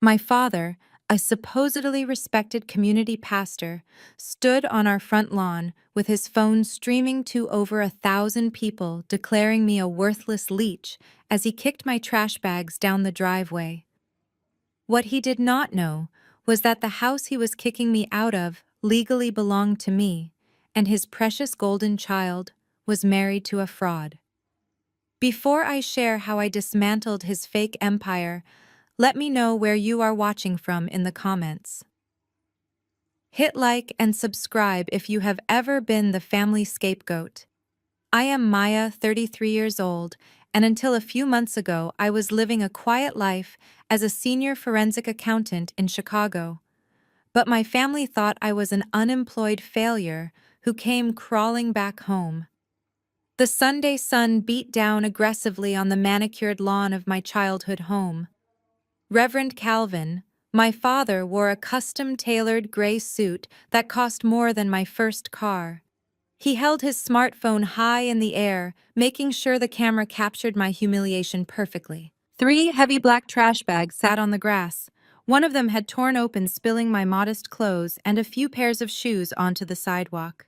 My father, a supposedly respected community pastor, stood on our front lawn with his phone streaming to over 1,000 people declaring me a worthless leech as he kicked my trash bags down the driveway. What he did not know was that the house he was kicking me out of legally belonged to me, and his precious golden child was married to a fraud. Before I share how I dismantled his fake empire, let me know where you are watching from in the comments. Hit like and subscribe if you have ever been the family scapegoat. I am Maya, 33 years old, and until a few months ago, I was living a quiet life as a senior forensic accountant in Chicago. But my family thought I was an unemployed failure who came crawling back home. The Sunday sun beat down aggressively on the manicured lawn of my childhood home. Reverend Calvin, my father, wore a custom-tailored gray suit that cost more than my first car. He held his smartphone high in the air, making sure the camera captured my humiliation perfectly. 3 heavy black trash bags sat on the grass. One of them had torn open, spilling my modest clothes and a few pairs of shoes onto the sidewalk.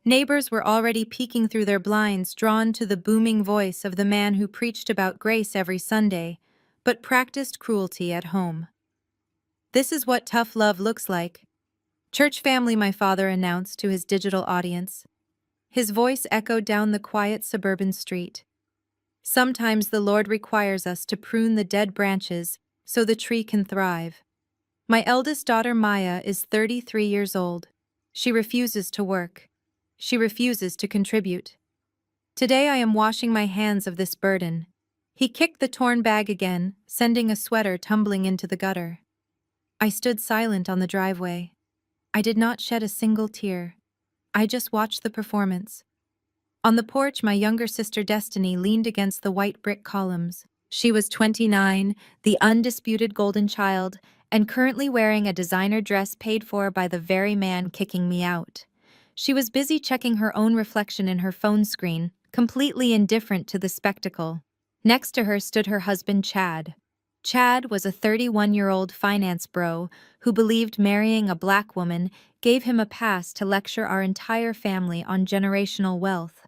Neighbors were already peeking through their blinds, drawn to the booming voice of the man who preached about grace every Sunday, but practiced cruelty at home. "This is what tough love looks like." "Church family," my father announced to his digital audience. His voice echoed down the quiet suburban street. "Sometimes the Lord requires us to prune the dead branches so the tree can thrive." My eldest daughter, Maya, is 33 years old. She refuses to work. She refuses to contribute. Today I am washing my hands of this burden. He kicked the torn bag again, sending a sweater tumbling into the gutter. I stood silent on the driveway. I did not shed a single tear. I just watched the performance. On the porch, my younger sister Destiny leaned against the white brick columns. She was 29, the undisputed golden child, and currently wearing a designer dress paid for by the very man kicking me out. She was busy checking her own reflection in her phone screen, completely indifferent to the spectacle. Next to her stood her husband, Chad. Chad was a 31-year-old finance bro who believed marrying a black woman gave him a pass to lecture our entire family on generational wealth.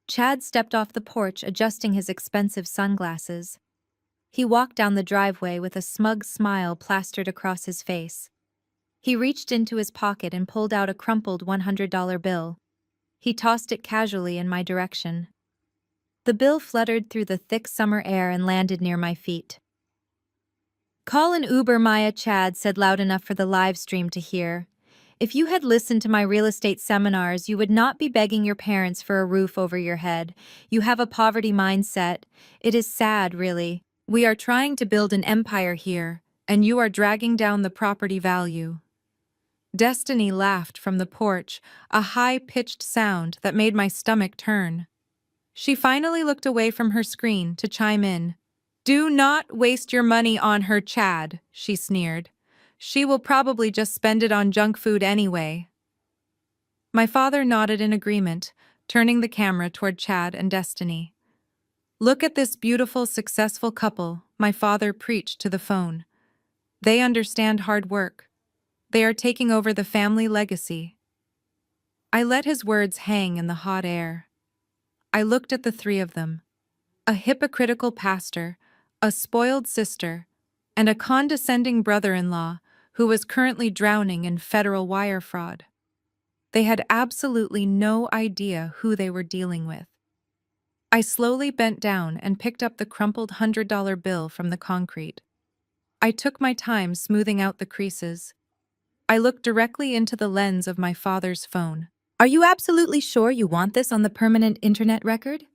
Chad stepped off the porch, adjusting his expensive sunglasses. He walked down the driveway with a smug smile plastered across his face. He reached into his pocket and pulled out a crumpled $100 bill. He tossed it casually in my direction. The bill fluttered through the thick summer air and landed near my feet. "Call an Uber," Maya, Chad said loud enough for the live stream to hear. "If you had listened to my real estate seminars, you would not be begging your parents for a roof over your head. You have a poverty mindset. It is sad, really. We are trying to build an empire here, and you are dragging down the property value." Destiny laughed from the porch, a high-pitched sound that made my stomach turn. She finally looked away from her screen to chime in. "Do not waste your money on her, Chad," she sneered. "She will probably just spend it on junk food anyway." My father nodded in agreement, turning the camera toward Chad and Destiny. "Look at this beautiful, successful couple," my father preached to the phone. "They understand hard work. They are taking over the family legacy." I let his words hang in the hot air. I looked at the three of them. A hypocritical pastor, a spoiled sister, and a condescending brother-in-law who was currently drowning in federal wire fraud. They had absolutely no idea who they were dealing with. I slowly bent down and picked up the crumpled $100 bill from the concrete. I took my time smoothing out the creases. I looked directly into the lens of my father's phone. "Are you absolutely sure you want this on the permanent internet record,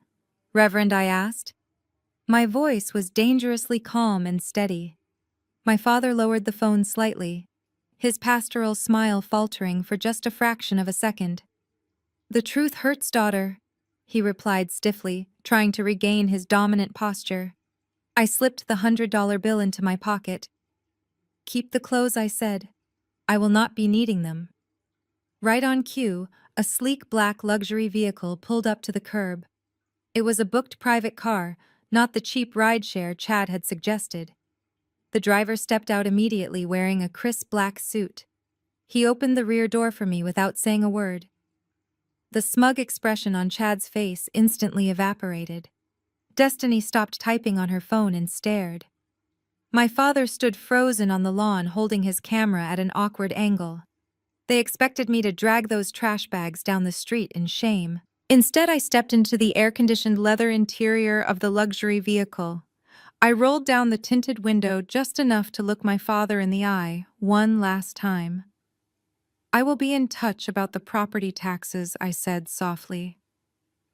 Reverend?" I asked. My voice was dangerously calm and steady. My father lowered the phone slightly, his pastoral smile faltering for just a fraction of a second. "The truth hurts, daughter," he replied stiffly, trying to regain his dominant posture. I slipped the $100 bill into my pocket. "Keep the clothes," I said. "I will not be needing them." Right on cue, a sleek black luxury vehicle pulled up to the curb. It was a booked private car, not the cheap rideshare Chad had suggested. The driver stepped out immediately wearing a crisp black suit. He opened the rear door for me without saying a word. The smug expression on Chad's face instantly evaporated. Destiny stopped typing on her phone and stared. My father stood frozen on the lawn holding his camera at an awkward angle. They expected me to drag those trash bags down the street in shame. Instead, I stepped into the air-conditioned leather interior of the luxury vehicle. I rolled down the tinted window just enough to look my father in the eye one last time. "I will be in touch about the property taxes," I said softly.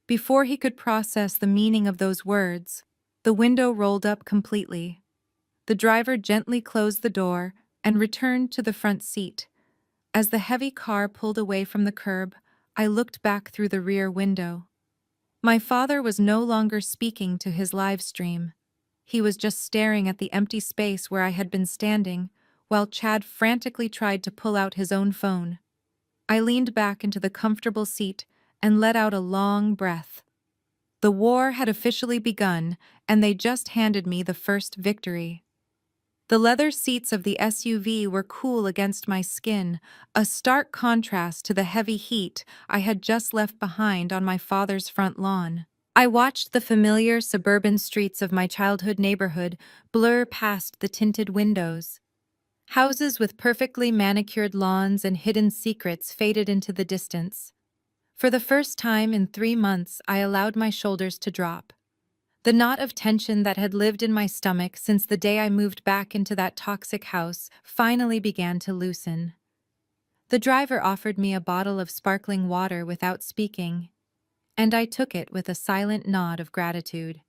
Before he could process the meaning of those words, the window rolled up completely. The driver gently closed the door and returned to the front seat. As the heavy car pulled away from the curb, I looked back through the rear window. My father was no longer speaking to his live stream. He was just staring at the empty space where I had been standing, while Chad frantically tried to pull out his own phone. I leaned back into the comfortable seat and let out a long breath. The war had officially begun, and they just handed me the first victory. The leather seats of the SUV were cool against my skin, a stark contrast to the heavy heat I had just left behind on my father's front lawn. I watched the familiar suburban streets of my childhood neighborhood blur past the tinted windows. Houses with perfectly manicured lawns and hidden secrets faded into the distance. For the first time in 3 months, I allowed my shoulders to drop. The knot of tension that had lived in my stomach since the day I moved back into that toxic house finally began to loosen. The driver offered me a bottle of sparkling water without speaking, and I took it with a silent nod of gratitude.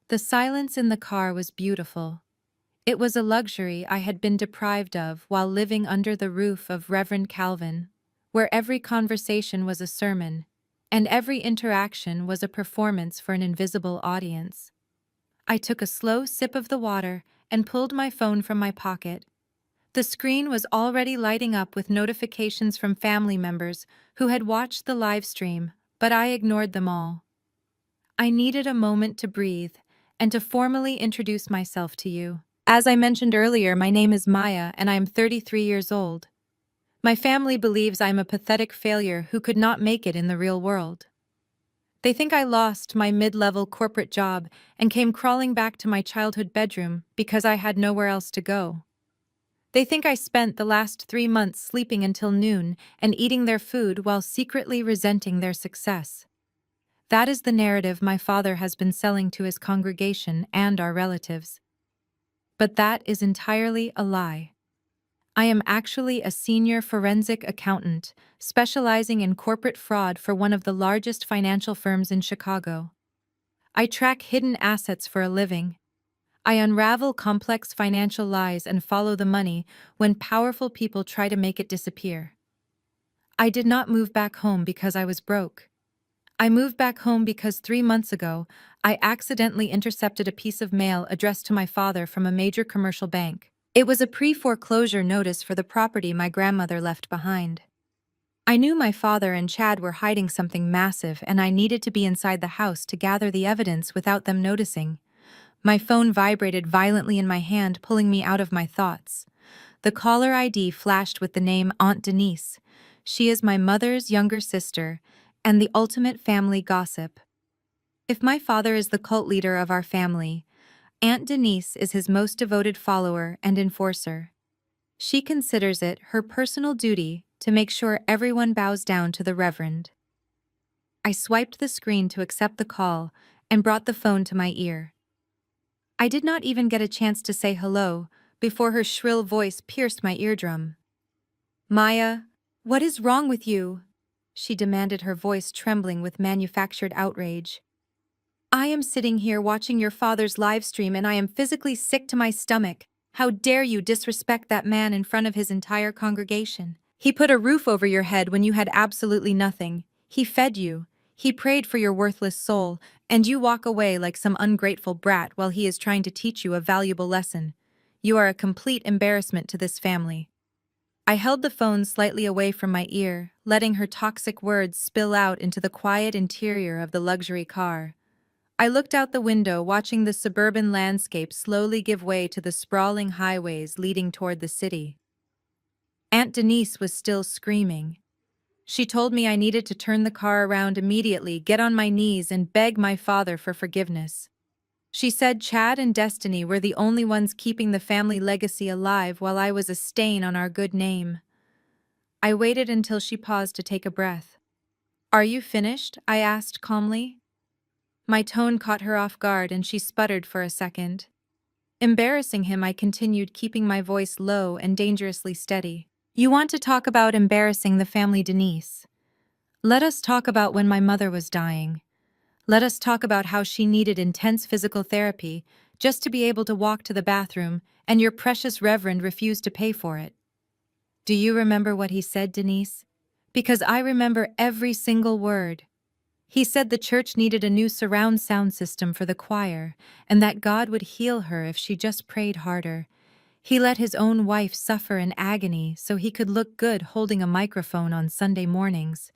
The silence in the car was beautiful. It was a luxury I had been deprived of while living under the roof of Reverend Calvin, where every conversation was a sermon, and every interaction was a performance for an invisible audience. I took a slow sip of the water and pulled my phone from my pocket. The screen was already lighting up with notifications from family members who had watched the live stream, but I ignored them all. I needed a moment to breathe and to formally introduce myself to you. As I mentioned earlier, my name is Maya and I am 33 years old. My family believes I am a pathetic failure who could not make it in the real world. They think I lost my mid-level corporate job and came crawling back to my childhood bedroom because I had nowhere else to go. They think I spent the last 3 months sleeping until noon and eating their food while secretly resenting their success. That is the narrative my father has been selling to his congregation and our relatives. But that is entirely a lie. I am actually a senior forensic accountant, specializing in corporate fraud for one of the largest financial firms in Chicago. I track hidden assets for a living. I unravel complex financial lies and follow the money when powerful people try to make it disappear. I did not move back home because I was broke. I moved back home because 3 months ago, I accidentally intercepted a piece of mail addressed to my father from a major commercial bank. It was a pre-foreclosure notice for the property my grandmother left behind. I knew my father and Chad were hiding something massive, and I needed to be inside the house to gather the evidence without them noticing. My phone vibrated violently in my hand, pulling me out of my thoughts. The caller ID flashed with the name Aunt Denise. She is my mother's younger sister and the ultimate family gossip. If my father is the cult leader of our family, Aunt Denise is his most devoted follower and enforcer. She considers it her personal duty to make sure everyone bows down to the Reverend. I swiped the screen to accept the call and brought the phone to my ear. I did not even get a chance to say hello before her shrill voice pierced my eardrum. "Maya, what is wrong with you?" she demanded, her voice trembling with manufactured outrage. "I am sitting here watching your father's live stream and I am physically sick to my stomach. How dare you disrespect that man in front of his entire congregation? He put a roof over your head when you had absolutely nothing. He fed you. He prayed for your worthless soul, and you walk away like some ungrateful brat while he is trying to teach you a valuable lesson. You are a complete embarrassment to this family." I held the phone slightly away from my ear, letting her toxic words spill out into the quiet interior of the luxury car. I looked out the window, watching the suburban landscape slowly give way to the sprawling highways leading toward the city. Aunt Denise was still screaming. She told me I needed to turn the car around immediately, get on my knees, and beg my father for forgiveness. She said Chad and Destiny were the only ones keeping the family legacy alive while I was a stain on our good name. I waited until she paused to take a breath. "Are you finished?" I asked calmly. My tone caught her off guard and she sputtered for a second. Embarrassing him, I continued, keeping my voice low and dangerously steady. "You want to talk about embarrassing the family, Denise? Let us talk about when my mother was dying. Let us talk about how she needed intense physical therapy just to be able to walk to the bathroom, and your precious reverend refused to pay for it. Do you remember what he said, Denise? Because I remember every single word. He said the church needed a new surround sound system for the choir, and that God would heal her if she just prayed harder. He let his own wife suffer in agony so he could look good holding a microphone on Sunday mornings.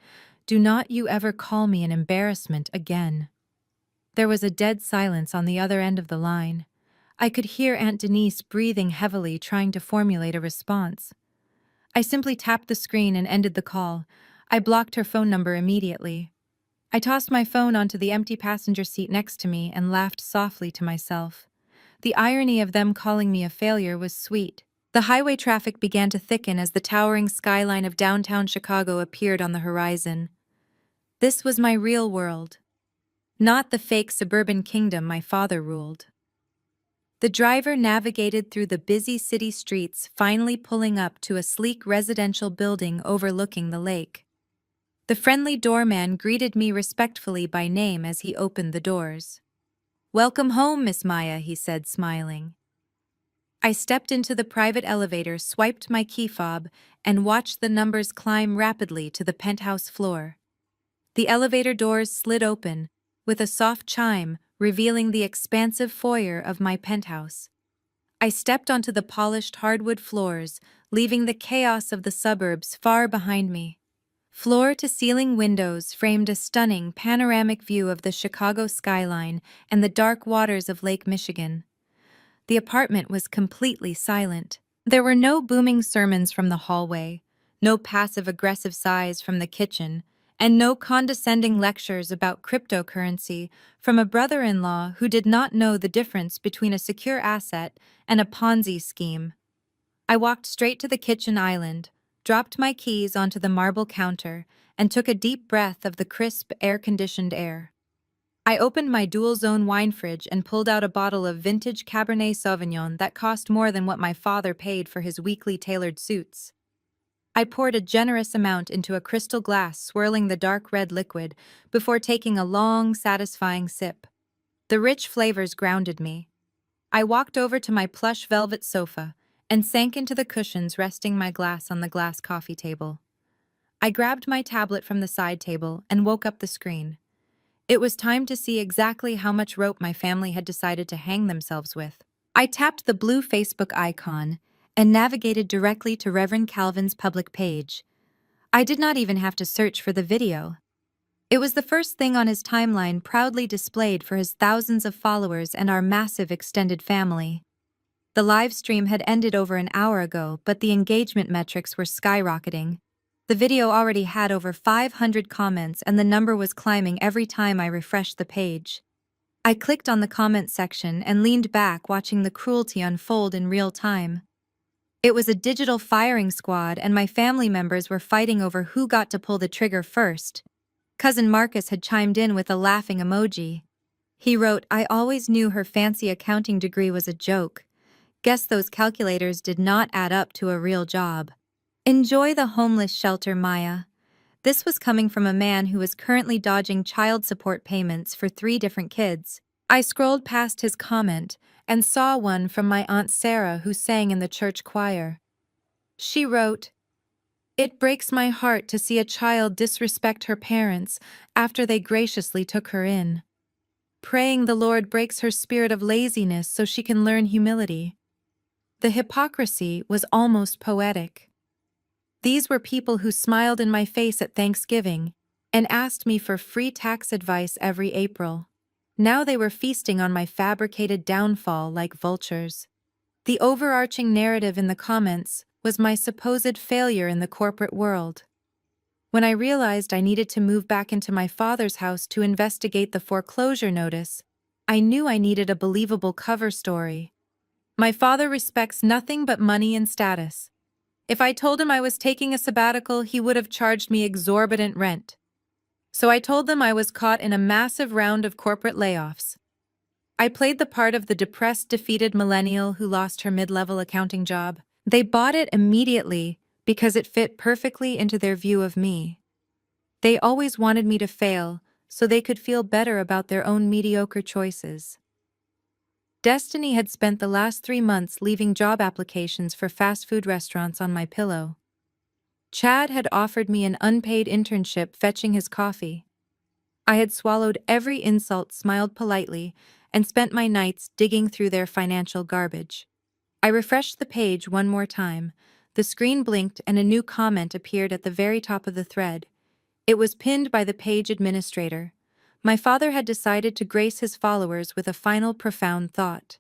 Do not you ever call me an embarrassment again." There was a dead silence on the other end of the line. I could hear Aunt Denise breathing heavily, trying to formulate a response. I simply tapped the screen and ended the call. I blocked her phone number immediately. I tossed my phone onto the empty passenger seat next to me and laughed softly to myself. The irony of them calling me a failure was sweet. The highway traffic began to thicken as the towering skyline of downtown Chicago appeared on the horizon. This was my real world, not the fake suburban kingdom my father ruled. The driver navigated through the busy city streets, finally pulling up to a sleek residential building overlooking the lake. The friendly doorman greeted me respectfully by name as he opened the doors. "Welcome home, Miss Maya," he said, smiling. I stepped into the private elevator, swiped my key fob, and watched the numbers climb rapidly to the penthouse floor. The elevator doors slid open, with a soft chime revealing the expansive foyer of my penthouse. I stepped onto the polished hardwood floors, leaving the chaos of the suburbs far behind me. Floor-to-ceiling windows framed a stunning panoramic view of the Chicago skyline and the dark waters of Lake Michigan. The apartment was completely silent. There were no booming sermons from the hallway, no passive-aggressive sighs from the kitchen, and no condescending lectures about cryptocurrency from a brother-in-law who did not know the difference between a secure asset and a Ponzi scheme. I walked straight to the kitchen island, dropped my keys onto the marble counter, and took a deep breath of the crisp, air-conditioned air. I opened my dual-zone wine fridge and pulled out a bottle of vintage Cabernet Sauvignon that cost more than what my father paid for his weekly tailored suits. I poured a generous amount into a crystal glass, swirling the dark red liquid before taking a long, satisfying sip. The rich flavors grounded me. I walked over to my plush velvet sofa and sank into the cushions, resting my glass on the glass coffee table. I grabbed my tablet from the side table and woke up the screen. It was time to see exactly how much rope my family had decided to hang themselves with. I tapped the blue Facebook icon and navigated directly to Reverend Calvin's public page. I did not even have to search for the video. It was the first thing on his timeline, proudly displayed for his thousands of followers and our massive extended family. The live stream had ended over an hour ago, but the engagement metrics were skyrocketing. The video already had over 500 comments and the number was climbing every time I refreshed the page. I clicked on the comment section and leaned back, watching the cruelty unfold in real time. It was a digital firing squad and my family members were fighting over who got to pull the trigger first. Cousin Marcus had chimed in with a laughing emoji. He wrote, "I always knew her fancy accounting degree was a joke. Guess those calculators did not add up to a real job. Enjoy the homeless shelter, Maya." This was coming from a man who was currently dodging child support payments for 3 different kids. I scrolled past his comment and saw one from my Aunt Sarah, who sang in the church choir. She wrote, "It breaks my heart to see a child disrespect her parents after they graciously took her in. Praying the Lord breaks her spirit of laziness so she can learn humility." The hypocrisy was almost poetic. These were people who smiled in my face at Thanksgiving and asked me for free tax advice every April. Now they were feasting on my fabricated downfall like vultures. The overarching narrative in the comments was my supposed failure in the corporate world. When I realized I needed to move back into my father's house to investigate the foreclosure notice, I knew I needed a believable cover story. My father respects nothing but money and status. If I told him I was taking a sabbatical, he would have charged me exorbitant rent. So I told them I was caught in a massive round of corporate layoffs. I played the part of the depressed, defeated millennial who lost her mid-level accounting job. They bought it immediately because it fit perfectly into their view of me. They always wanted me to fail so they could feel better about their own mediocre choices. Destiny had spent the last 3 months leaving job applications for fast food restaurants on my pillow. Chad had offered me an unpaid internship fetching his coffee. I had swallowed every insult, smiled politely, and spent my nights digging through their financial garbage. I refreshed the page one more time. The screen blinked and a new comment appeared at the very top of the thread. It was pinned by the page administrator. My father had decided to grace his followers with a final profound thought.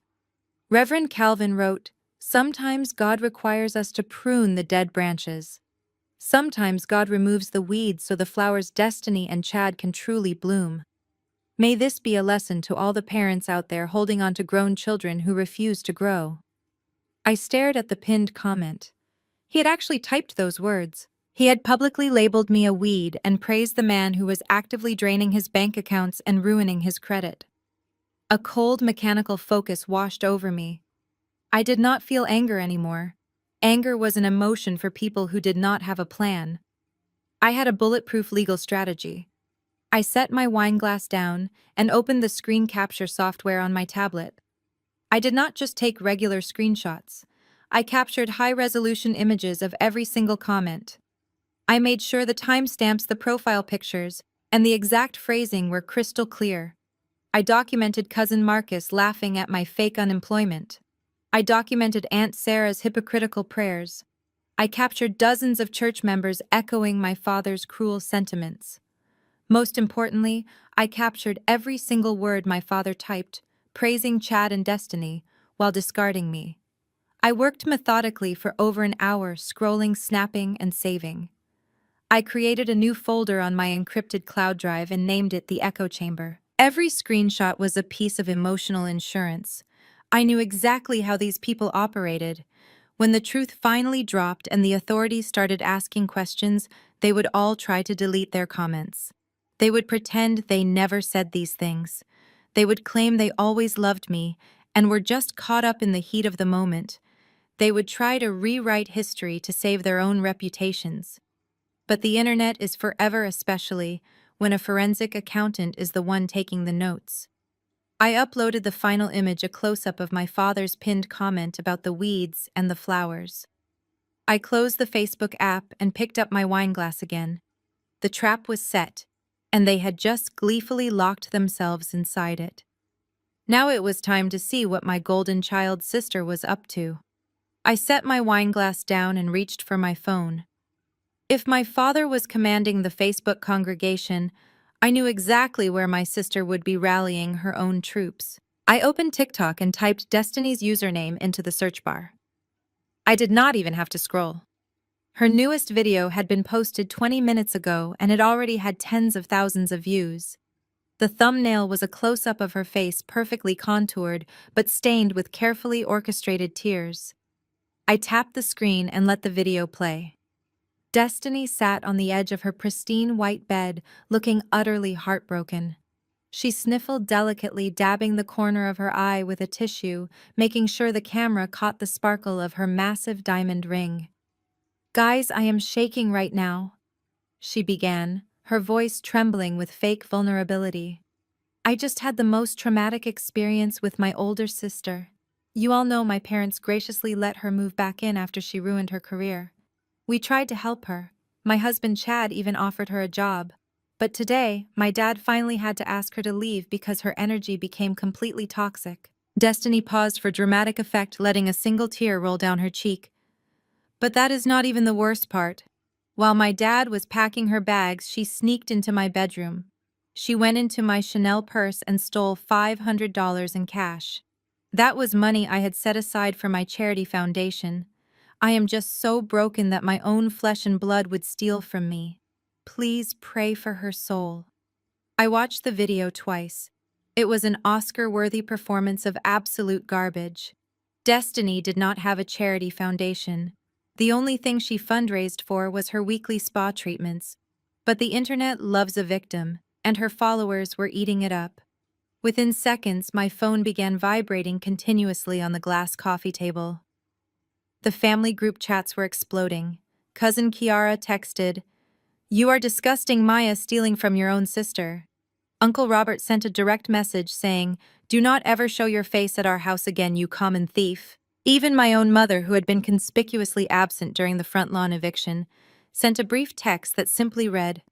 Reverend Calvin wrote, "Sometimes God requires us to prune the dead branches. Sometimes God removes the weeds so the flower's destiny and Chad can truly bloom." May this be a lesson to all the parents out there holding on to grown children who refuse to grow. I stared at the pinned comment. He had actually typed those words. He had publicly labeled me a weed and praised the man who was actively draining his bank accounts and ruining his credit. A cold, mechanical focus washed over me. I did not feel anger anymore. Anger was an emotion for people who did not have a plan. I had a bulletproof legal strategy. I set my wine glass down and opened the screen capture software on my tablet. I did not just take regular screenshots. I captured high-resolution images of every single comment. I made sure the timestamps, the profile pictures, and the exact phrasing were crystal clear. I documented Cousin Marcus laughing at my fake unemployment. I documented Aunt Sarah's hypocritical prayers. I captured dozens of church members echoing my father's cruel sentiments. Most importantly, I captured every single word my father typed, praising Chad and Destiny, while discarding me. I worked methodically for over an hour, scrolling, snapping, and saving. I created a new folder on my encrypted cloud drive and named it the Echo Chamber. Every screenshot was a piece of emotional insurance. I knew exactly how these people operated. When the truth finally dropped and the authorities started asking questions, they would all try to delete their comments. They would pretend they never said these things. They would claim they always loved me and were just caught up in the heat of the moment. They would try to rewrite history to save their own reputations. But the internet is forever, especially when a forensic accountant is the one taking the notes. I uploaded the final image, a close-up of my father's pinned comment about the weeds and the flowers. I closed the Facebook app and picked up my wine glass again. The trap was set, and they had just gleefully locked themselves inside it. Now it was time to see what my golden child sister was up to. I set my wine glass down and reached for my phone. If my father was commanding the Facebook congregation, I knew exactly where my sister would be rallying her own troops. I opened TikTok and typed Destiny's username into the search bar. I did not even have to scroll. Her newest video had been posted 20 minutes ago and it already had tens of thousands of views. The thumbnail was a close-up of her face, perfectly contoured but stained with carefully orchestrated tears. I tapped the screen and let the video play. Destiny sat on the edge of her pristine white bed, looking utterly heartbroken. She sniffled delicately, dabbing the corner of her eye with a tissue, making sure the camera caught the sparkle of her massive diamond ring. "Guys, I am shaking right now," she began, her voice trembling with fake vulnerability. "I just had the most traumatic experience with my older sister. You all know my parents graciously let her move back in after she ruined her career. We tried to help her. My husband Chad even offered her a job. But today, my dad finally had to ask her to leave because her energy became completely toxic." Destiny paused for dramatic effect, letting a single tear roll down her cheek. "But that is not even the worst part. While my dad was packing her bags, she sneaked into my bedroom. She went into my Chanel purse and stole $500 in cash. That was money I had set aside for my charity foundation. I am just so broken that my own flesh and blood would steal from me. Please pray for her soul. I watched the video twice. It was an Oscar-worthy performance of absolute garbage. Destiny did not have a charity foundation. The only thing she fundraised for was her weekly spa treatments. But the internet loves a victim, and her followers were eating it up. Within seconds, my phone began vibrating continuously on the glass coffee table. The family group chats were exploding. Cousin Kiara texted, "You are disgusting, Maya, stealing from your own sister." Uncle Robert sent a direct message saying, "Do not ever show your face at our house again, you common thief." Even my own mother, who had been conspicuously absent during the front lawn eviction, sent a brief text that simply read,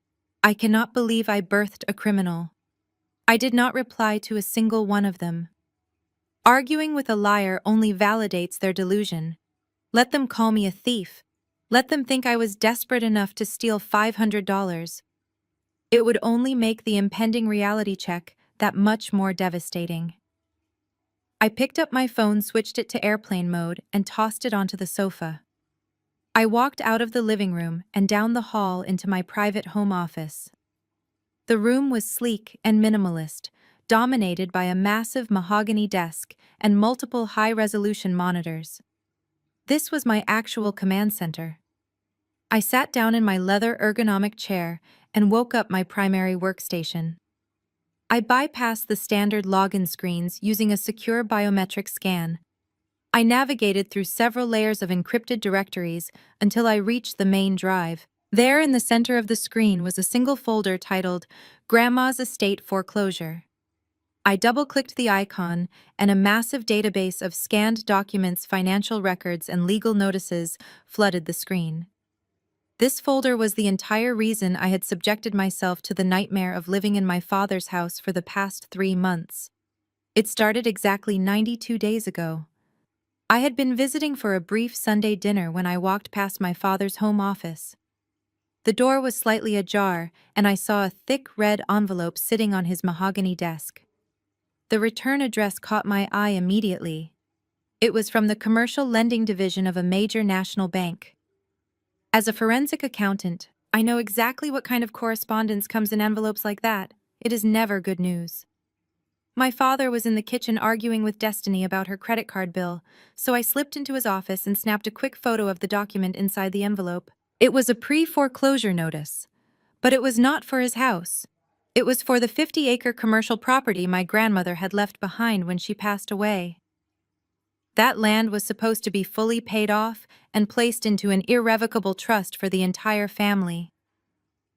"I cannot believe I birthed a criminal." I did not reply to a single one of them. Arguing with a liar only validates their delusion. Let them call me a thief. Let them think I was desperate enough to steal $500. It would only make the impending reality check that much more devastating. I picked up my phone, switched it to airplane mode, and tossed it onto the sofa. I walked out of the living room and down the hall into my private home office. The room was sleek and minimalist, dominated by a massive mahogany desk and multiple high-resolution monitors. This was my actual command center. I sat down in my leather ergonomic chair and woke up my primary workstation. I bypassed the standard login screens using a secure biometric scan. I navigated through several layers of encrypted directories until I reached the main drive. There in the center of the screen was a single folder titled Grandma's Estate Foreclosure. I double-clicked the icon, and a massive database of scanned documents, financial records, and legal notices flooded the screen. This folder was the entire reason I had subjected myself to the nightmare of living in my father's house for the past 3 months. It started exactly 92 days ago. I had been visiting for a brief Sunday dinner when I walked past my father's home office. The door was slightly ajar, and I saw a thick red envelope sitting on his mahogany desk. The return address caught my eye immediately. It was from the commercial lending division of a major national bank. As a forensic accountant, I know exactly what kind of correspondence comes in envelopes like that. It is never good news. My father was in the kitchen arguing with Destiny about her credit card bill, so I slipped into his office and snapped a quick photo of the document inside the envelope. It was a pre-foreclosure notice, but it was not for his house. It was for the 50-acre commercial property my grandmother had left behind when she passed away. That land was supposed to be fully paid off and placed into an irrevocable trust for the entire family.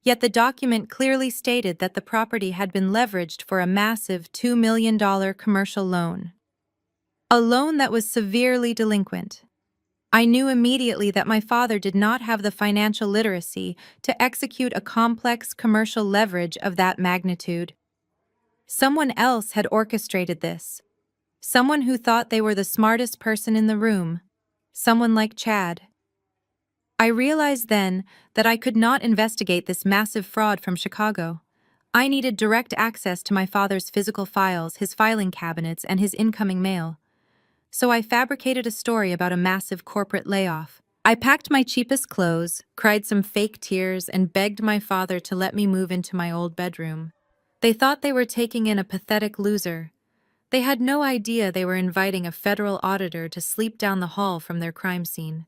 Yet the document clearly stated that the property had been leveraged for a massive $2 million commercial loan. A loan that was severely delinquent. I knew immediately that my father did not have the financial literacy to execute a complex commercial leverage of that magnitude. Someone else had orchestrated this. Someone who thought they were the smartest person in the room. Someone like Chad. I realized then that I could not investigate this massive fraud from Chicago. I needed direct access to my father's physical files, his filing cabinets, and his incoming mail. So I fabricated a story about a massive corporate layoff. I packed my cheapest clothes, cried some fake tears, and begged my father to let me move into my old bedroom. They thought they were taking in a pathetic loser. They had no idea they were inviting a federal auditor to sleep down the hall from their crime scene.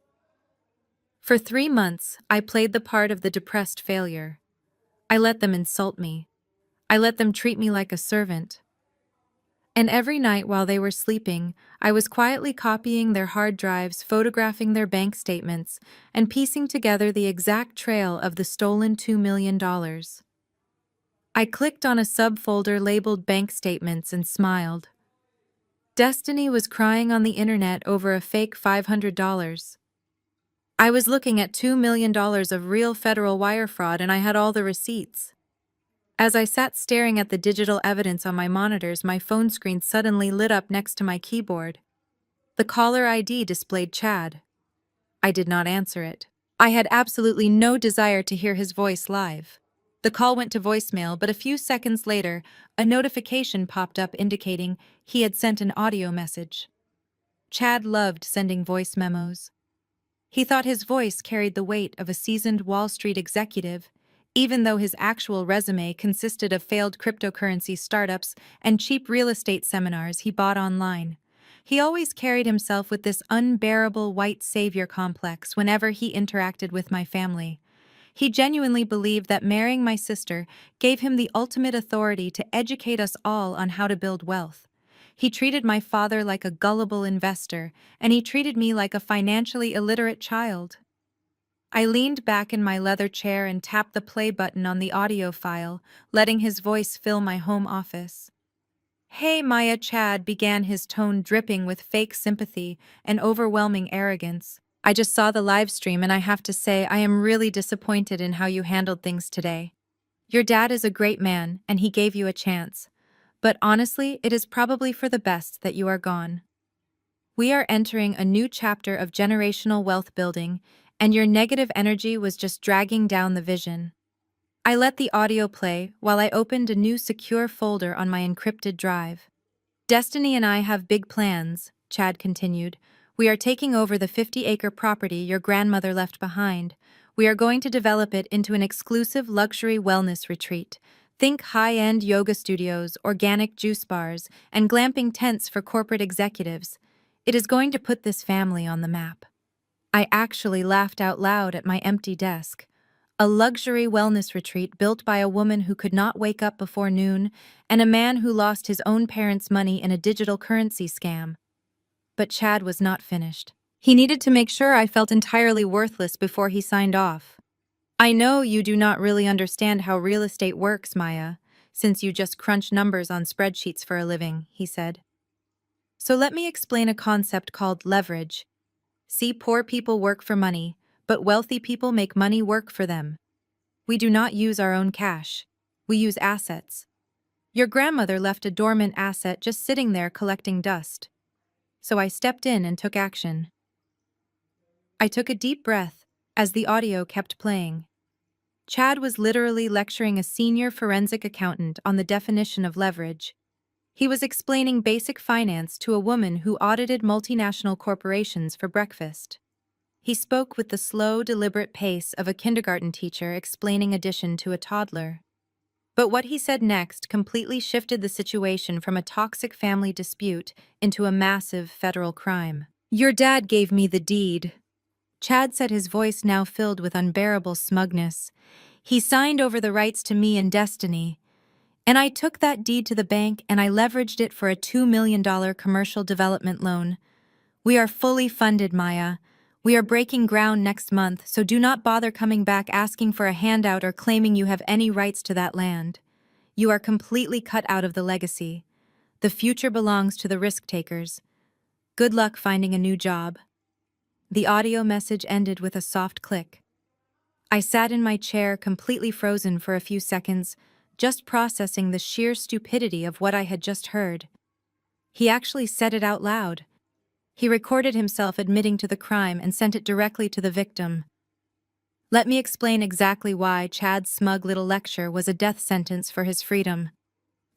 For 3 months, I played the part of the depressed failure. I let them insult me. I let them treat me like a servant. And every night while they were sleeping, I was quietly copying their hard drives, photographing their bank statements, and piecing together the exact trail of the stolen $2 million. I clicked on a subfolder labeled Bank Statements and smiled. Destiny was crying on the internet over a fake $500. I was looking at $2 million of real federal wire fraud, and I had all the receipts. As I sat staring at the digital evidence on my monitors, my phone screen suddenly lit up next to my keyboard. The caller ID displayed Chad. I did not answer it. I had absolutely no desire to hear his voice live. The call went to voicemail, but a few seconds later, a notification popped up indicating he had sent an audio message. Chad loved sending voice memos. He thought his voice carried the weight of a seasoned Wall Street executive, even though his actual resume consisted of failed cryptocurrency startups and cheap real estate seminars he bought online. He always carried himself with this unbearable white savior complex whenever he interacted with my family. He genuinely believed that marrying my sister gave him the ultimate authority to educate us all on how to build wealth. He treated my father like a gullible investor, and he treated me like a financially illiterate child. I leaned back in my leather chair and tapped the play button on the audio file, letting his voice fill my home office. "Hey, Maya," Chad began, his tone dripping with fake sympathy and overwhelming arrogance. "I just saw the live stream and I have to say I am really disappointed in how you handled things today. Your dad is a great man and he gave you a chance. But honestly, it is probably for the best that you are gone. We are entering a new chapter of generational wealth building, and your negative energy was just dragging down the vision." I let the audio play while I opened a new secure folder on my encrypted drive. "Destiny and I have big plans," Chad continued. "We are taking over the 50-acre property your grandmother left behind. We are going to develop it into an exclusive luxury wellness retreat. Think high-end yoga studios, organic juice bars, and glamping tents for corporate executives. It is going to put this family on the map." I actually laughed out loud at my empty desk. A luxury wellness retreat built by a woman who could not wake up before noon and a man who lost his own parents' money in a digital currency scam. But Chad was not finished. He needed to make sure I felt entirely worthless before he signed off. "I know you do not really understand how real estate works, Maya, since you just crunch numbers on spreadsheets for a living," he said. "So let me explain a concept called leverage. See, poor people work for money, but wealthy people make money work for them. We do not use our own cash. We use assets. Your grandmother left a dormant asset just sitting there collecting dust. So I stepped in and took action." I took a deep breath as the audio kept playing. Chad was literally lecturing a senior forensic accountant on the definition of leverage. He was explaining basic finance to a woman who audited multinational corporations for breakfast. He spoke with the slow, deliberate pace of a kindergarten teacher explaining addition to a toddler. But what he said next completely shifted the situation from a toxic family dispute into a massive federal crime. "Your dad gave me the deed," Chad said, his voice now filled with unbearable smugness. "He signed over the rights to me and Destiny. And I took that deed to the bank and I leveraged it for a $2 million commercial development loan. We are fully funded, Maya. We are breaking ground next month, so do not bother coming back asking for a handout or claiming you have any rights to that land. You are completely cut out of the legacy. The future belongs to the risk takers. Good luck finding a new job." The audio message ended with a soft click. I sat in my chair, completely frozen for a few seconds, just processing the sheer stupidity of what I had just heard. He actually said it out loud. He recorded himself admitting to the crime and sent it directly to the victim. Let me explain exactly why Chad's smug little lecture was a death sentence for his freedom.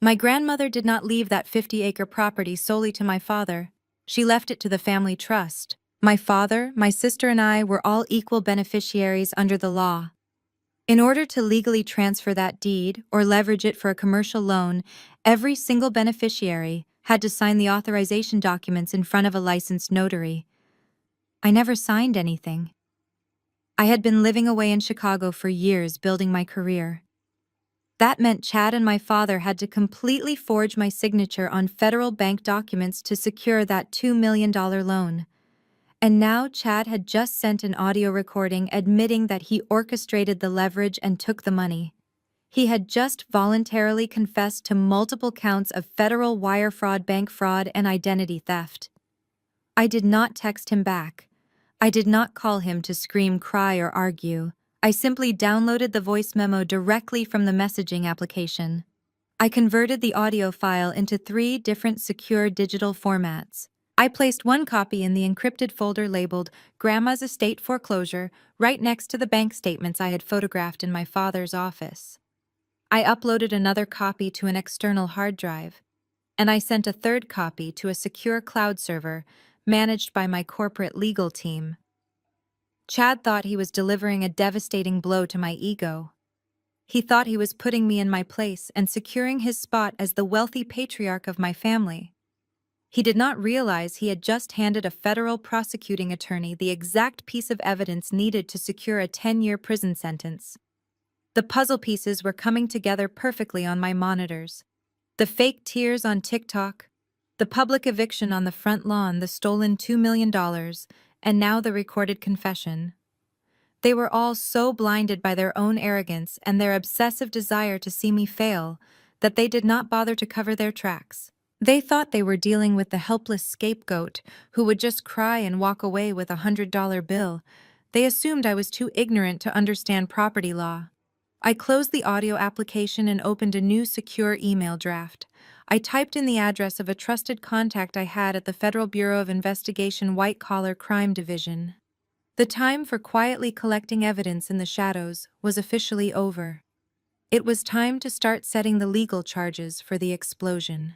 My grandmother did not leave that 50-acre property solely to my father. She left it to the family trust. My father, my sister, and I were all equal beneficiaries under the law. In order to legally transfer that deed or leverage it for a commercial loan, every single beneficiary had to sign the authorization documents in front of a licensed notary. I never signed anything. I had been living away in Chicago for years, building my career. That meant Chad and my father had to completely forge my signature on federal bank documents to secure that $2 million loan. And now Chad had just sent an audio recording admitting that he orchestrated the leverage and took the money. He had just voluntarily confessed to multiple counts of federal wire fraud, bank fraud, and identity theft. I did not text him back. I did not call him to scream, cry, or argue. I simply downloaded the voice memo directly from the messaging application. I converted the audio file into 3 different secure digital formats. I placed one copy in the encrypted folder labeled Grandma's Estate Foreclosure right next to the bank statements I had photographed in my father's office. I uploaded another copy to an external hard drive, and I sent a third copy to a secure cloud server managed by my corporate legal team. Chad thought he was delivering a devastating blow to my ego. He thought he was putting me in my place and securing his spot as the wealthy patriarch of my family. He did not realize he had just handed a federal prosecuting attorney the exact piece of evidence needed to secure a 10-year prison sentence. The puzzle pieces were coming together perfectly on my monitors. The fake tears on TikTok, the public eviction on the front lawn, the stolen $2 million, and now the recorded confession. They were all so blinded by their own arrogance and their obsessive desire to see me fail that they did not bother to cover their tracks. They thought they were dealing with the helpless scapegoat who would just cry and walk away with $100 bill. They assumed I was too ignorant to understand property law. I closed the audio application and opened a new secure email draft. I typed in the address of a trusted contact I had at the Federal Bureau of Investigation White-Collar Crime Division. The time for quietly collecting evidence in the shadows was officially over. It was time to start setting the legal charges for the explosion.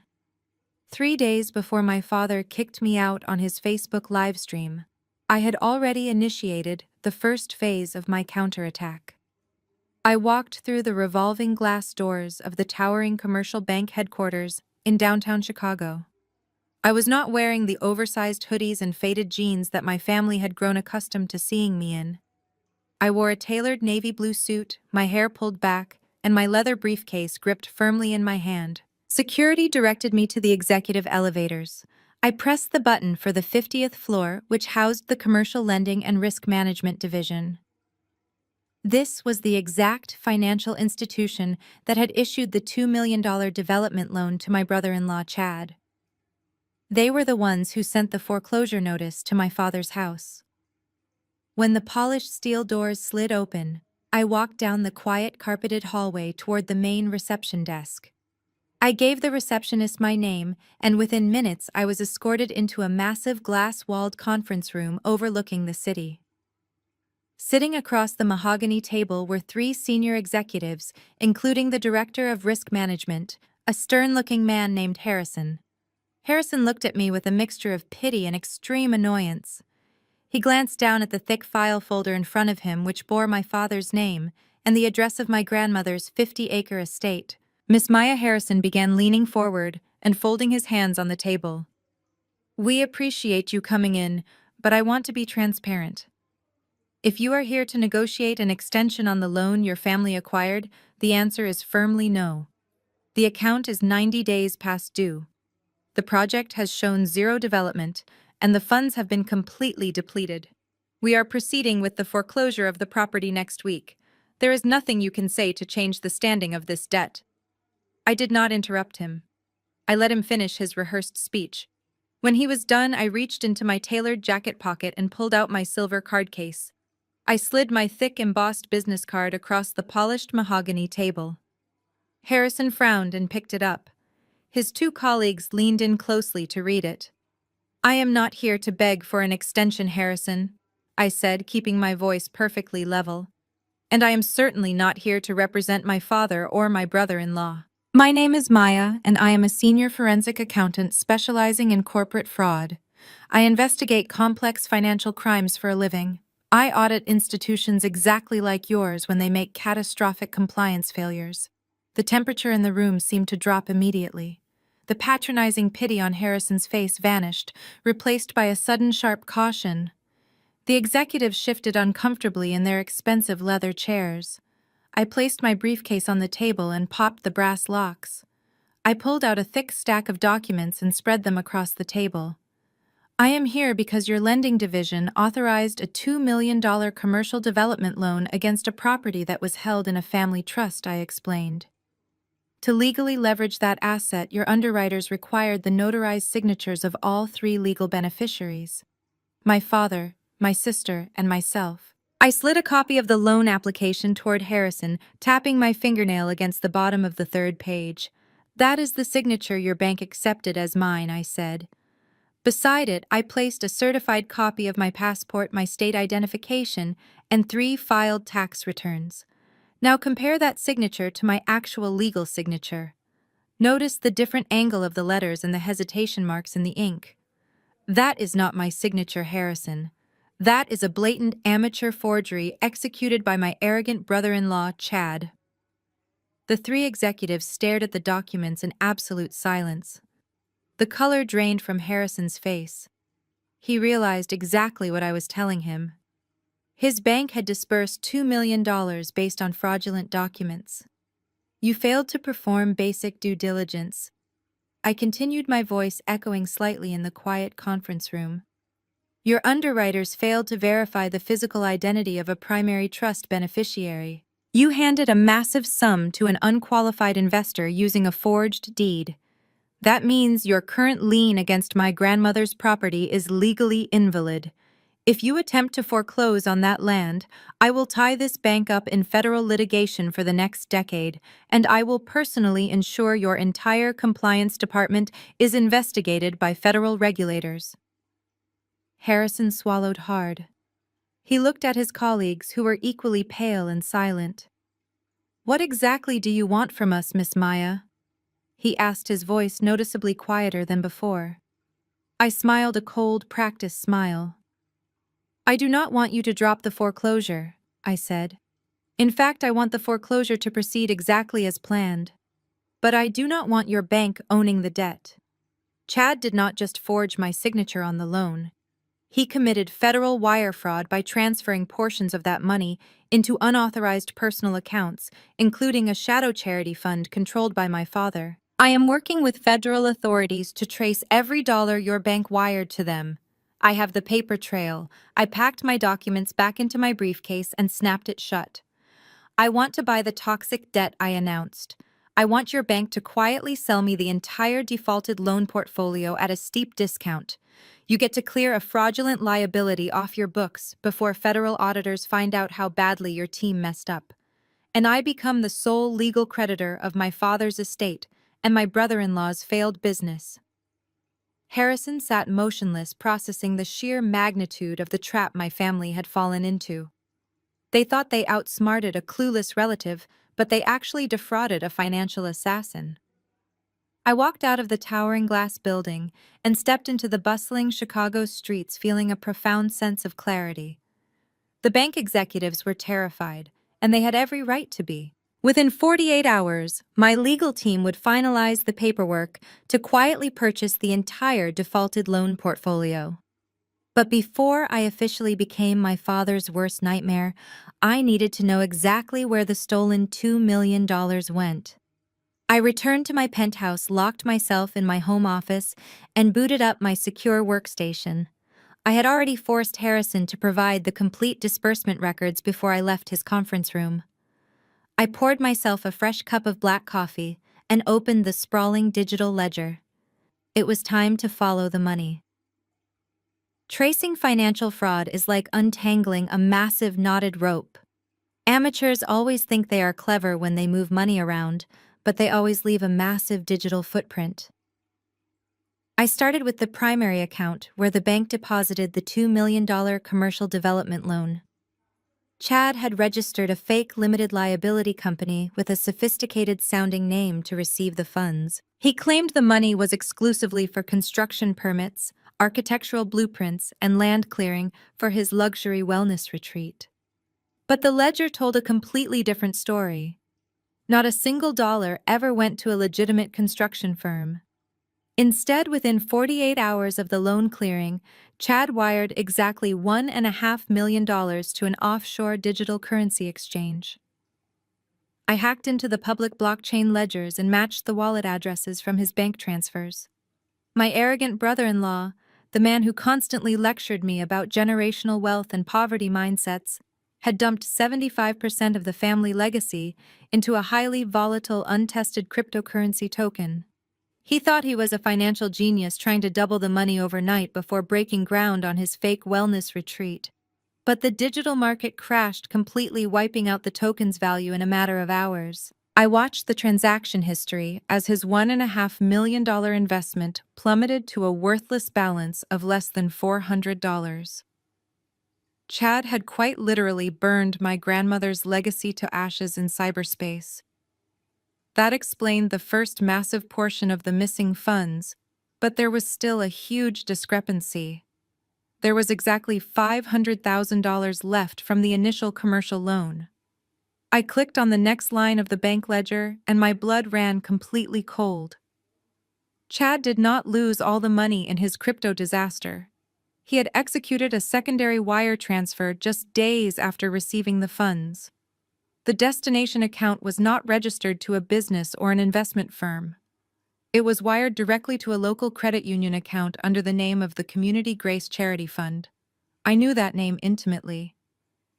3 days before my father kicked me out on his Facebook livestream, I had already initiated the first phase of my counterattack. I walked through the revolving glass doors of the towering commercial bank headquarters in downtown Chicago. I was not wearing the oversized hoodies and faded jeans that my family had grown accustomed to seeing me in. I wore a tailored navy blue suit, my hair pulled back, and my leather briefcase gripped firmly in my hand. Security directed me to the executive elevators. I pressed the button for the 50th floor, which housed the Commercial Lending and Risk Management Division. This was the exact financial institution that had issued the $2 million development loan to my brother-in-law, Chad. They were the ones who sent the foreclosure notice to my father's house. When the polished steel doors slid open, I walked down the quiet carpeted hallway toward the main reception desk. I gave the receptionist my name, and within minutes I was escorted into a massive glass-walled conference room overlooking the city. Sitting across the mahogany table were 3 senior executives, including the director of risk management, a stern-looking man named Harrison. Harrison looked at me with a mixture of pity and extreme annoyance. He glanced down at the thick file folder in front of him, which bore my father's name and the address of my grandmother's 50-acre estate. Miss Maya Harrison began leaning forward and folding his hands on the table. "We appreciate you coming in, but I want to be transparent. If you are here to negotiate an extension on the loan your family acquired, the answer is firmly no. The account is 90 days past due. The project has shown zero development, and the funds have been completely depleted. We are proceeding with the foreclosure of the property next week. There is nothing you can say to change the standing of this debt." I did not interrupt him. I let him finish his rehearsed speech. When he was done, I reached into my tailored jacket pocket and pulled out my silver card case. I slid my thick embossed business card across the polished mahogany table. Harrison frowned and picked it up. His 2 colleagues leaned in closely to read it. "I am not here to beg for an extension, Harrison," I said, keeping my voice perfectly level. "And I am certainly not here to represent my father or my brother-in-law. My name is Maya, and I am a senior forensic accountant specializing in corporate fraud. I investigate complex financial crimes for a living. I audit institutions exactly like yours when they make catastrophic compliance failures." The temperature in the room seemed to drop immediately. The patronizing pity on Harrison's face vanished, replaced by a sudden sharp caution. The executives shifted uncomfortably in their expensive leather chairs. I placed my briefcase on the table and popped the brass locks. I pulled out a thick stack of documents and spread them across the table. "I am here because your lending division authorized a $2 million commercial development loan against a property that was held in a family trust," I explained. "To legally leverage that asset, your underwriters required the notarized signatures of all 3 legal beneficiaries: my father, my sister, and myself." I slid a copy of the loan application toward Harrison, tapping my fingernail against the bottom of the 3rd page. "That is the signature your bank accepted as mine," I said. Beside it, I placed a certified copy of my passport, my state identification, and 3 filed tax returns. Now compare that signature to my actual legal signature. Notice the different angle of the letters and the hesitation marks in the ink. That is not my signature, Harrison. That is a blatant amateur forgery executed by my arrogant brother-in-law, Chad. The three executives stared at the documents in absolute silence. The color drained from Harrison's face. He realized exactly what I was telling him. His bank had disbursed $2 million based on fraudulent documents. You failed to perform basic due diligence. I continued, my voice echoing slightly in the quiet conference room. Your underwriters failed to verify the physical identity of a primary trust beneficiary. You handed a massive sum to an unqualified investor using a forged deed. That means your current lien against my grandmother's property is legally invalid. If you attempt to foreclose on that land, I will tie this bank up in federal litigation for the next decade, and I will personally ensure your entire compliance department is investigated by federal regulators. Harrison swallowed hard. He looked at his colleagues, who were equally pale and silent. What exactly do you want from us, Miss Maya? He asked, his voice noticeably quieter than before. I smiled a cold, practiced smile. I do not want you to drop the foreclosure, I said. In fact, I want the foreclosure to proceed exactly as planned. But I do not want your bank owning the debt. Chad did not just forge my signature on the loan. He committed federal wire fraud by transferring portions of that money into unauthorized personal accounts, including a shadow charity fund controlled by my father. I am working with federal authorities to trace every dollar your bank wired to them. I have the paper trail. I packed my documents back into my briefcase and snapped it shut. I want to buy the toxic debt, I announced. I want your bank to quietly sell me the entire defaulted loan portfolio at a steep discount. You get to clear a fraudulent liability off your books before federal auditors find out how badly your team messed up. And I become the sole legal creditor of my father's estate and my brother-in-law's failed business. Harrison sat motionless, processing the sheer magnitude of the trap my family had fallen into. They thought they outsmarted a clueless relative, but they actually defrauded a financial assassin. I walked out of the towering glass building and stepped into the bustling Chicago streets, feeling a profound sense of clarity. The bank executives were terrified, and they had every right to be. Within 48 hours, my legal team would finalize the paperwork to quietly purchase the entire defaulted loan portfolio. But before I officially became my father's worst nightmare, I needed to know exactly where the stolen $2 million went. I returned to my penthouse, locked myself in my home office, and booted up my secure workstation. I had already forced Harrison to provide the complete disbursement records before I left his conference room. I poured myself a fresh cup of black coffee and opened the sprawling digital ledger. It was time to follow the money. Tracing financial fraud is like untangling a massive knotted rope. Amateurs always think they are clever when they move money around, but they always leave a massive digital footprint. I started with the primary account, where the bank deposited the $2 million commercial development loan. Chad had registered a fake limited liability company with a sophisticated-sounding name to receive the funds. He claimed the money was exclusively for construction permits, architectural blueprints, and land clearing for his luxury wellness retreat. But the ledger told a completely different story. Not a single dollar ever went to a legitimate construction firm. Instead, within 48 hours of the loan clearing, Chad wired exactly $1.5 million to an offshore digital currency exchange. I hacked into the public blockchain ledgers and matched the wallet addresses from his bank transfers. My arrogant brother-in-law, the man who constantly lectured me about generational wealth and poverty mindsets, had dumped 75% of the family legacy into a highly volatile, untested cryptocurrency token. He thought he was a financial genius trying to double the money overnight before breaking ground on his fake wellness retreat. But the digital market crashed, completely wiping out the token's value in a matter of hours. I watched the transaction history as his $1.5 million investment plummeted to a worthless balance of less than $400. Chad had quite literally burned my grandmother's legacy to ashes in cyberspace. That explained the first massive portion of the missing funds, but there was still a huge discrepancy. There was exactly $500,000 left from the initial commercial loan. I clicked on the next line of the bank ledger, and my blood ran completely cold. Chad did not lose all the money in his crypto disaster. He had executed a secondary wire transfer just days after receiving the funds. The destination account was not registered to a business or an investment firm. It was wired directly to a local credit union account under the name of the Community Grace Charity Fund. I knew that name intimately.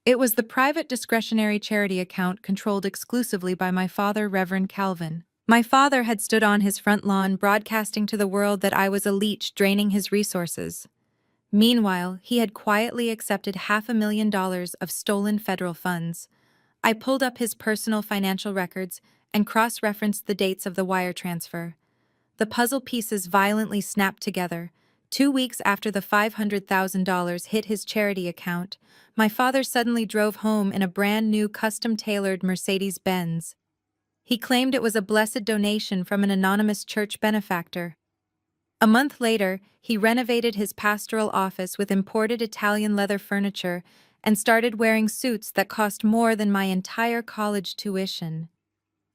It was the private discretionary charity account controlled exclusively by my father, Reverend Calvin. My father had stood on his front lawn broadcasting to the world that I was a leech draining his resources. Meanwhile, he had quietly accepted $500,000 of stolen federal funds. I pulled up his personal financial records and cross-referenced the dates of the wire transfer. The puzzle pieces violently snapped together. 2 weeks after the $500,000 hit his charity account, my father suddenly drove home in a brand new custom-tailored Mercedes-Benz. He claimed it was a blessed donation from an anonymous church benefactor. A month later, he renovated his pastoral office with imported Italian leather furniture and started wearing suits that cost more than my entire college tuition.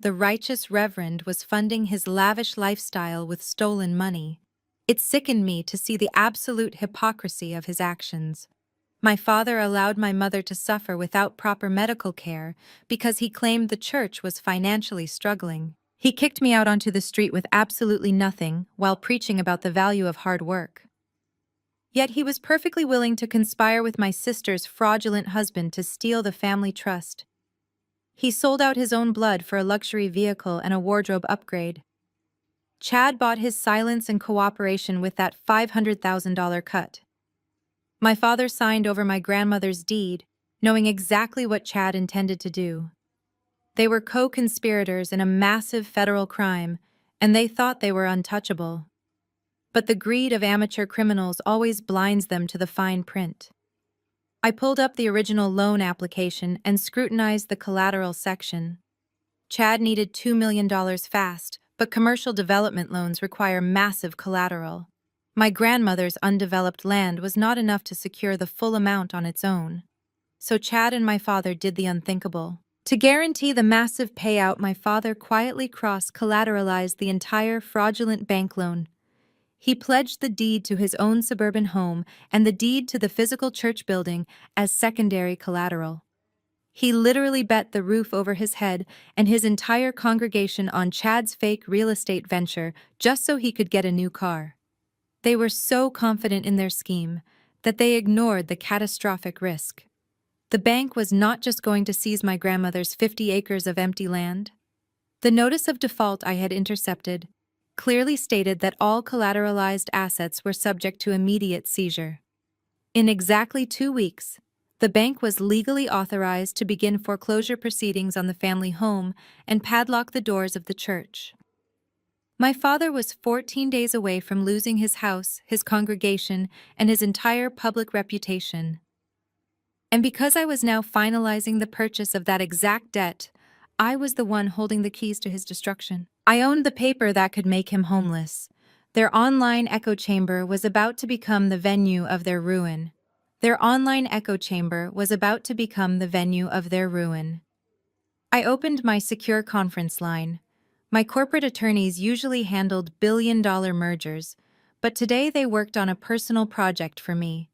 The righteous reverend was funding his lavish lifestyle with stolen money. It sickened me to see the absolute hypocrisy of his actions. My father allowed my mother to suffer without proper medical care because he claimed the church was financially struggling. He kicked me out onto the street with absolutely nothing while preaching about the value of hard work. Yet he was perfectly willing to conspire with my sister's fraudulent husband to steal the family trust. He sold out his own blood for a luxury vehicle and a wardrobe upgrade. Chad bought his silence and cooperation with that $500,000 cut. My father signed over my grandmother's deed, knowing exactly what Chad intended to do. They were co-conspirators in a massive federal crime, and they thought they were untouchable. But the greed of amateur criminals always blinds them to the fine print. I pulled up the original loan application and scrutinized the collateral section. Chad needed $2 million fast, but commercial development loans require massive collateral. My grandmother's undeveloped land was not enough to secure the full amount on its own. So Chad and my father did the unthinkable. To guarantee the massive payout, my father quietly cross-collateralized the entire fraudulent bank loan. He pledged the deed to his own suburban home and the deed to the physical church building as secondary collateral. He literally bet the roof over his head and his entire congregation on Chad's fake real estate venture just so he could get a new car. They were so confident in their scheme that they ignored the catastrophic risk. The bank was not just going to seize my grandmother's 50 acres of empty land. The notice of default I had intercepted clearly stated that all collateralized assets were subject to immediate seizure. In exactly 2 weeks, the bank was legally authorized to begin foreclosure proceedings on the family home and padlock the doors of the church. My father was 14 days away from losing his house, his congregation, and his entire public reputation. And because I was now finalizing the purchase of that exact debt, I was the one holding the keys to his destruction. I owned the paper that could make him homeless. Their online echo chamber was about to become the venue of their ruin. Their online echo chamber was about to become the venue of their ruin. I opened my secure conference line. My corporate attorneys usually handled billion-dollar mergers, but today they worked on a personal project for me.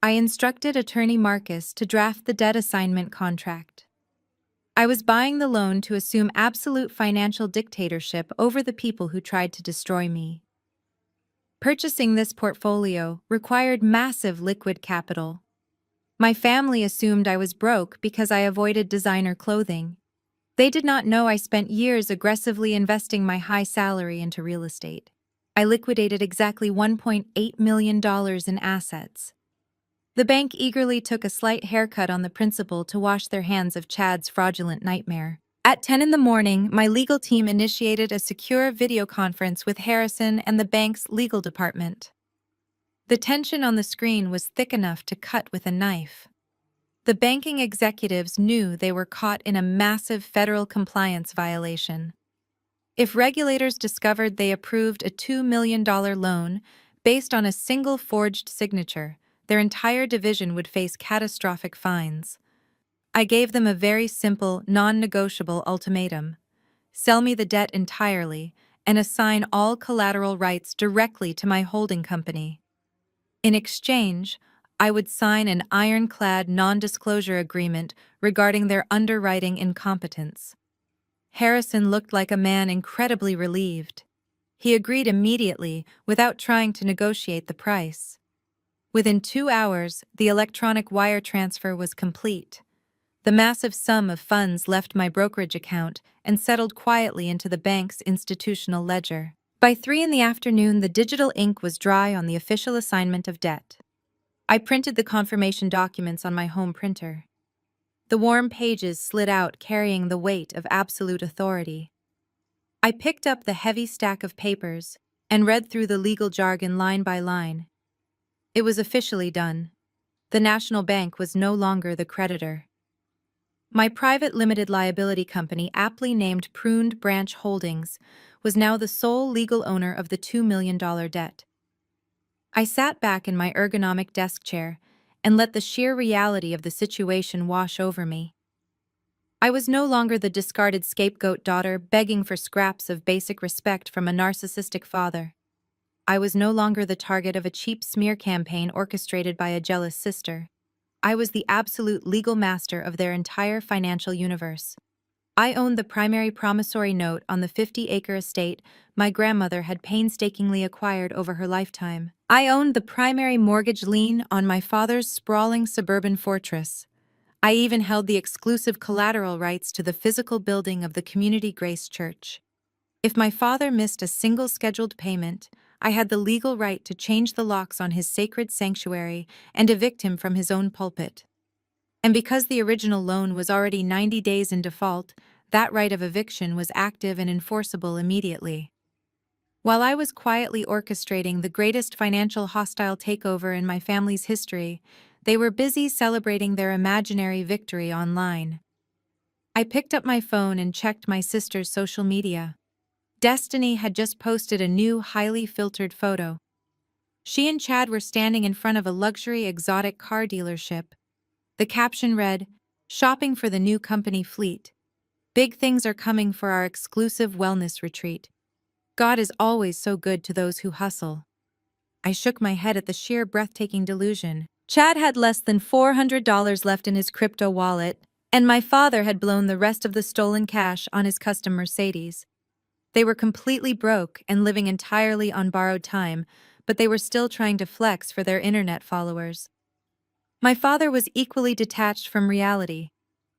I instructed attorney Marcus to draft the debt assignment contract. I was buying the loan to assume absolute financial dictatorship over the people who tried to destroy me. Purchasing this portfolio required massive liquid capital. My family assumed I was broke because I avoided designer clothing. They did not know I spent years aggressively investing my high salary into real estate. I liquidated exactly $1.8 million in assets. The bank eagerly took a slight haircut on the principal to wash their hands of Chad's fraudulent nightmare. At 10 in the morning, my legal team initiated a secure video conference with Harrison and the bank's legal department. The tension on the screen was thick enough to cut with a knife. The banking executives knew they were caught in a massive federal compliance violation. If regulators discovered they approved a $2 million loan based on a single forged signature, their entire division would face catastrophic fines. I gave them a very simple, non-negotiable ultimatum. Sell me the debt entirely and assign all collateral rights directly to my holding company. In exchange, I would sign an ironclad non-disclosure agreement regarding their underwriting incompetence. Harrison looked like a man incredibly relieved. He agreed immediately without trying to negotiate the price. Within 2 hours, the electronic wire transfer was complete. The massive sum of funds left my brokerage account and settled quietly into the bank's institutional ledger. By 3 in the afternoon, the digital ink was dry on the official assignment of debt. I printed the confirmation documents on my home printer. The warm pages slid out, carrying the weight of absolute authority. I picked up the heavy stack of papers and read through the legal jargon line by line. It was officially done. The National Bank was no longer the creditor. My private limited liability company, aptly named Pruned Branch Holdings, was now the sole legal owner of the $2 million debt. I sat back in my ergonomic desk chair and let the sheer reality of the situation wash over me. I was no longer the discarded scapegoat daughter begging for scraps of basic respect from a narcissistic father. I was no longer the target of a cheap smear campaign orchestrated by a jealous sister. I was the absolute legal master of their entire financial universe. I owned the primary promissory note on the 50-acre estate my grandmother had painstakingly acquired over her lifetime. I owned the primary mortgage lien on my father's sprawling suburban fortress. I even held the exclusive collateral rights to the physical building of the Community Grace Church. If my father missed a single scheduled payment, I had the legal right to change the locks on his sacred sanctuary and evict him from his own pulpit. And because the original loan was already 90 days in default, that right of eviction was active and enforceable immediately. While I was quietly orchestrating the greatest financial hostile takeover in my family's history, they were busy celebrating their imaginary victory online. I picked up my phone and checked my sister's social media. Destiny had just posted a new, highly filtered photo. She and Chad were standing in front of a luxury exotic car dealership. The caption read, "Shopping for the new company fleet. Big things are coming for our exclusive wellness retreat. God is always so good to those who hustle." I shook my head at the sheer breathtaking delusion. Chad had less than $400 left in his crypto wallet, and my father had blown the rest of the stolen cash on his custom Mercedes. They were completely broke and living entirely on borrowed time, but they were still trying to flex for their internet followers. My father was equally detached from reality.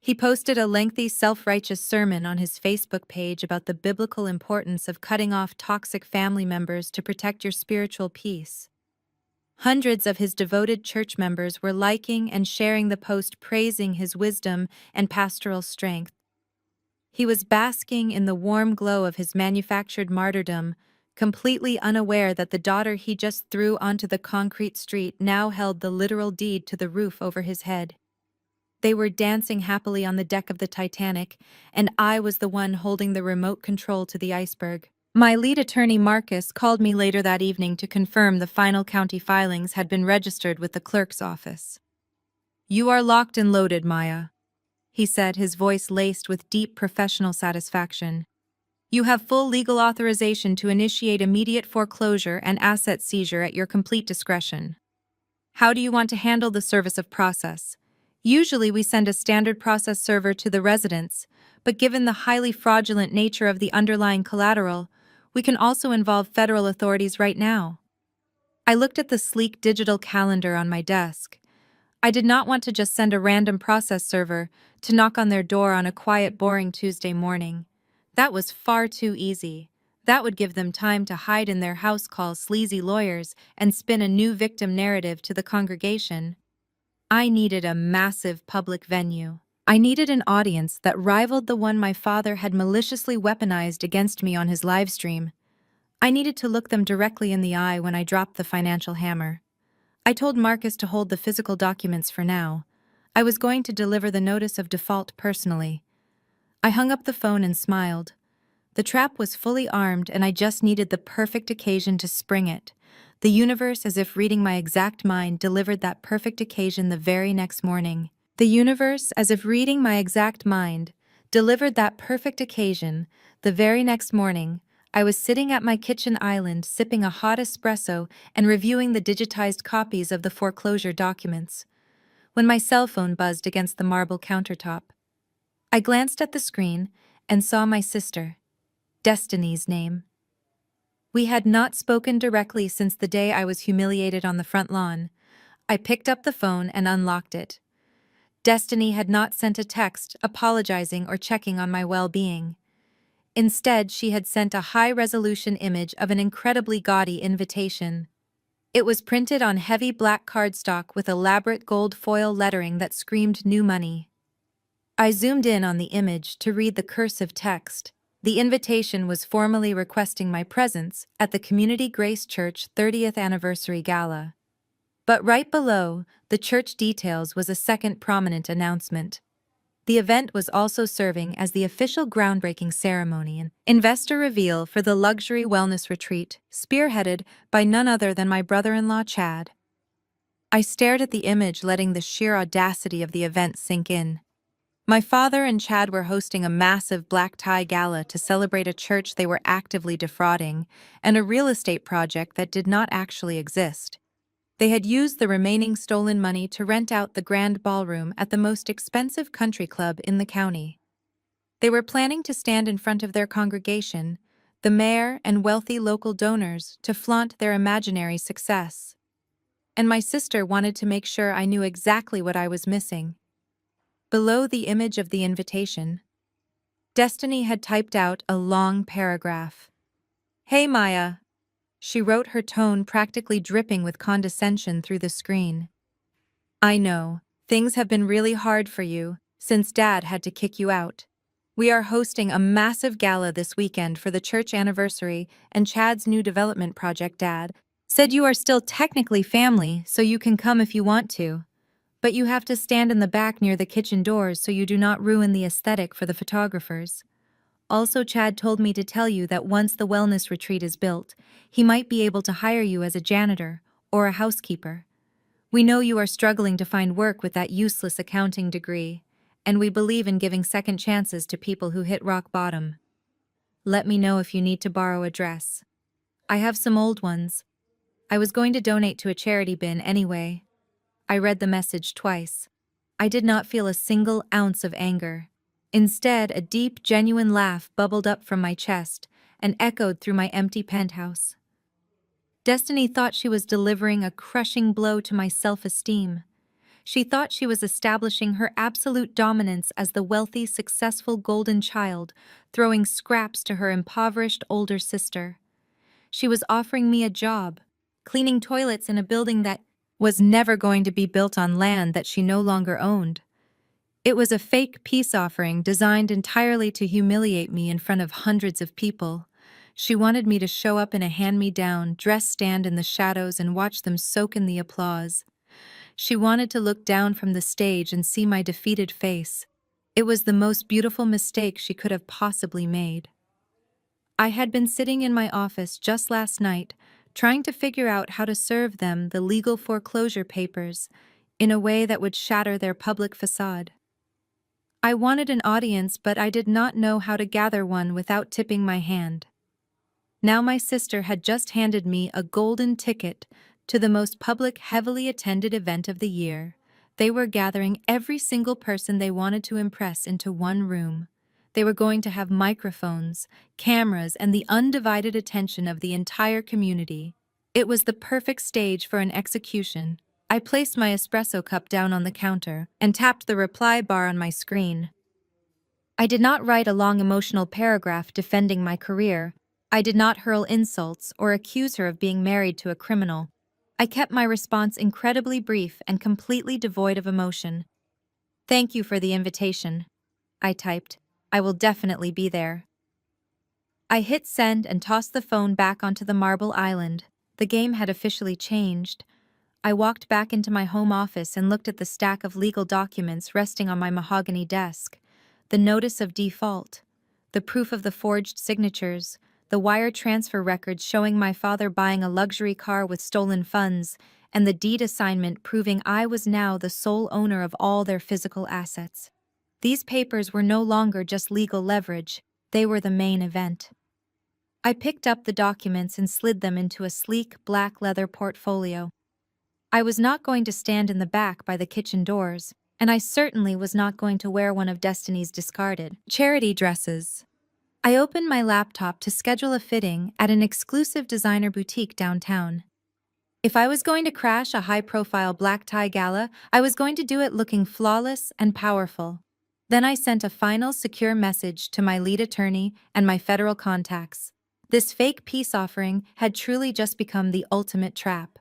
He posted a lengthy self-righteous sermon on his Facebook page about the biblical importance of cutting off toxic family members to protect your spiritual peace. Hundreds of his devoted church members were liking and sharing the post, praising his wisdom and pastoral strength. He was basking in the warm glow of his manufactured martyrdom, completely unaware that the daughter he just threw onto the concrete street now held the literal deed to the roof over his head. They were dancing happily on the deck of the Titanic, and I was the one holding the remote control to the iceberg. My lead attorney Marcus called me later that evening to confirm the final county filings had been registered with the clerk's office. "You are locked and loaded, Maya," he said, his voice laced with deep professional satisfaction. "You have full legal authorization to initiate immediate foreclosure and asset seizure at your complete discretion. How do you want to handle the service of process? Usually we send a standard process server to the residence, but given the highly fraudulent nature of the underlying collateral, we can also involve federal authorities right now." I looked at the sleek digital calendar on my desk. I did not want to just send a random process server to knock on their door on a quiet, boring Tuesday morning. That was far too easy. That would give them time to hide in their house, call sleazy lawyers, and spin a new victim narrative to the congregation. I needed a massive public venue. I needed an audience that rivaled the one my father had maliciously weaponized against me on his live stream. I needed to look them directly in the eye when I dropped the financial hammer. I told Marcus to hold the physical documents for now. I was going to deliver the notice of default personally. I hung up the phone and smiled. The trap was fully armed and I just needed the perfect occasion to spring it. The universe, as if reading my exact mind, delivered that perfect occasion the very next morning. The universe, as if reading my exact mind, delivered that perfect occasion the very next morning. I was sitting at my kitchen island sipping a hot espresso and reviewing the digitized copies of the foreclosure documents, when my cell phone buzzed against the marble countertop. I glanced at the screen and saw my sister, Destiny's name. We had not spoken directly since the day I was humiliated on the front lawn. I picked up the phone and unlocked it. Destiny had not sent a text apologizing or checking on my well-being. Instead, she had sent a high-resolution image of an incredibly gaudy invitation. It was printed on heavy black cardstock with elaborate gold foil lettering that screamed new money. I zoomed in on the image to read the cursive text. The invitation was formally requesting my presence at the Community Grace Church 30th Anniversary Gala. But right below the church details was a second prominent announcement. The event was also serving as the official groundbreaking ceremony and investor reveal for the luxury wellness retreat, spearheaded by none other than my brother-in-law Chad. I stared at the image, letting the sheer audacity of the event sink in. My father and Chad were hosting a massive black tie gala to celebrate a church they were actively defrauding and a real estate project that did not actually exist. They had used the remaining stolen money to rent out the grand ballroom at the most expensive country club in the county. They were planning to stand in front of their congregation, the mayor and wealthy local donors, to flaunt their imaginary success. And my sister wanted to make sure I knew exactly what I was missing. Below the image of the invitation, Destiny had typed out a long paragraph. "Hey Maya," she wrote, her tone practically dripping with condescension through the screen. "I know, things have been really hard for you since Dad had to kick you out. We are hosting a massive gala this weekend for the church anniversary and Chad's new development project. Dad said you are still technically family, so you can come if you want to. But you have to stand in the back near the kitchen doors so you do not ruin the aesthetic for the photographers. Also, Chad told me to tell you that once the wellness retreat is built, he might be able to hire you as a janitor or a housekeeper. We know you are struggling to find work with that useless accounting degree, and we believe in giving second chances to people who hit rock bottom. Let me know if you need to borrow a dress. I have some old ones. I was going to donate to a charity bin anyway." I read the message twice. I did not feel a single ounce of anger. Instead, a deep, genuine laugh bubbled up from my chest and echoed through my empty penthouse. Destiny thought she was delivering a crushing blow to my self-esteem. She thought she was establishing her absolute dominance as the wealthy, successful golden child, throwing scraps to her impoverished older sister. She was offering me a job, cleaning toilets in a building that was never going to be built on land that she no longer owned. It was a fake peace offering designed entirely to humiliate me in front of hundreds of people. She wanted me to show up in a hand-me-down dress, stand in the shadows and watch them soak in the applause. She wanted to look down from the stage and see my defeated face. It was the most beautiful mistake she could have possibly made. I had been sitting in my office just last night, trying to figure out how to serve them the legal foreclosure papers in a way that would shatter their public facade. I wanted an audience, but I did not know how to gather one without tipping my hand. Now my sister had just handed me a golden ticket to the most public, heavily attended event of the year. They were gathering every single person they wanted to impress into one room. They were going to have microphones, cameras, and the undivided attention of the entire community. It was the perfect stage for an execution. I placed my espresso cup down on the counter and tapped the reply bar on my screen. I did not write a long emotional paragraph defending my career. I did not hurl insults or accuse her of being married to a criminal. I kept my response incredibly brief and completely devoid of emotion. "Thank you for the invitation," I typed. "I will definitely be there." I hit send and tossed the phone back onto the marble island. The game had officially changed. I walked back into my home office and looked at the stack of legal documents resting on my mahogany desk. The notice of default, the proof of the forged signatures, the wire transfer records showing my father buying a luxury car with stolen funds, and the deed assignment proving I was now the sole owner of all their physical assets. These papers were no longer just legal leverage, they were the main event. I picked up the documents and slid them into a sleek black leather portfolio. I was not going to stand in the back by the kitchen doors, and I certainly was not going to wear one of Destiny's discarded charity dresses. I opened my laptop to schedule a fitting at an exclusive designer boutique downtown. If I was going to crash a high-profile black tie gala, I was going to do it looking flawless and powerful. Then I sent a final secure message to my lead attorney and my federal contacts. This fake peace offering had truly just become the ultimate trap.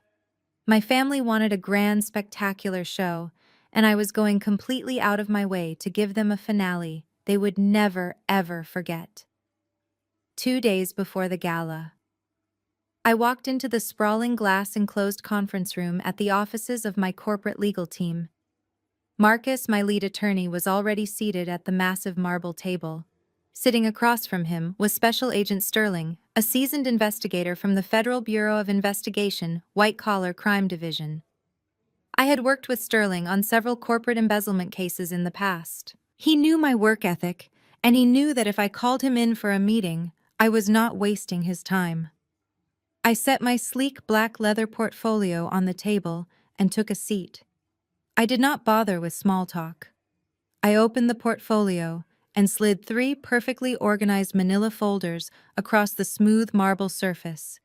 My family wanted a grand, spectacular show, and I was going completely out of my way to give them a finale they would never, ever forget. 2 days before the gala, I walked into the sprawling glass-enclosed conference room at the offices of my corporate legal team. Marcus, my lead attorney, was already seated at the massive marble table. Sitting across from him was Special Agent Sterling, a seasoned investigator from the Federal Bureau of Investigation, White-Collar Crime Division. I had worked with Sterling on several corporate embezzlement cases in the past. He knew my work ethic, and he knew that if I called him in for a meeting, I was not wasting his time. I set my sleek black leather portfolio on the table and took a seat. I did not bother with small talk. I opened the portfolio and slid 3 perfectly organized manila folders across the smooth marble surface.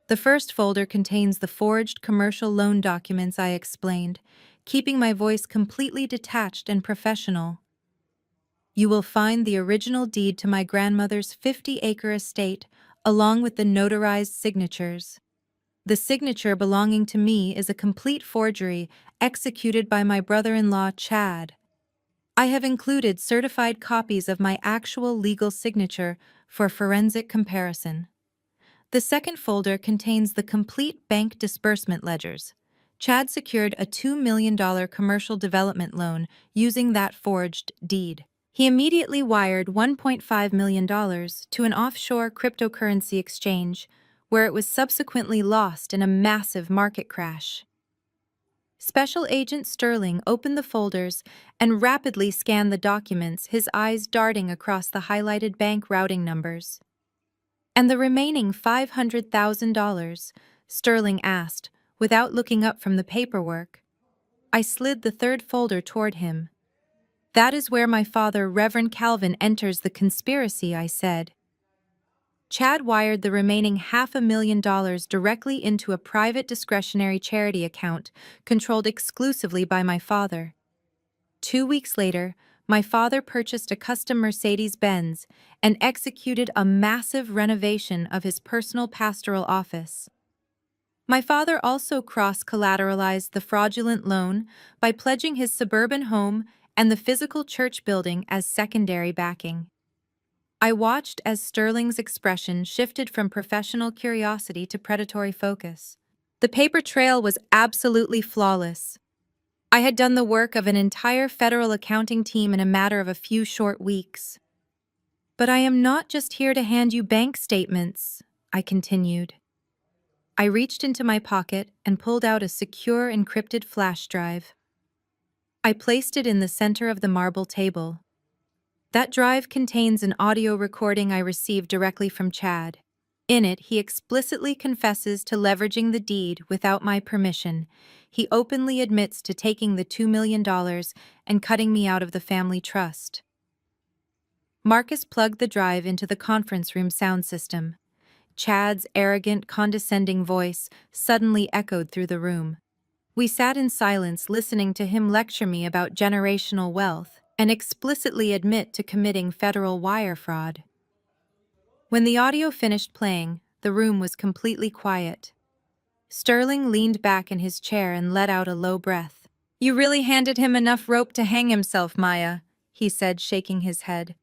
The first folder contains the forged commercial loan documents I explained, keeping my voice completely detached and professional. You will find the original deed to my grandmother's 50-acre estate, along with the notarized signatures. The signature belonging to me is a complete forgery executed by my brother-in-law, Chad. I have included certified copies of my actual legal signature for forensic comparison. The second folder contains the complete bank disbursement ledgers. Chad secured a $2 million commercial development loan using that forged deed. He immediately wired $1.5 million to an offshore cryptocurrency exchange, where it was subsequently lost in a massive market crash. Special Agent Sterling opened the folders and rapidly scanned the documents, his eyes darting across the highlighted bank routing numbers. "And the remaining $500,000? Sterling asked, without looking up from the paperwork. I slid the third folder toward him. "That is where my father, Reverend Calvin, enters the conspiracy," I said. Chad wired the remaining $500,000 directly into a private discretionary charity account controlled exclusively by my father. 2 weeks later, my father purchased a custom Mercedes-Benz and executed a massive renovation of his personal pastoral office. My father also cross-collateralized the fraudulent loan by pledging his suburban home and the physical church building as secondary backing. I watched as Sterling's expression shifted from professional curiosity to predatory focus. The paper trail was absolutely flawless. I had done the work of an entire federal accounting team in a matter of a few short weeks. "But I am not just here to hand you bank statements," I continued. I reached into my pocket and pulled out a secure encrypted flash drive. I placed it in the center of the marble table. That drive contains an audio recording I received directly from Chad. In it, he explicitly confesses to leveraging the deed without my permission. He openly admits to taking the $2 million and cutting me out of the family trust. Marcus plugged the drive into the conference room sound system. Chad's arrogant, condescending voice suddenly echoed through the room. We sat in silence, listening to him lecture me about generational wealth and explicitly admit to committing federal wire fraud. When the audio finished playing, the room was completely quiet. Sterling leaned back in his chair and let out a low breath. "You really handed him enough rope to hang himself, Maya," he said, shaking his head.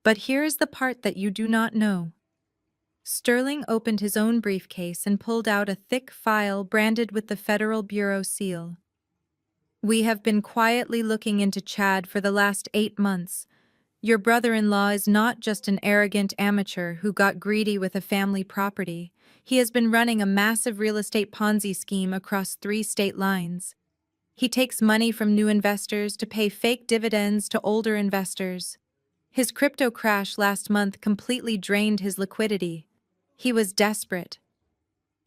"But here is the part that you do not know. Sterling opened his own briefcase and pulled out a thick file branded with the Federal Bureau seal. We have been quietly looking into Chad for the last 8 months. Your brother-in-law is not just an arrogant amateur who got greedy with a family property. He has been running a massive real estate Ponzi scheme across 3 state lines. He takes money from new investors to pay fake dividends to older investors. His crypto crash last month completely drained his liquidity. He was desperate.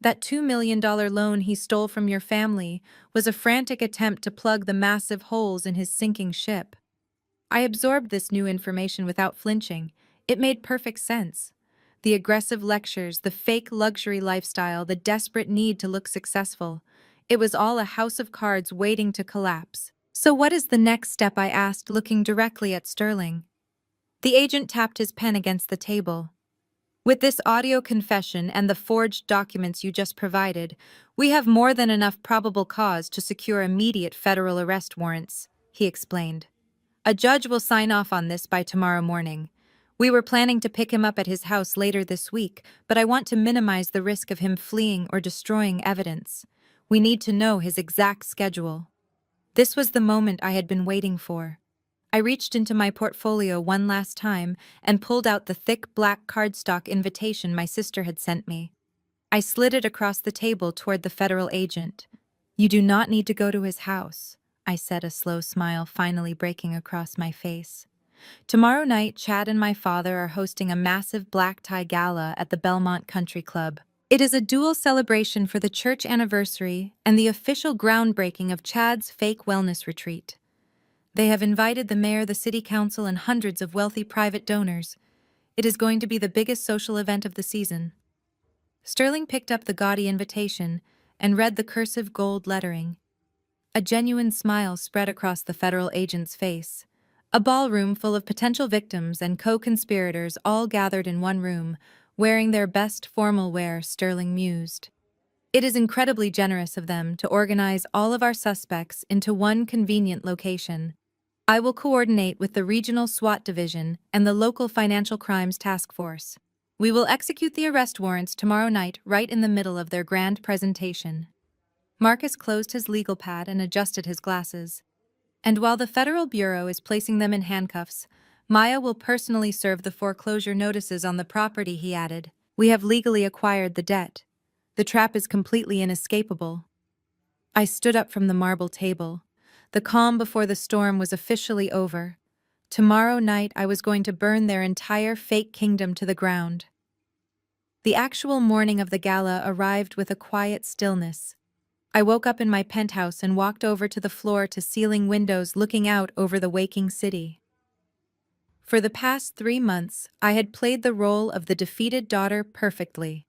That $2 million loan he stole from your family was a frantic attempt to plug the massive holes in his sinking ship. I absorbed this new information without flinching. It made perfect sense. The aggressive lectures, the fake luxury lifestyle, the desperate need to look successful. It was all a house of cards waiting to collapse. So what is the next step? I asked, looking directly at Sterling. The agent tapped his pen against the table. With this audio confession and the forged documents you just provided, we have more than enough probable cause to secure immediate federal arrest warrants, he explained. A judge will sign off on this by tomorrow morning. We were planning to pick him up at his house later this week, but I want to minimize the risk of him fleeing or destroying evidence. We need to know his exact schedule. This was the moment I had been waiting for. I reached into my portfolio one last time and pulled out the thick black cardstock invitation my sister had sent me. I slid it across the table toward the federal agent. You do not need to go to his house, I said, a slow smile finally breaking across my face. Tomorrow night, Chad and my father are hosting a massive black tie gala at the Belmont Country Club. It is a dual celebration for the church anniversary and the official groundbreaking of Chad's fake wellness retreat. They have invited the mayor, the city council, and hundreds of wealthy private donors. It is going to be the biggest social event of the season. Sterling picked up the gaudy invitation and read the cursive gold lettering. A genuine smile spread across the federal agent's face. A ballroom full of potential victims and co-conspirators all gathered in one room, wearing their best formal wear, Sterling mused. It is incredibly generous of them to organize all of our suspects into one convenient location. I will coordinate with the regional SWAT division and the local financial crimes task force. We will execute the arrest warrants tomorrow night right in the middle of their grand presentation. Marcus closed his legal pad and adjusted his glasses. And while the Federal Bureau is placing them in handcuffs, Maya will personally serve the foreclosure notices on the property, he added. We have legally acquired the debt. The trap is completely inescapable. I stood up from the marble table. The calm before the storm was officially over. Tomorrow night I was going to burn their entire fake kingdom to the ground. The actual morning of the gala arrived with a quiet stillness. I woke up in my penthouse and walked over to the floor-to-ceiling windows looking out over the waking city. For the past 3 months, I had played the role of the defeated daughter perfectly.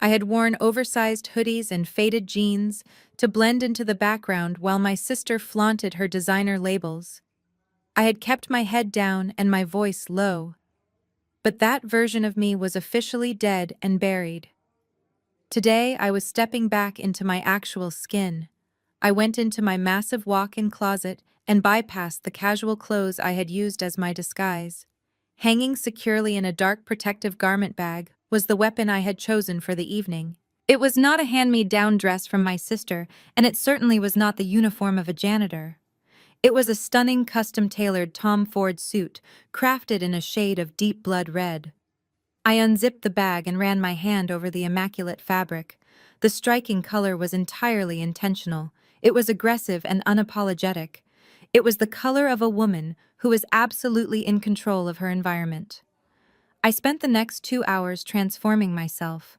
I had worn oversized hoodies and faded jeans to blend into the background while my sister flaunted her designer labels. I had kept my head down and my voice low. But that version of me was officially dead and buried. Today, I was stepping back into my actual skin. I went into my massive walk-in closet and bypassed the casual clothes I had used as my disguise. Hanging securely in a dark protective garment bag was the weapon I had chosen for the evening. It was not a hand-me-down dress from my sister, and it certainly was not the uniform of a janitor. It was a stunning custom-tailored Tom Ford suit, crafted in a shade of deep blood red. I unzipped the bag and ran my hand over the immaculate fabric. The striking color was entirely intentional. It was aggressive and unapologetic. It was the color of a woman who is absolutely in control of her environment. I spent the next 2 hours transforming myself.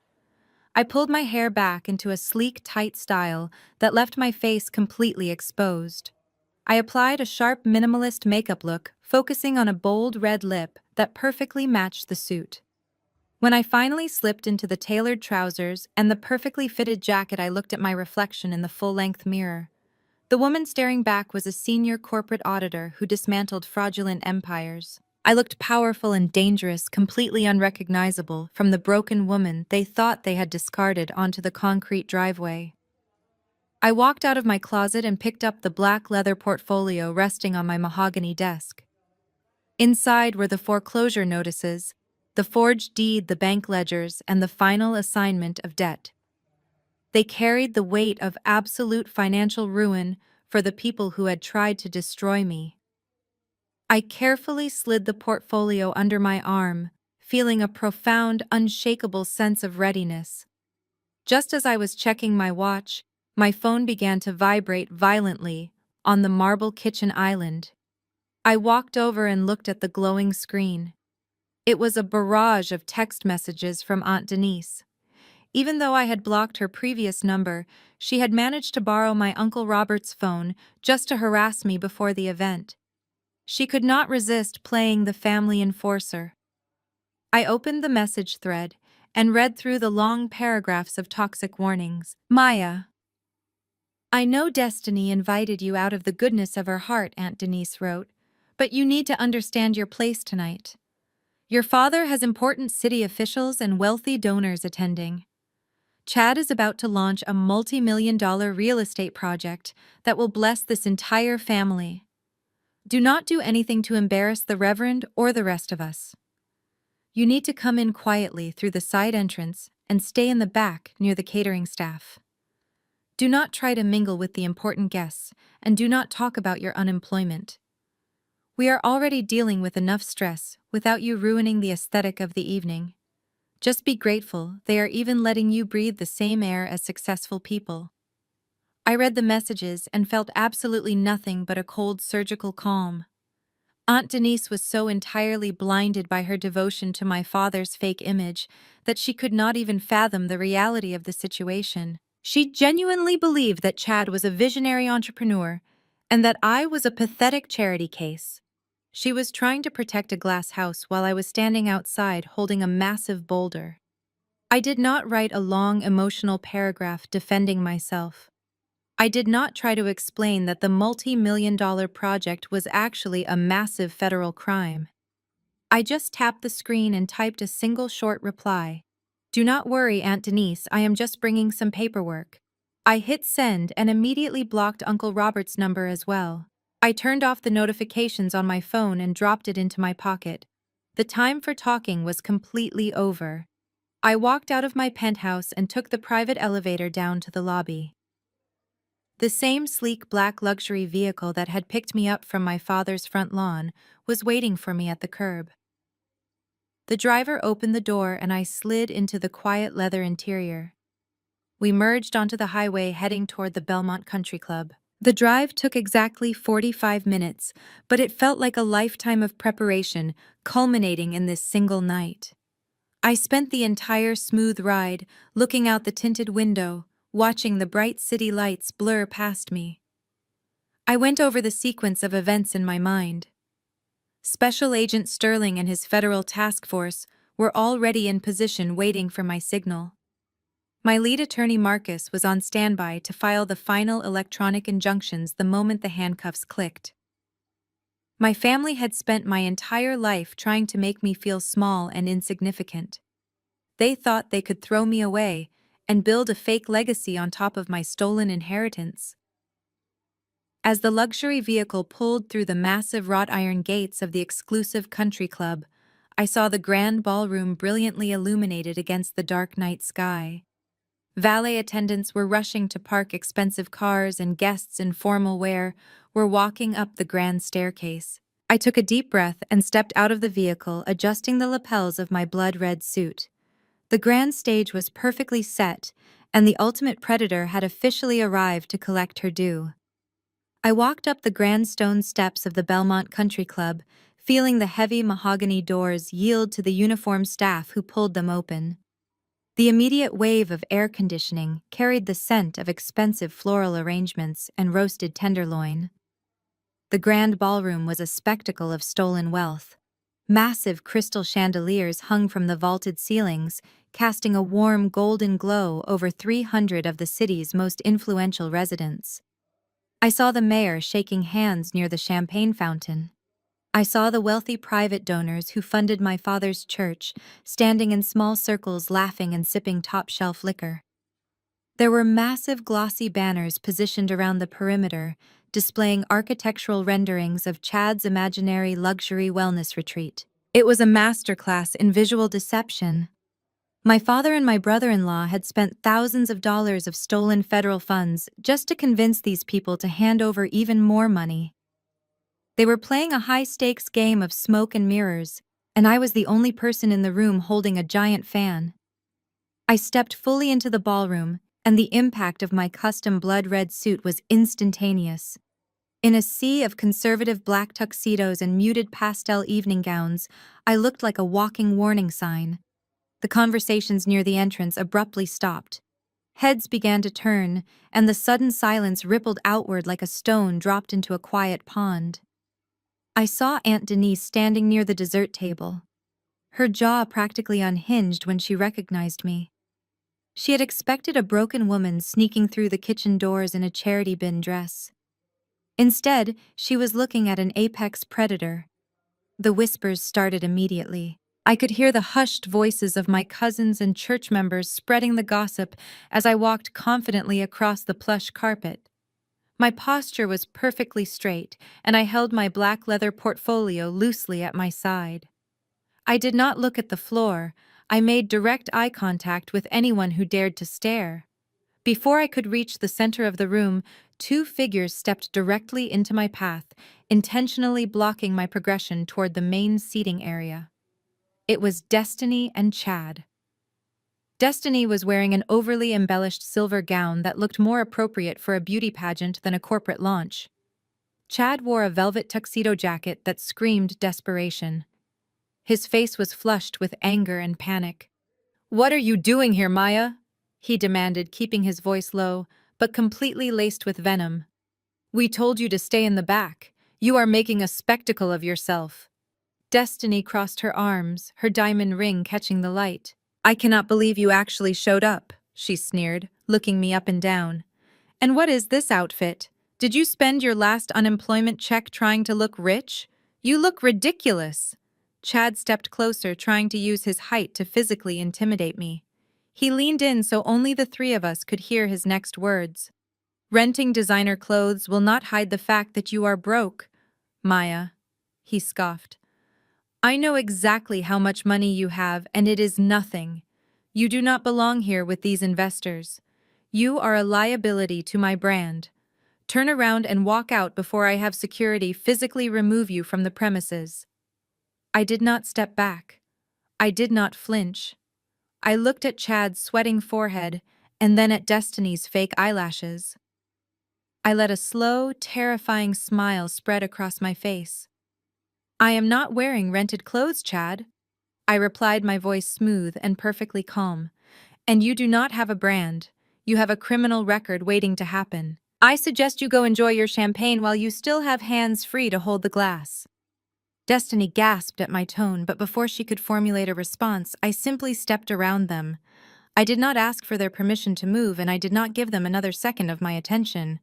I pulled my hair back into a sleek, tight style that left my face completely exposed. I applied a sharp, minimalist makeup look, focusing on a bold red lip that perfectly matched the suit. When I finally slipped into the tailored trousers and the perfectly fitted jacket, I looked at my reflection in the full-length mirror. The woman staring back was a senior corporate auditor who dismantled fraudulent empires. I looked powerful and dangerous, completely unrecognizable from the broken woman they thought they had discarded onto the concrete driveway. I walked out of my closet and picked up the black leather portfolio resting on my mahogany desk. Inside were the foreclosure notices, The forged deed, the bank ledgers, and the final assignment of debt. They carried the weight of absolute financial ruin for the people who had tried to destroy me. I carefully slid the portfolio under my arm, feeling a profound, unshakable sense of readiness. Just as I was checking my watch, my phone began to vibrate violently on the marble kitchen island. I walked over and looked at the glowing screen. It was a barrage of text messages from Aunt Denise. Even though I had blocked her previous number, she had managed to borrow my Uncle Robert's phone just to harass me before the event. She could not resist playing the family enforcer. I opened the message thread and read through the long paragraphs of toxic warnings. Maya. I know Destiny invited you out of the goodness of her heart, Aunt Denise wrote, but you need to understand your place tonight. Your father has important city officials and wealthy donors attending. Chad is about to launch a multi-million-dollar real estate project that will bless this entire family. Do not do anything to embarrass the Reverend or the rest of us. You need to come in quietly through the side entrance and stay in the back near the catering staff. Do not try to mingle with the important guests, and do not talk about your unemployment. We are already dealing with enough stress without you ruining the aesthetic of the evening. Just be grateful they are even letting you breathe the same air as successful people. I read the messages and felt absolutely nothing but a cold surgical calm. Aunt Denise was so entirely blinded by her devotion to my father's fake image that she could not even fathom the reality of the situation. She genuinely believed that Chad was a visionary entrepreneur and that I was a pathetic charity case. She was trying to protect a glass house while I was standing outside holding a massive boulder. I did not write a long emotional paragraph defending myself. I did not try to explain that the multi-million-dollar project was actually a massive federal crime. I just tapped the screen and typed a single short reply. Do not worry, Aunt Denise, I am just bringing some paperwork. I hit send and immediately blocked Uncle Robert's number as well. I turned off the notifications on my phone and dropped it into my pocket. The time for talking was completely over. I walked out of my penthouse and took the private elevator down to the lobby. The same sleek black luxury vehicle that had picked me up from my father's front lawn was waiting for me at the curb. The driver opened the door and I slid into the quiet leather interior. We merged onto the highway heading toward the Belmont Country Club. The drive took exactly 45 minutes, but it felt like a lifetime of preparation, culminating in this single night. I spent the entire smooth ride looking out the tinted window, watching the bright city lights blur past me. I went over the sequence of events in my mind. Special Agent Sterling and his federal task force were already in position waiting for my signal. My lead attorney Marcus was on standby to file the final electronic injunctions the moment the handcuffs clicked. My family had spent my entire life trying to make me feel small and insignificant. They thought they could throw me away and build a fake legacy on top of my stolen inheritance. As the luxury vehicle pulled through the massive wrought iron gates of the exclusive country club, I saw the grand ballroom brilliantly illuminated against the dark night sky. Valet attendants were rushing to park expensive cars and guests in formal wear were walking up the grand staircase. I took a deep breath and stepped out of the vehicle, adjusting the lapels of my blood-red suit. The grand stage was perfectly set, and the ultimate predator had officially arrived to collect her due. I walked up the grand stone steps of the Belmont Country Club, feeling the heavy mahogany doors yield to the uniformed staff who pulled them open. The immediate wave of air conditioning carried the scent of expensive floral arrangements and roasted tenderloin. The grand ballroom was a spectacle of stolen wealth. Massive crystal chandeliers hung from the vaulted ceilings, casting a warm golden glow over 300 of the city's most influential residents. I saw the mayor shaking hands near the champagne fountain. I saw the wealthy private donors who funded my father's church, standing in small circles laughing and sipping top-shelf liquor. There were massive glossy banners positioned around the perimeter, displaying architectural renderings of Chad's imaginary luxury wellness retreat. It was a masterclass in visual deception. My father and my brother-in-law had spent thousands of dollars of stolen federal funds just to convince these people to hand over even more money. They were playing a high-stakes game of smoke and mirrors, and I was the only person in the room holding a giant fan. I stepped fully into the ballroom, and the impact of my custom blood-red suit was instantaneous. In a sea of conservative black tuxedos and muted pastel evening gowns, I looked like a walking warning sign. The conversations near the entrance abruptly stopped. Heads began to turn, and the sudden silence rippled outward like a stone dropped into a quiet pond. I saw Aunt Denise standing near the dessert table. Her jaw practically unhinged when she recognized me. She had expected a broken woman sneaking through the kitchen doors in a charity bin dress. Instead, she was looking at an apex predator. The whispers started immediately. I could hear the hushed voices of my cousins and church members spreading the gossip as I walked confidently across the plush carpet. My posture was perfectly straight, and I held my black leather portfolio loosely at my side. I did not look at the floor. I made direct eye contact with anyone who dared to stare. Before I could reach the center of the room, two figures stepped directly into my path, intentionally blocking my progression toward the main seating area. It was Destiny and Chad. Destiny was wearing an overly embellished silver gown that looked more appropriate for a beauty pageant than a corporate launch. Chad wore a velvet tuxedo jacket that screamed desperation. His face was flushed with anger and panic. "What are you doing here, Maya?" he demanded, keeping his voice low, but completely laced with venom. "We told you to stay in the back. You are making a spectacle of yourself." Destiny crossed her arms, her diamond ring catching the light. "I cannot believe you actually showed up," she sneered, looking me up and down. "And what is this outfit? Did you spend your last unemployment check trying to look rich? You look ridiculous." Chad stepped closer, trying to use his height to physically intimidate me. He leaned in so only the three of us could hear his next words. "Renting designer clothes will not hide the fact that you are broke, Maya," he scoffed. "I know exactly how much money you have, and it is nothing. You do not belong here with these investors. You are a liability to my brand. Turn around and walk out before I have security physically remove you from the premises." I did not step back. I did not flinch. I looked at Chad's sweating forehead and then at Destiny's fake eyelashes. I let a slow, terrifying smile spread across my face. "I am not wearing rented clothes, Chad," I replied, my voice smooth and perfectly calm. "And you do not have a brand. You have a criminal record waiting to happen. I suggest you go enjoy your champagne while you still have hands free to hold the glass." Destiny gasped at my tone, but before she could formulate a response, I simply stepped around them. I did not ask for their permission to move, and I did not give them another second of my attention.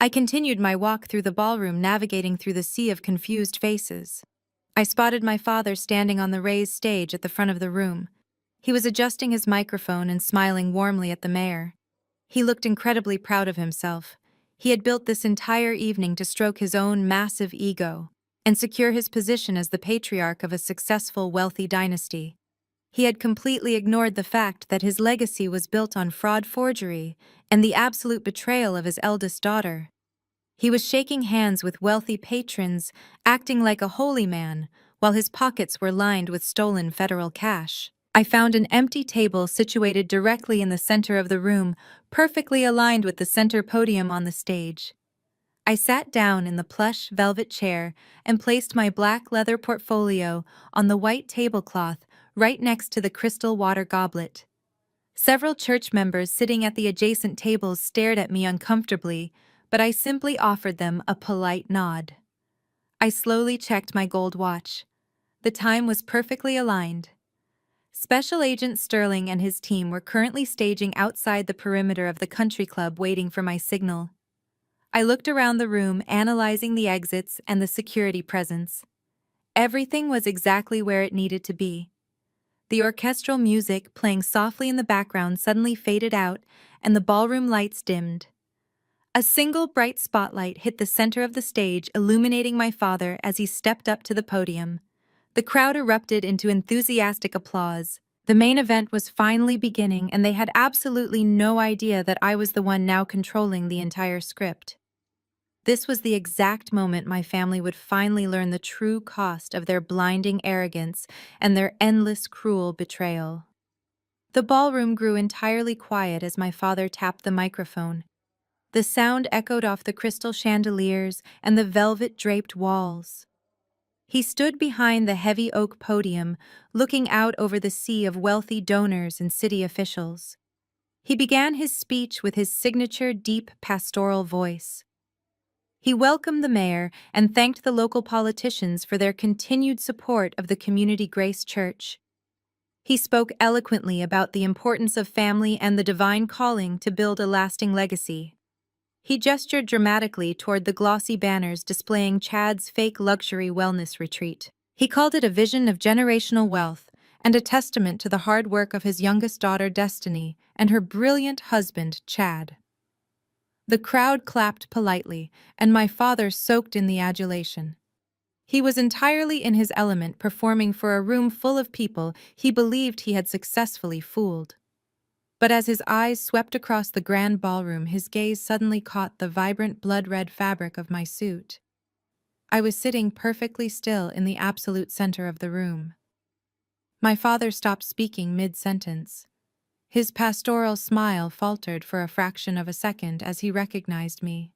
I continued my walk through the ballroom, navigating through the sea of confused faces. I spotted my father standing on the raised stage at the front of the room. He was adjusting his microphone and smiling warmly at the mayor. He looked incredibly proud of himself. He had built this entire evening to stroke his own massive ego and secure his position as the patriarch of a successful, wealthy dynasty. He had completely ignored the fact that his legacy was built on fraud, forgery, and the absolute betrayal of his eldest daughter. He was shaking hands with wealthy patrons, acting like a holy man, while his pockets were lined with stolen federal cash. I found an empty table situated directly in the center of the room, perfectly aligned with the center podium on the stage. I sat down in the plush velvet chair and placed my black leather portfolio on the white tablecloth right next to the crystal water goblet. Several church members sitting at the adjacent tables stared at me uncomfortably, but I simply offered them a polite nod. I slowly checked my gold watch. The time was perfectly aligned. Special Agent Sterling and his team were currently staging outside the perimeter of the country club, waiting for my signal. I looked around the room, analyzing the exits and the security presence. Everything was exactly where it needed to be. The orchestral music playing softly in the background suddenly faded out, and the ballroom lights dimmed. A single bright spotlight hit the center of the stage, illuminating my father as he stepped up to the podium. The crowd erupted into enthusiastic applause. The main event was finally beginning, and they had absolutely no idea that I was the one now controlling the entire script. This was the exact moment my family would finally learn the true cost of their blinding arrogance and their endless cruel betrayal. The ballroom grew entirely quiet as my father tapped the microphone. The sound echoed off the crystal chandeliers and the velvet-draped walls. He stood behind the heavy oak podium, looking out over the sea of wealthy donors and city officials. He began his speech with his signature deep pastoral voice. He welcomed the mayor and thanked the local politicians for their continued support of the Community Grace Church. He spoke eloquently about the importance of family and the divine calling to build a lasting legacy. He gestured dramatically toward the glossy banners displaying Chad's fake luxury wellness retreat. He called it a vision of generational wealth and a testament to the hard work of his youngest daughter, Destiny, and her brilliant husband, Chad. The crowd clapped politely, and my father soaked in the adulation. He was entirely in his element, performing for a room full of people he believed he had successfully fooled. But as his eyes swept across the grand ballroom, his gaze suddenly caught the vibrant blood-red fabric of my suit. I was sitting perfectly still in the absolute center of the room. My father stopped speaking mid-sentence. His pastoral smile faltered for a fraction of a second as he recognized me.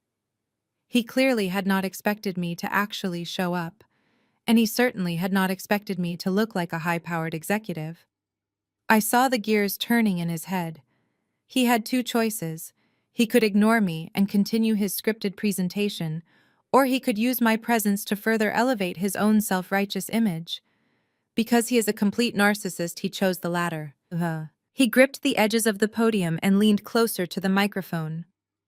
He clearly had not expected me to actually show up, and he certainly had not expected me to look like a high-powered executive. I saw the gears turning in his head. He had two choices. He could ignore me and continue his scripted presentation, or he could use my presence to further elevate his own self-righteous image. Because he is a complete narcissist, he chose the latter. He gripped the edges of the podium and leaned closer to the microphone.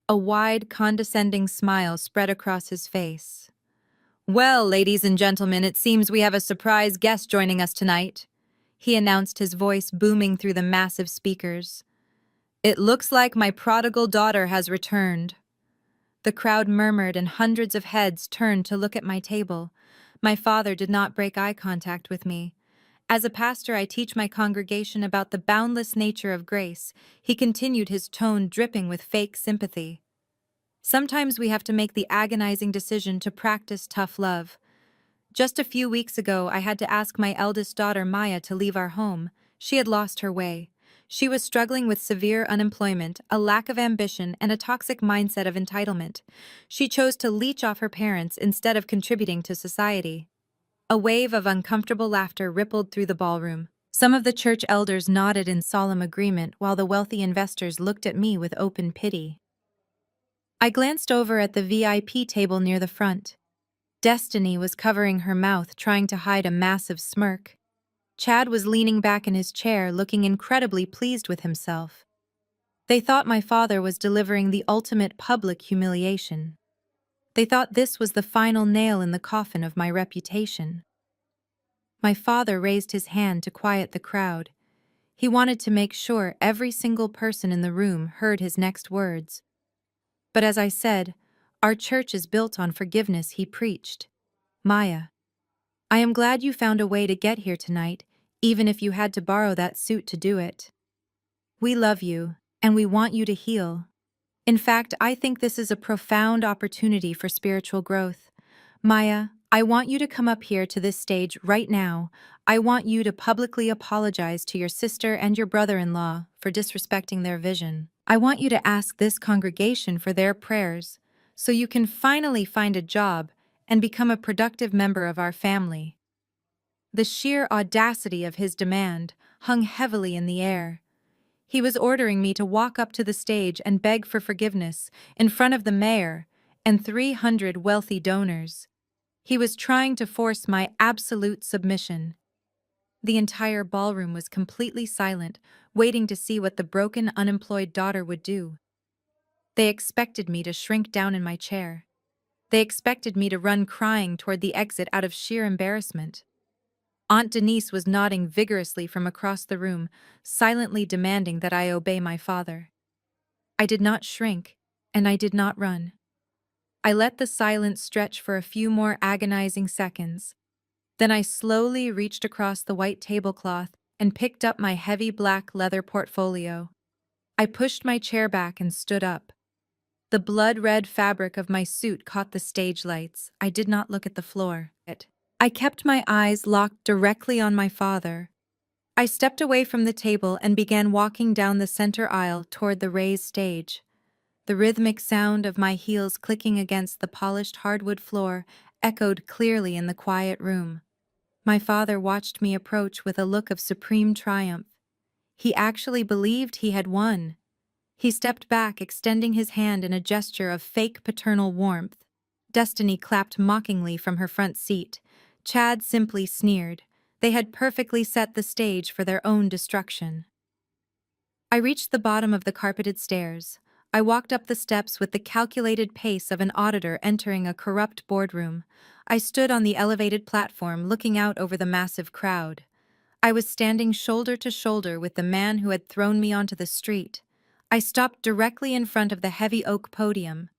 A wide, condescending smile spread across his face. "Well, ladies and gentlemen, it seems we have a surprise guest joining us tonight," he announced, his voice booming through the massive speakers. "It looks like my prodigal daughter has returned." The crowd murmured and hundreds of heads turned to look at my table. My father did not break eye contact with me. As a pastor, I teach my congregation about the boundless nature of grace. He continued, his tone dripping with fake sympathy. "Sometimes we have to make the agonizing decision to practice tough love. Just a few weeks ago, I had to ask my eldest daughter, Maya, to leave our home. She had lost her way. She was struggling with severe unemployment, a lack of ambition, and a toxic mindset of entitlement. She chose to leech off her parents instead of contributing to society." A wave of uncomfortable laughter rippled through the ballroom. Some of the church elders nodded in solemn agreement, while the wealthy investors looked at me with open pity. I glanced over at the VIP table near the front. Destiny was covering her mouth, trying to hide a massive smirk. Chad was leaning back in his chair, looking incredibly pleased with himself. They thought my father was delivering the ultimate public humiliation. They thought this was the final nail in the coffin of my reputation. My father raised his hand to quiet the crowd. He wanted to make sure every single person in the room heard his next words. "But as I said, our church is built on forgiveness," he preached. "Maya, I am glad you found a way to get here tonight, even if you had to borrow that suit to do it. We love you, and we want you to heal. In fact, I think this is a profound opportunity for spiritual growth. Maya, I want you to come up here to this stage right now. I want you to publicly apologize to your sister and your brother-in-law for disrespecting their vision. I want you to ask this congregation for their prayers, so you can finally find a job and become a productive member of our family." The sheer audacity of his demand hung heavily in the air. He was ordering me to walk up to the stage and beg for forgiveness in front of the mayor and 300 wealthy donors. He was trying to force my absolute submission. The entire ballroom was completely silent, waiting to see what the broken, unemployed daughter would do. They expected me to shrink down in my chair. They expected me to run crying toward the exit out of sheer embarrassment. Aunt Denise was nodding vigorously from across the room, silently demanding that I obey my father. I did not shrink, and I did not run. I let the silence stretch for a few more agonizing seconds. Then I slowly reached across the white tablecloth and picked up my heavy black leather portfolio. I pushed my chair back and stood up. The blood-red fabric of my suit caught the stage lights. I did not look at the floor. I kept my eyes locked directly on my father. I stepped away from the table and began walking down the center aisle toward the raised stage. The rhythmic sound of my heels clicking against the polished hardwood floor echoed clearly in the quiet room. My father watched me approach with a look of supreme triumph. He actually believed he had won. He stepped back, extending his hand in a gesture of fake paternal warmth. Destiny clapped mockingly from her front seat. Chad simply sneered. They had perfectly set the stage for their own destruction. I reached the bottom of the carpeted stairs. I walked up the steps with the calculated pace of an auditor entering a corrupt boardroom. I stood on the elevated platform looking out over the massive crowd. I was standing shoulder to shoulder with the man who had thrown me onto the street. I stopped directly in front of the heavy oak podium.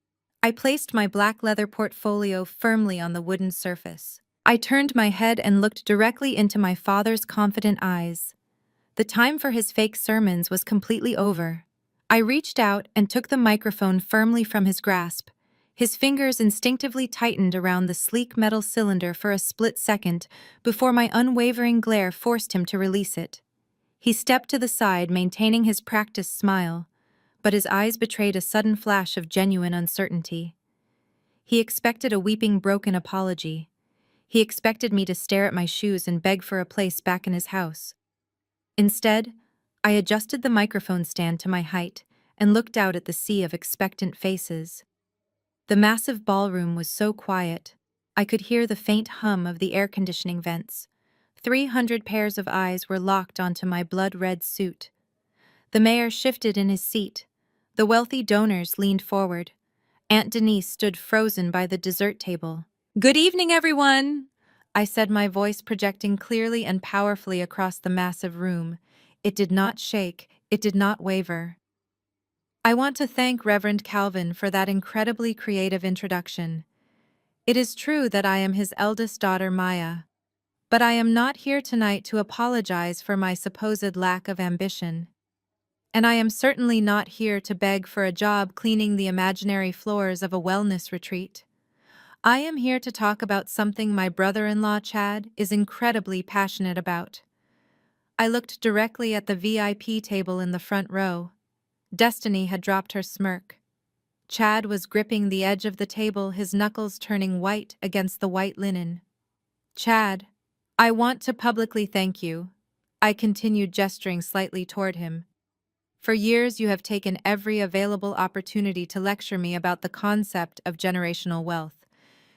I placed my black leather portfolio firmly on the wooden surface. I turned my head and looked directly into my father's confident eyes. The time for his fake sermons was completely over. I reached out and took the microphone firmly from his grasp. His fingers instinctively tightened around the sleek metal cylinder for a split second before my unwavering glare forced him to release it. He stepped to the side, maintaining his practiced smile, but his eyes betrayed a sudden flash of genuine uncertainty. He expected a weeping, broken apology. He expected me to stare at my shoes and beg for a place back in his house. Instead, I adjusted the microphone stand to my height and looked out at the sea of expectant faces. The massive ballroom was so quiet, I could hear the faint hum of the air conditioning vents. 300 pairs of eyes were locked onto my blood-red suit. The mayor shifted in his seat. The wealthy donors leaned forward. Aunt Denise stood frozen by the dessert table. "Good evening, everyone!" I said, my voice projecting clearly and powerfully across the massive room. It did not shake, it did not waver. I want to thank Reverend Calvin for that incredibly creative introduction. It is true that I am his eldest daughter, Maya. But I am not here tonight to apologize for my supposed lack of ambition. And I am certainly not here to beg for a job cleaning the imaginary floors of a wellness retreat. I am here to talk about something my brother-in-law Chad is incredibly passionate about. I looked directly at the VIP table in the front row. Destiny had dropped her smirk. Chad was gripping the edge of the table, his knuckles turning white against the white linen. "Chad, I want to publicly thank you," I continued, gesturing slightly toward him. "For years you have taken every available opportunity to lecture me about the concept of generational wealth.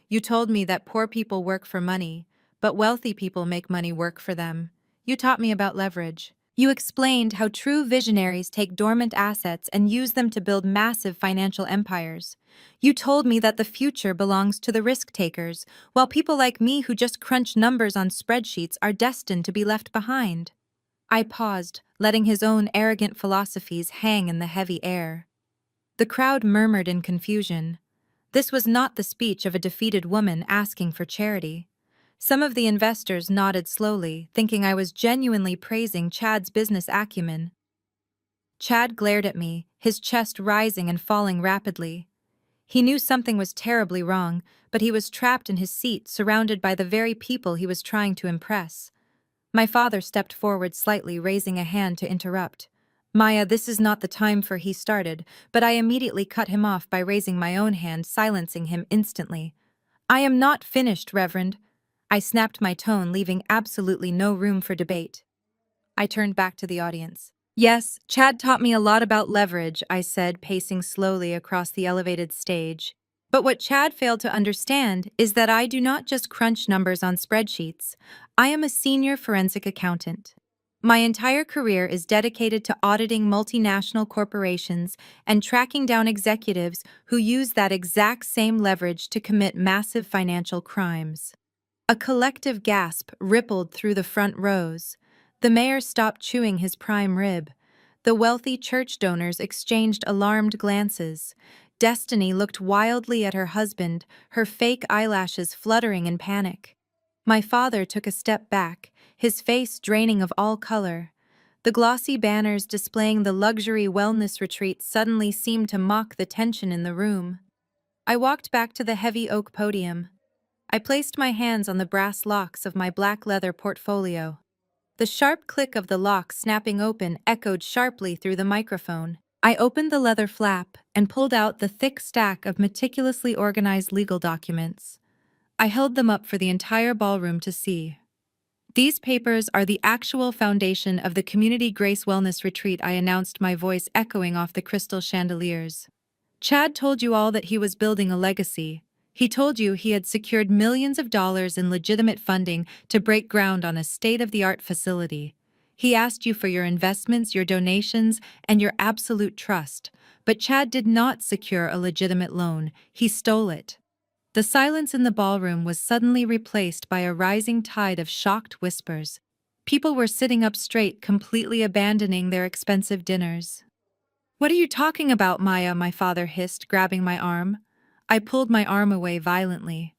You told me that poor people work for money, but wealthy people make money work for them. You taught me about leverage. You explained how true visionaries take dormant assets and use them to build massive financial empires. You told me that the future belongs to the risk takers, while people like me who just crunch numbers on spreadsheets are destined to be left behind." I paused, letting his own arrogant philosophies hang in the heavy air. The crowd murmured in confusion. This was not the speech of a defeated woman asking for charity. Some of the investors nodded slowly, thinking I was genuinely praising Chad's business acumen. Chad glared at me, his chest rising and falling rapidly. He knew something was terribly wrong, but he was trapped in his seat, surrounded by the very people he was trying to impress. My father stepped forward slightly, raising a hand to interrupt. "Maya, this is not the time for," he started, but I immediately cut him off by raising my own hand, silencing him instantly. "I am not finished, Reverend." I snapped my tone, leaving absolutely no room for debate. I turned back to the audience. "Yes, Chad taught me a lot about leverage," I said, pacing slowly across the elevated stage. "But what Chad failed to understand is that I do not just crunch numbers on spreadsheets. I am a senior forensic accountant. My entire career is dedicated to auditing multinational corporations and tracking down executives who use that exact same leverage to commit massive financial crimes." A collective gasp rippled through the front rows. The mayor stopped chewing his prime rib. The wealthy church donors exchanged alarmed glances. Destiny looked wildly at her husband, her fake eyelashes fluttering in panic. My father took a step back, his face draining of all color. The glossy banners displaying the luxury wellness retreat suddenly seemed to mock the tension in the room. I walked back to the heavy oak podium. I placed my hands on the brass locks of my black leather portfolio. The sharp click of the lock snapping open echoed sharply through the microphone. I opened the leather flap and pulled out the thick stack of meticulously organized legal documents. I held them up for the entire ballroom to see. These papers are the actual foundation of the Community Grace Wellness Retreat, I announced, my voice echoing off the crystal chandeliers. Chad told you all that he was building a legacy. He told you he had secured millions of dollars in legitimate funding to break ground on a state-of-the-art facility. He asked you for your investments, your donations, and your absolute trust. But Chad did not secure a legitimate loan. He stole it. The silence in the ballroom was suddenly replaced by a rising tide of shocked whispers. People were sitting up straight, completely abandoning their expensive dinners. "What are you talking about, Maya?" my father hissed, grabbing my arm. I pulled my arm away violently.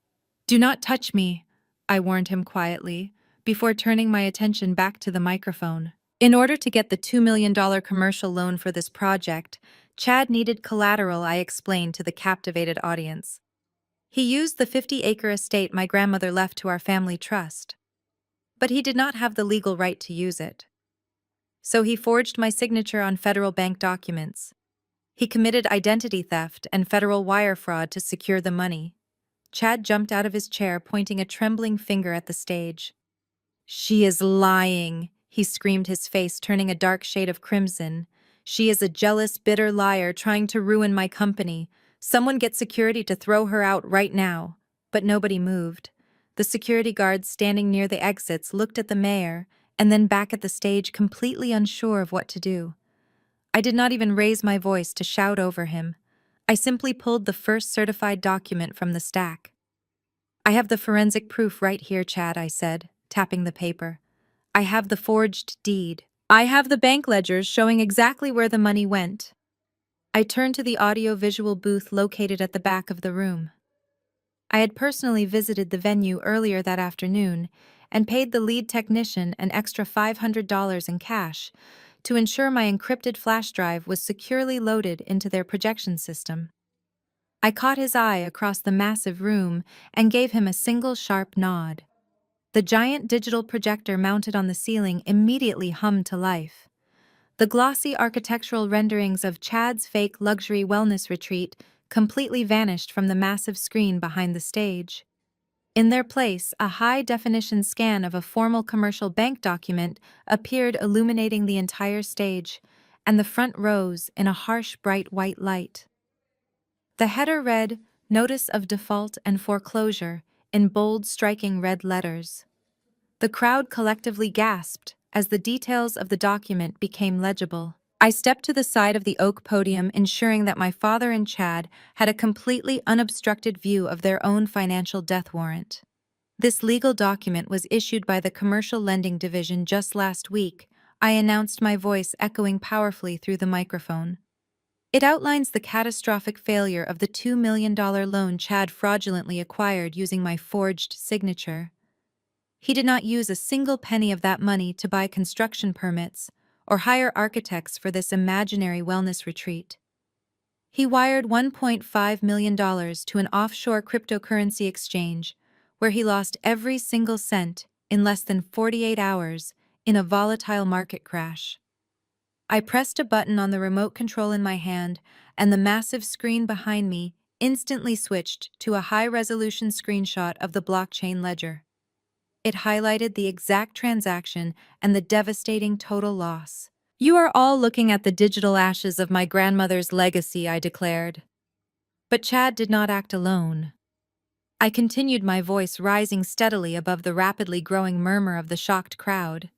"Do not touch me," I warned him quietly, before turning my attention back to the microphone. In order to get the $2 million commercial loan for this project, Chad needed collateral, I explained to the captivated audience. He used the 50-acre estate my grandmother left to our family trust. But he did not have the legal right to use it. So he forged my signature on federal bank documents. He committed identity theft and federal wire fraud to secure the money. Chad jumped out of his chair, pointing a trembling finger at the stage. "She is lying," he screamed, his face turning a dark shade of crimson. "She is a jealous, bitter liar trying to ruin my company. Someone get security to throw her out right now." But nobody moved. The security guards standing near the exits looked at the mayor and then back at the stage, completely unsure of what to do. I did not even raise my voice to shout over him. I simply pulled the first certified document from the stack. "I have the forensic proof right here, Chad," I said, tapping the paper. "I have the forged deed. I have the bank ledgers showing exactly where the money went." I turned to the audio-visual booth located at the back of the room. I had personally visited the venue earlier that afternoon and paid the lead technician an extra $500 in cash to ensure my encrypted flash drive was securely loaded into their projection system. I caught his eye across the massive room and gave him a single sharp nod. The giant digital projector mounted on the ceiling immediately hummed to life. The glossy architectural renderings of Chad's fake luxury wellness retreat completely vanished from the massive screen behind the stage. In their place, a high-definition scan of a formal commercial bank document appeared, illuminating the entire stage, and the front rows in a harsh, bright white light. The header read, "Notice of Default and Foreclosure," in bold, striking red letters. The crowd collectively gasped as the details of the document became legible. I stepped to the side of the oak podium, ensuring that my father and Chad had a completely unobstructed view of their own financial death warrant. "This legal document was issued by the Commercial Lending Division just last week," I announced, my voice echoing powerfully through the microphone. "It outlines the catastrophic failure of the $2 million loan Chad fraudulently acquired using my forged signature. He did not use a single penny of that money to buy construction permits or hire architects for this imaginary wellness retreat. He wired $1.5 million to an offshore cryptocurrency exchange, where he lost every single cent in less than 48 hours in a volatile market crash." I pressed a button on the remote control in my hand, and the massive screen behind me instantly switched to a high-resolution screenshot of the blockchain ledger. It highlighted the exact transaction and the devastating total loss. "You are all looking at the digital ashes of my grandmother's legacy," I declared. But Chad did not act alone. I continued, my voice rising steadily above the rapidly growing murmur of the shocked crowd.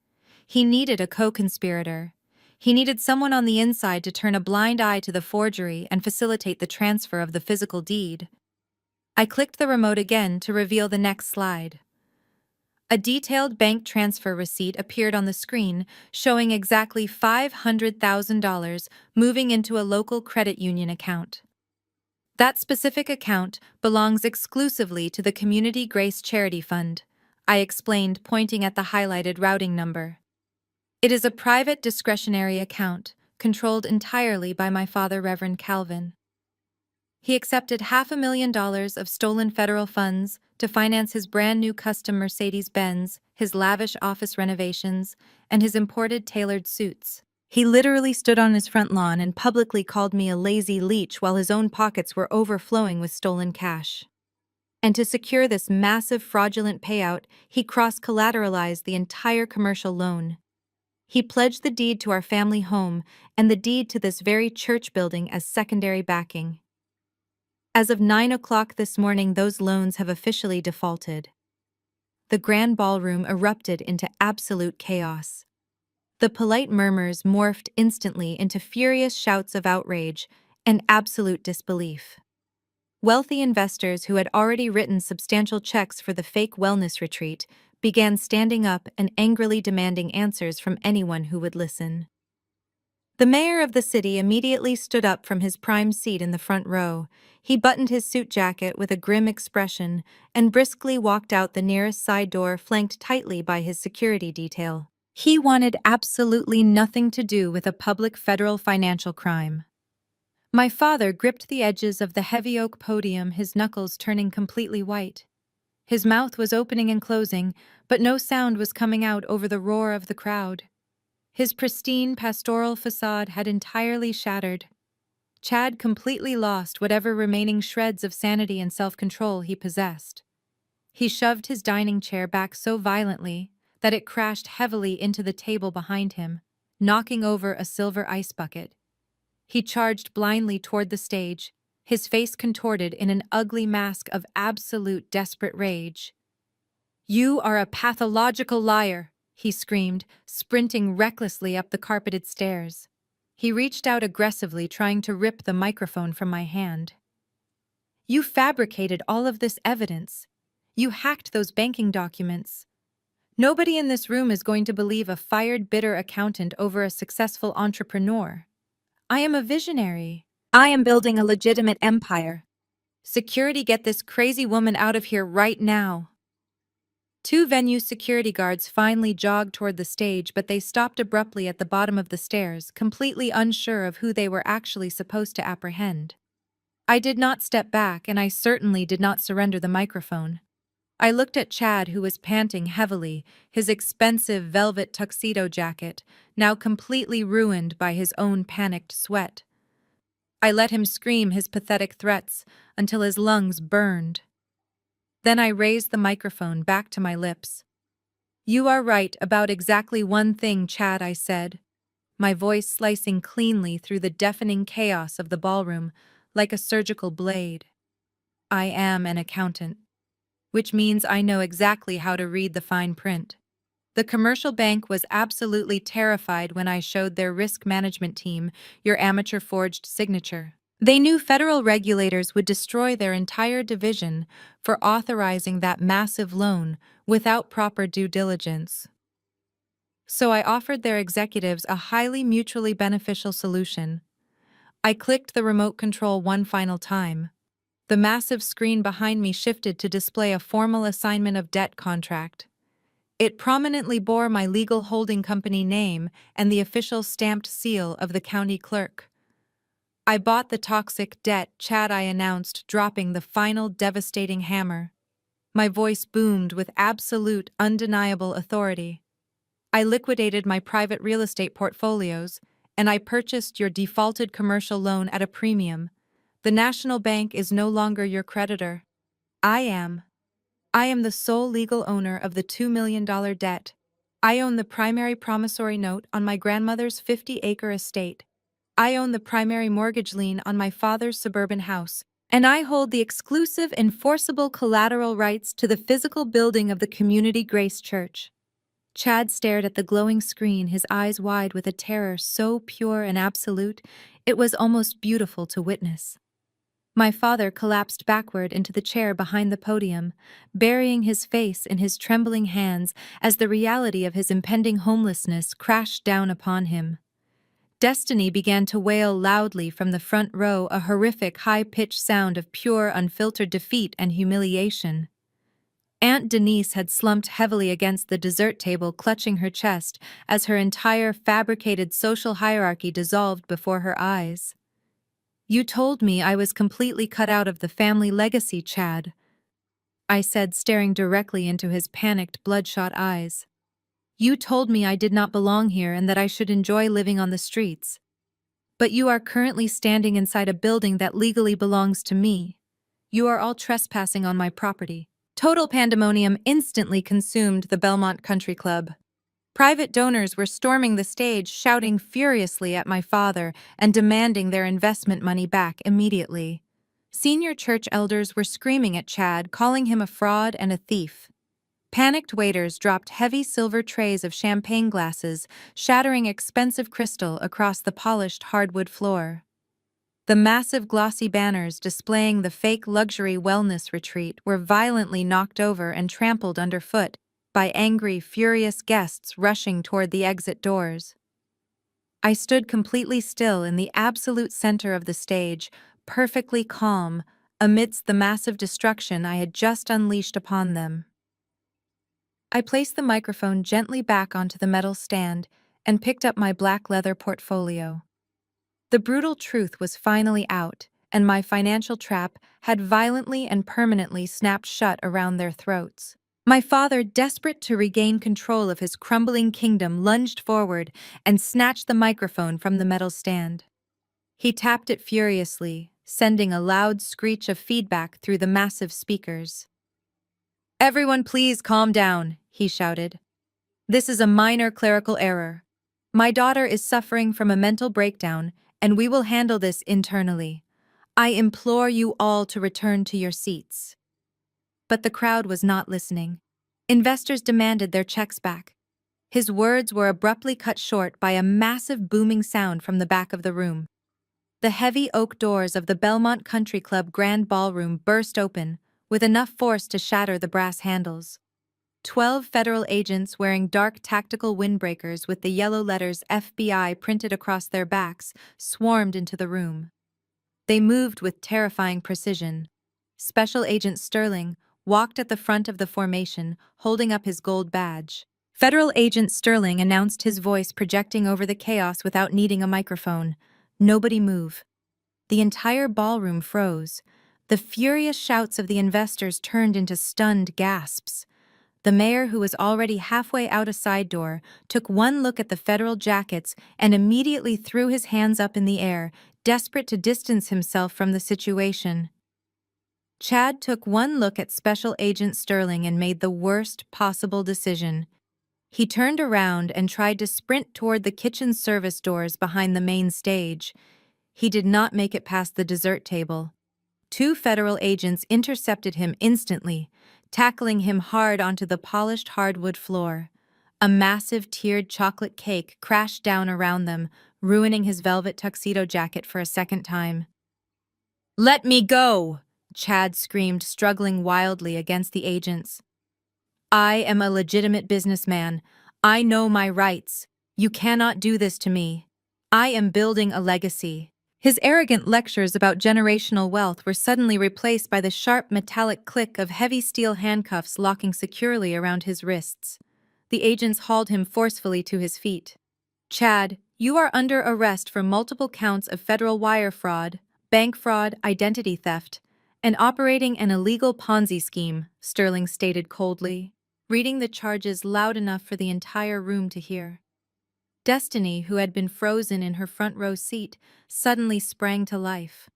He needed a co-conspirator. He needed someone on the inside to turn a blind eye to the forgery and facilitate the transfer of the physical deed. I clicked the remote again to reveal the next slide. A detailed bank transfer receipt appeared on the screen, showing exactly $500,000 moving into a local credit union account. "That specific account belongs exclusively to the Community Grace Charity Fund," I explained, pointing at the highlighted routing number. It is a private discretionary account, controlled entirely by my father, Reverend Calvin. He accepted $500,000 of stolen federal funds to finance his brand new custom Mercedes-Benz, his lavish office renovations, and his imported tailored suits. He literally stood on his front lawn and publicly called me a lazy leech while his own pockets were overflowing with stolen cash. And to secure this massive fraudulent payout, he cross-collateralized the entire commercial loan. He pledged the deed to our family home and the deed to this very church building as secondary backing. As of 9 o'clock this morning, those loans have officially defaulted. The grand ballroom erupted into absolute chaos. The polite murmurs morphed instantly into furious shouts of outrage and absolute disbelief. Wealthy investors who had already written substantial checks for the fake wellness retreat began standing up and angrily demanding answers from anyone who would listen. The mayor of the city immediately stood up from his prime seat in the front row. He buttoned his suit jacket with a grim expression and briskly walked out the nearest side door, flanked tightly by his security detail. He wanted absolutely nothing to do with a public federal financial crime. My father gripped the edges of the heavy oak podium, his knuckles turning completely white. His mouth was opening and closing, but no sound was coming out over the roar of the crowd. His pristine pastoral facade had entirely shattered. Chad completely lost whatever remaining shreds of sanity and self-control he possessed. He shoved his dining chair back so violently that it crashed heavily into the table behind him, knocking over a silver ice bucket. He charged blindly toward the stage, his face contorted in an ugly mask of absolute desperate rage. "You are a pathological liar," he screamed, sprinting recklessly up the carpeted stairs. He reached out aggressively, trying to rip the microphone from my hand. "You fabricated all of this evidence. You hacked those banking documents. Nobody in this room is going to believe a fired, bitter accountant over a successful entrepreneur. I am a visionary. I am building a legitimate empire. Security, get this crazy woman out of here right now." Two venue security guards finally jogged toward the stage, but they stopped abruptly at the bottom of the stairs, completely unsure of who they were actually supposed to apprehend. I did not step back, and I certainly did not surrender the microphone. I looked at Chad, who was panting heavily, his expensive velvet tuxedo jacket now completely ruined by his own panicked sweat. I let him scream his pathetic threats until his lungs burned. Then I raised the microphone back to my lips. "You are right about exactly one thing, Chad," I said, my voice slicing cleanly through the deafening chaos of the ballroom like a surgical blade. "I am an accountant, which means I know exactly how to read the fine print." The commercial bank was absolutely terrified when I showed their risk management team your amateur forged signature. They knew federal regulators would destroy their entire division for authorizing that massive loan without proper due diligence. So I offered their executives a highly mutually beneficial solution. I clicked the remote control one final time. The massive screen behind me shifted to display a formal assignment of debt contract. It prominently bore my legal holding company name and the official stamped seal of the county clerk. "I bought the toxic debt, Chad," I announced, dropping the final devastating hammer. My voice boomed with absolute, undeniable authority. "I liquidated my private real estate portfolios, and I purchased your defaulted commercial loan at a premium. The National Bank is no longer your creditor. I am. I am the sole legal owner of the $2 million debt. I own the primary promissory note on my grandmother's 50-acre estate. I own the primary mortgage lien on my father's suburban house, and I hold the exclusive enforceable collateral rights to the physical building of the Community Grace Church." Chad stared at the glowing screen, his eyes wide with a terror so pure and absolute, it was almost beautiful to witness. My father collapsed backward into the chair behind the podium, burying his face in his trembling hands as the reality of his impending homelessness crashed down upon him. Destiny began to wail loudly from the front row, a horrific, high-pitched sound of pure, unfiltered defeat and humiliation. Aunt Denise had slumped heavily against the dessert table, clutching her chest as her entire fabricated social hierarchy dissolved before her eyes. "You told me I was completely cut out of the family legacy, Chad," I said, staring directly into his panicked, bloodshot eyes. "You told me I did not belong here and that I should enjoy living on the streets. But you are currently standing inside a building that legally belongs to me. You are all trespassing on my property." Total pandemonium instantly consumed the Belmont Country Club. Private donors were storming the stage, shouting furiously at my father and demanding their investment money back immediately. Senior church elders were screaming at Chad, calling him a fraud and a thief. Panicked waiters dropped heavy silver trays of champagne glasses, shattering expensive crystal across the polished hardwood floor. The massive glossy banners displaying the fake luxury wellness retreat were violently knocked over and trampled underfoot by angry, furious guests rushing toward the exit doors. I stood completely still in the absolute center of the stage, perfectly calm, amidst the massive destruction I had just unleashed upon them. I placed the microphone gently back onto the metal stand and picked up my black leather portfolio. The brutal truth was finally out, and my financial trap had violently and permanently snapped shut around their throats. My father, desperate to regain control of his crumbling kingdom, lunged forward and snatched the microphone from the metal stand. He tapped it furiously, sending a loud screech of feedback through the massive speakers. "Everyone please calm down," he shouted. "This is a minor clerical error. My daughter is suffering from a mental breakdown, and we will handle this internally. I implore you all to return to your seats." But the crowd was not listening. Investors demanded their checks back. His words were abruptly cut short by a massive booming sound from the back of the room. The heavy oak doors of the Belmont Country Club Grand Ballroom burst open, with enough force to shatter the brass handles. 12 federal agents wearing dark tactical windbreakers with the yellow letters FBI printed across their backs swarmed into the room. They moved with terrifying precision. Special Agent Sterling walked at the front of the formation, holding up his gold badge. Federal Agent Sterling announced, his voice projecting over the chaos without needing a microphone. "Nobody move." The entire ballroom froze. The furious shouts of the investors turned into stunned gasps. The mayor, who was already halfway out a side door, took one look at the federal jackets and immediately threw his hands up in the air, desperate to distance himself from the situation. Chad took one look at Special Agent Sterling and made the worst possible decision. He turned around and tried to sprint toward the kitchen service doors behind the main stage. He did not make it past the dessert table. 2 federal agents intercepted him instantly, tackling him hard onto the polished hardwood floor. A massive tiered chocolate cake crashed down around them, ruining his velvet tuxedo jacket for a second time. "Let me go!" Chad screamed, struggling wildly against the agents. "I am a legitimate businessman. I know my rights. You cannot do this to me. I am building a legacy." His arrogant lectures about generational wealth were suddenly replaced by the sharp metallic click of heavy steel handcuffs locking securely around his wrists. The agents hauled him forcefully to his feet. "Chad, you are under arrest for multiple counts of federal wire fraud, bank fraud, identity theft, and operating an illegal Ponzi scheme," Sterling stated coldly, reading the charges loud enough for the entire room to hear. Destiny, who had been frozen in her front row seat, suddenly sprang to life.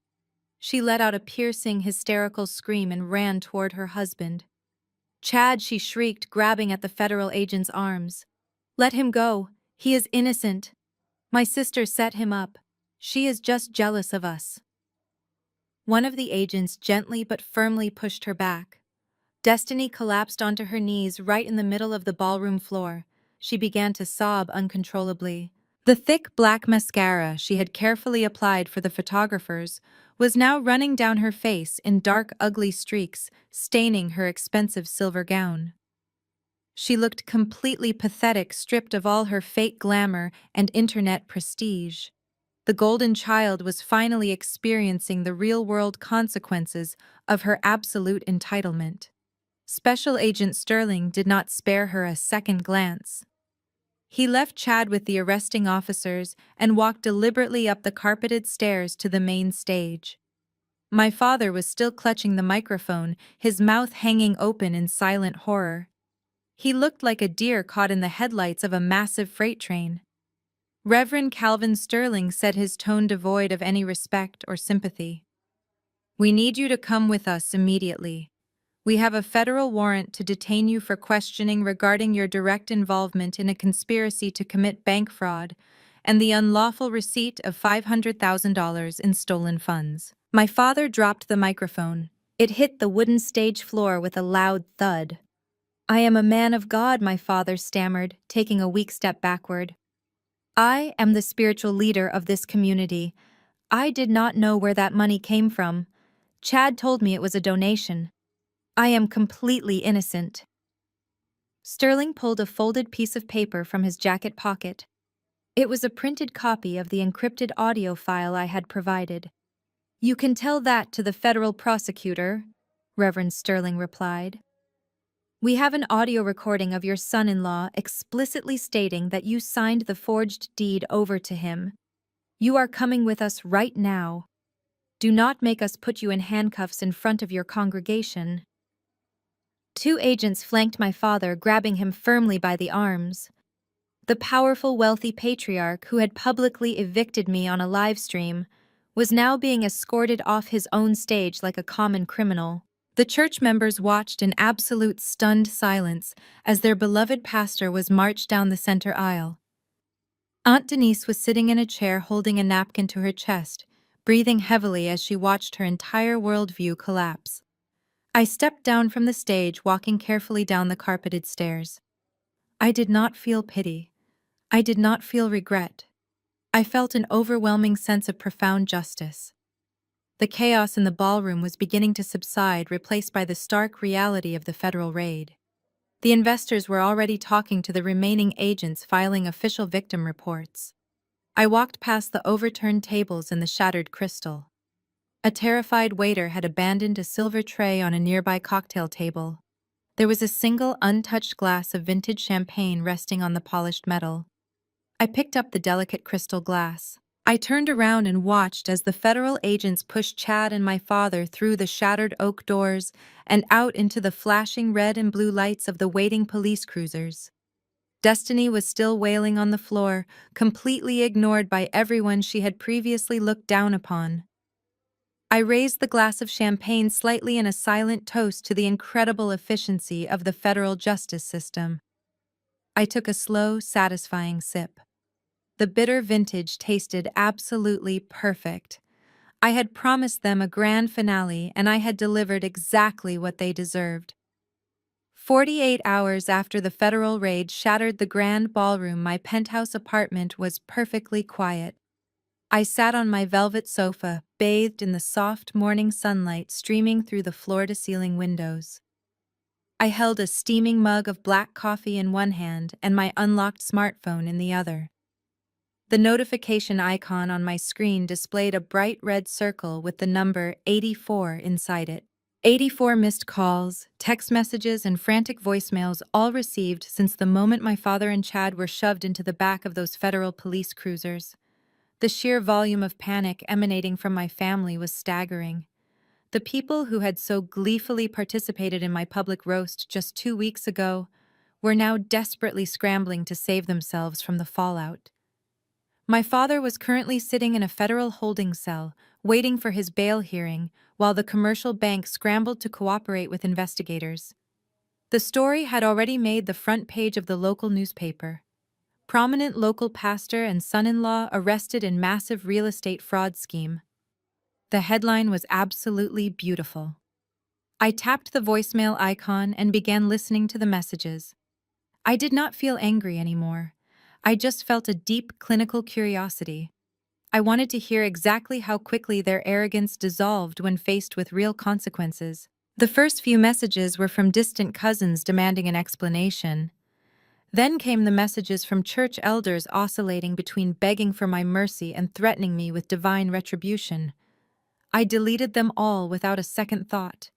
She let out a piercing, hysterical scream and ran toward her husband. "Chad," she shrieked, grabbing at the federal agent's arms. "Let him go. He is innocent. My sister set him up. She is just jealous of us." One of the agents gently but firmly pushed her back. Destiny collapsed onto her knees right in the middle of the ballroom floor. She began to sob uncontrollably. The thick black mascara she had carefully applied for the photographers was now running down her face in dark, ugly streaks, staining her expensive silver gown. She looked completely pathetic, stripped of all her fake glamour and internet prestige. The golden child was finally experiencing the real-world consequences of her absolute entitlement. Special Agent Sterling did not spare her a second glance. He left Chad with the arresting officers and walked deliberately up the carpeted stairs to the main stage. My father was still clutching the microphone, his mouth hanging open in silent horror. He looked like a deer caught in the headlights of a massive freight train. Reverend Calvin Sterling said, his tone devoid of any respect or sympathy. "We need you to come with us immediately. We have a federal warrant to detain you for questioning regarding your direct involvement in a conspiracy to commit bank fraud and the unlawful receipt of $500,000 in stolen funds." My father dropped the microphone. It hit the wooden stage floor with a loud thud. "I am a man of God," my father stammered, taking a weak step backward. "I am the spiritual leader of this community. I did not know where that money came from. Chad told me it was a donation. I am completely innocent." Sterling pulled a folded piece of paper from his jacket pocket. It was a printed copy of the encrypted audio file I had provided. "You can tell that to the federal prosecutor," Reverend Sterling replied. "We have an audio recording of your son-in-law explicitly stating that you signed the forged deed over to him. You are coming with us right now. Do not make us put you in handcuffs in front of your congregation." Two agents flanked my father, grabbing him firmly by the arms. The powerful, wealthy patriarch who had publicly evicted me on a live stream was now being escorted off his own stage like a common criminal. The church members watched in absolute stunned silence as their beloved pastor was marched down the center aisle. Aunt Denise was sitting in a chair holding a napkin to her chest, breathing heavily as she watched her entire worldview collapse. I stepped down from the stage, walking carefully down the carpeted stairs. I did not feel pity. I did not feel regret. I felt an overwhelming sense of profound justice. The chaos in the ballroom was beginning to subside, replaced by the stark reality of the federal raid. The investors were already talking to the remaining agents, filing official victim reports. I walked past the overturned tables and the shattered crystal. A terrified waiter had abandoned a silver tray on a nearby cocktail table. There was a single untouched glass of vintage champagne resting on the polished metal. I picked up the delicate crystal glass. I turned around and watched as the federal agents pushed Chad and my father through the shattered oak doors and out into the flashing red and blue lights of the waiting police cruisers. Destiny was still wailing on the floor, completely ignored by everyone she had previously looked down upon. I raised the glass of champagne slightly in a silent toast to the incredible efficiency of the federal justice system. I took a slow, satisfying sip. The bitter vintage tasted absolutely perfect. I had promised them a grand finale, and I had delivered exactly what they deserved. 48 hours after the federal raid shattered the grand ballroom, my penthouse apartment was perfectly quiet. I sat on my velvet sofa, bathed in the soft morning sunlight streaming through the floor-to-ceiling windows. I held a steaming mug of black coffee in one hand and my unlocked smartphone in the other. The notification icon on my screen displayed a bright red circle with the number 84 inside it. 84 missed calls, text messages, and frantic voicemails, all received since the moment my father and Chad were shoved into the back of those federal police cruisers. The sheer volume of panic emanating from my family was staggering. The people who had so gleefully participated in my public roast just 2 weeks ago were now desperately scrambling to save themselves from the fallout. My father was currently sitting in a federal holding cell, waiting for his bail hearing, while the commercial bank scrambled to cooperate with investigators. The story had already made the front page of the local newspaper. Prominent local pastor and son-in-law arrested in massive real estate fraud scheme. The headline was absolutely beautiful. I tapped the voicemail icon and began listening to the messages. I did not feel angry anymore. I just felt a deep clinical curiosity. I wanted to hear exactly how quickly their arrogance dissolved when faced with real consequences. The first few messages were from distant cousins demanding an explanation. Then came the messages from church elders oscillating between begging for my mercy and threatening me with divine retribution. I deleted them all without a second thought.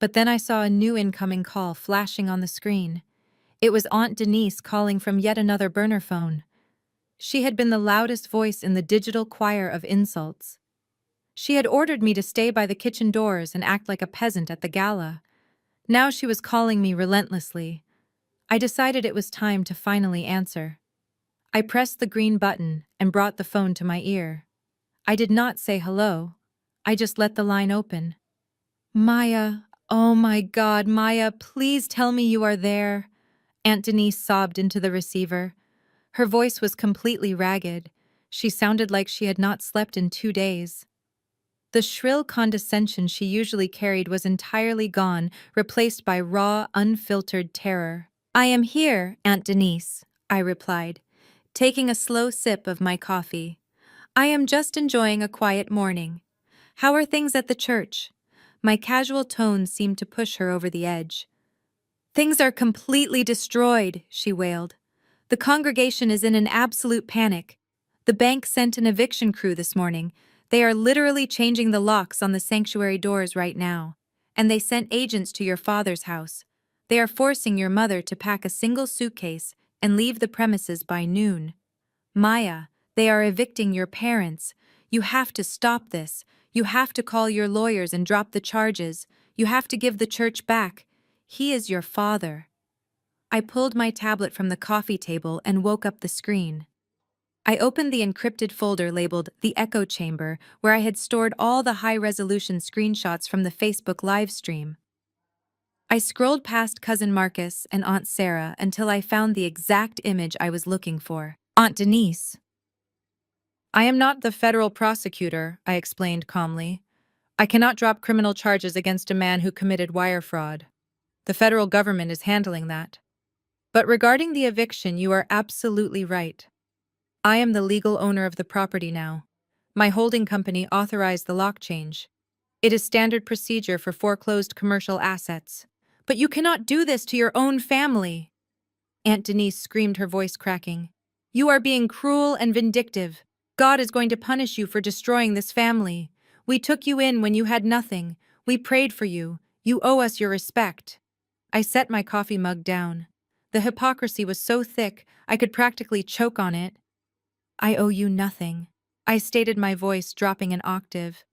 But then I saw a new incoming call flashing on the screen. It was Aunt Denise calling from yet another burner phone. She had been the loudest voice in the digital choir of insults. She had ordered me to stay by the kitchen doors and act like a peasant at the gala. Now she was calling me relentlessly. I decided it was time to finally answer. I pressed the green button and brought the phone to my ear. I did not say hello. I just let the line open. Maya, oh my God, Maya, please tell me you are there. Aunt Denise sobbed into the receiver. Her voice was completely ragged. She sounded like she had not slept in 2 days. The shrill condescension she usually carried was entirely gone, replaced by raw, unfiltered terror. I am here, Aunt Denise, I replied, taking a slow sip of my coffee. I am just enjoying a quiet morning. How are things at the church? My casual tone seemed to push her over the edge. Things are completely destroyed, she wailed. The congregation is in an absolute panic. The bank sent an eviction crew this morning. They are literally changing the locks on the sanctuary doors right now. And they sent agents to your father's house. They are forcing your mother to pack a single suitcase and leave the premises by noon. Maya, they are evicting your parents. You have to stop this. You have to call your lawyers and drop the charges. You have to give the church back. He is your father. I pulled my tablet from the coffee table and woke up the screen. I opened the encrypted folder labeled The Echo Chamber, where I had stored all the high-resolution screenshots from the Facebook live stream. I scrolled past Cousin Marcus and Aunt Sarah until I found the exact image I was looking for. Aunt Denise. I am not the federal prosecutor, I explained calmly. I cannot drop criminal charges against a man who committed wire fraud. The federal government is handling that. But regarding the eviction, you are absolutely right. I am the legal owner of the property now. My holding company authorized the lock change. It is standard procedure for foreclosed commercial assets. But you cannot do this to your own family. Aunt Denise screamed, her voice cracking. You are being cruel and vindictive. God is going to punish you for destroying this family. We took you in when you had nothing. We prayed for you. You owe us your respect. I set my coffee mug down. The hypocrisy was so thick, I could practically choke on it. I owe you nothing. I stated, my voice dropping an octave.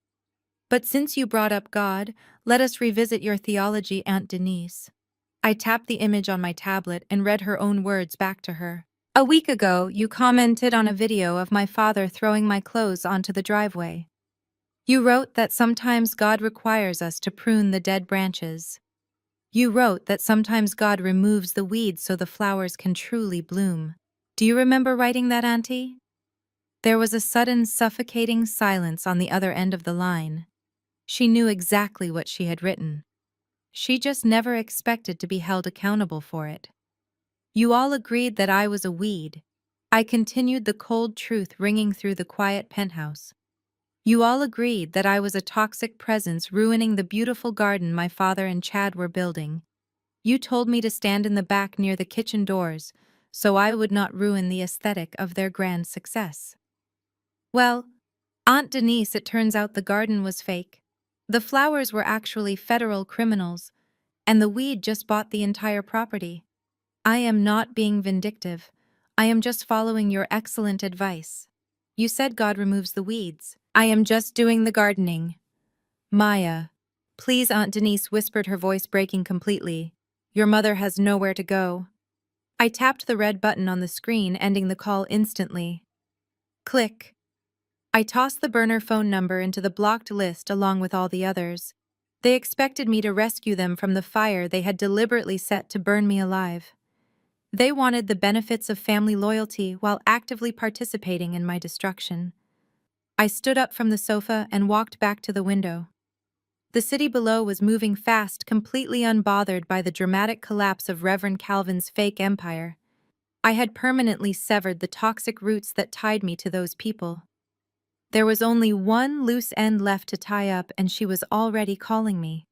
But since you brought up God, let us revisit your theology, Aunt Denise. I tapped the image on my tablet and read her own words back to her. A week ago, you commented on a video of my father throwing my clothes onto the driveway. You wrote that sometimes God requires us to prune the dead branches. You wrote that sometimes God removes the weeds so the flowers can truly bloom. Do you remember writing that, Auntie? There was a sudden suffocating silence on the other end of the line. She knew exactly what she had written. She just never expected to be held accountable for it. You all agreed that I was a weed. I continued, the cold truth ringing through the quiet penthouse. You all agreed that I was a toxic presence ruining the beautiful garden my father and Chad were building. You told me to stand in the back near the kitchen doors, so I would not ruin the aesthetic of their grand success. Well, Aunt Denise, it turns out the garden was fake. The flowers were actually federal criminals, and the weed just bought the entire property. I am not being vindictive. I am just following your excellent advice. You said God removes the weeds. I am just doing the gardening. Maya. Please, Aunt Denise whispered, her voice breaking completely. Your mother has nowhere to go. I tapped the red button on the screen, ending the call instantly. Click. I tossed the burner phone number into the blocked list along with all the others. They expected me to rescue them from the fire they had deliberately set to burn me alive. They wanted the benefits of family loyalty while actively participating in my destruction. I stood up from the sofa and walked back to the window. The city below was moving fast, completely unbothered by the dramatic collapse of Reverend Calvin's fake empire. I had permanently severed the toxic roots that tied me to those people. There was only one loose end left to tie up, and she was already calling me.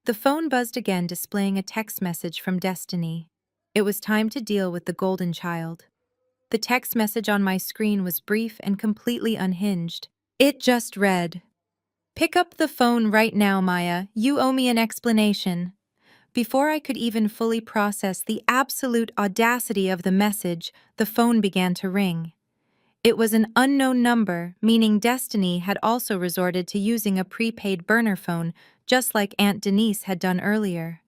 The phone buzzed again, displaying a text message from Destiny. It was time to deal with the golden child. The text message on my screen was brief and completely unhinged. It just read, Pick up the phone right now, Maya. You owe me an explanation. Before I could even fully process the absolute audacity of the message, the phone began to ring. It was an unknown number, meaning Destiny had also resorted to using a prepaid burner phone, just like Aunt Denise had done earlier.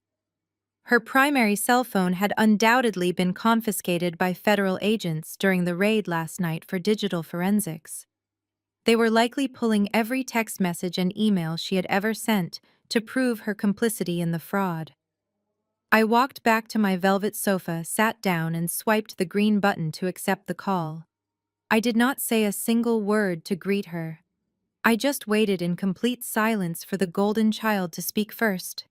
Her primary cell phone had undoubtedly been confiscated by federal agents during the raid last night for digital forensics. They were likely pulling every text message and email she had ever sent to prove her complicity in the fraud. I walked back to my velvet sofa, sat down, and swiped the green button to accept the call. I did not say a single word to greet her. I just waited in complete silence for the golden child to speak first.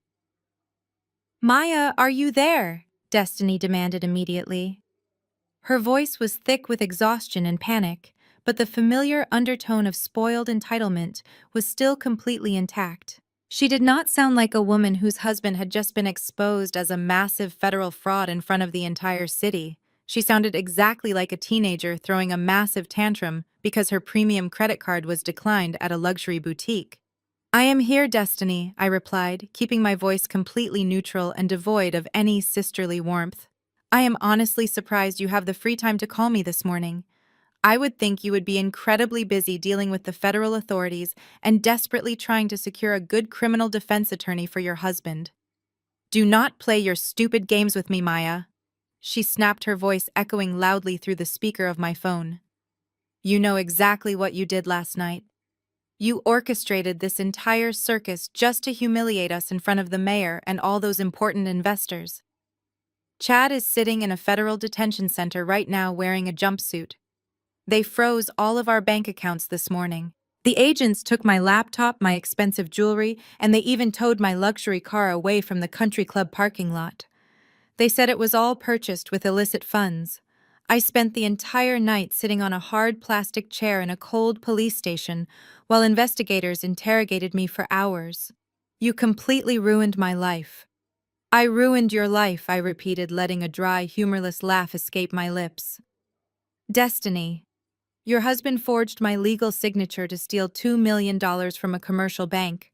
"Maya, are you there?" Destiny demanded immediately. Her voice was thick with exhaustion and panic, but the familiar undertone of spoiled entitlement was still completely intact. She did not sound like a woman whose husband had just been exposed as a massive federal fraud in front of the entire city. She sounded exactly like a teenager throwing a massive tantrum because her premium credit card was declined at a luxury boutique. "I am here, Destiny," I replied, keeping my voice completely neutral and devoid of any sisterly warmth. "I am honestly surprised you have the free time to call me this morning. I would think you would be incredibly busy dealing with the federal authorities and desperately trying to secure a good criminal defense attorney for your husband. Do not play your stupid games with me, Maya." She snapped, her voice echoing loudly through the speaker of my phone. "You know exactly what you did last night. You orchestrated this entire circus just to humiliate us in front of the mayor and all those important investors. Chad is sitting in a federal detention center right now wearing a jumpsuit. They froze all of our bank accounts this morning. The agents took my laptop, my expensive jewelry, and they even towed my luxury car away from the country club parking lot. They said it was all purchased with illicit funds. I spent the entire night sitting on a hard plastic chair in a cold police station while investigators interrogated me for hours. You completely ruined my life." "I ruined your life," I repeated, letting a dry, humorless laugh escape my lips. "Destiny, your husband forged my legal signature to steal $2 million from a commercial bank.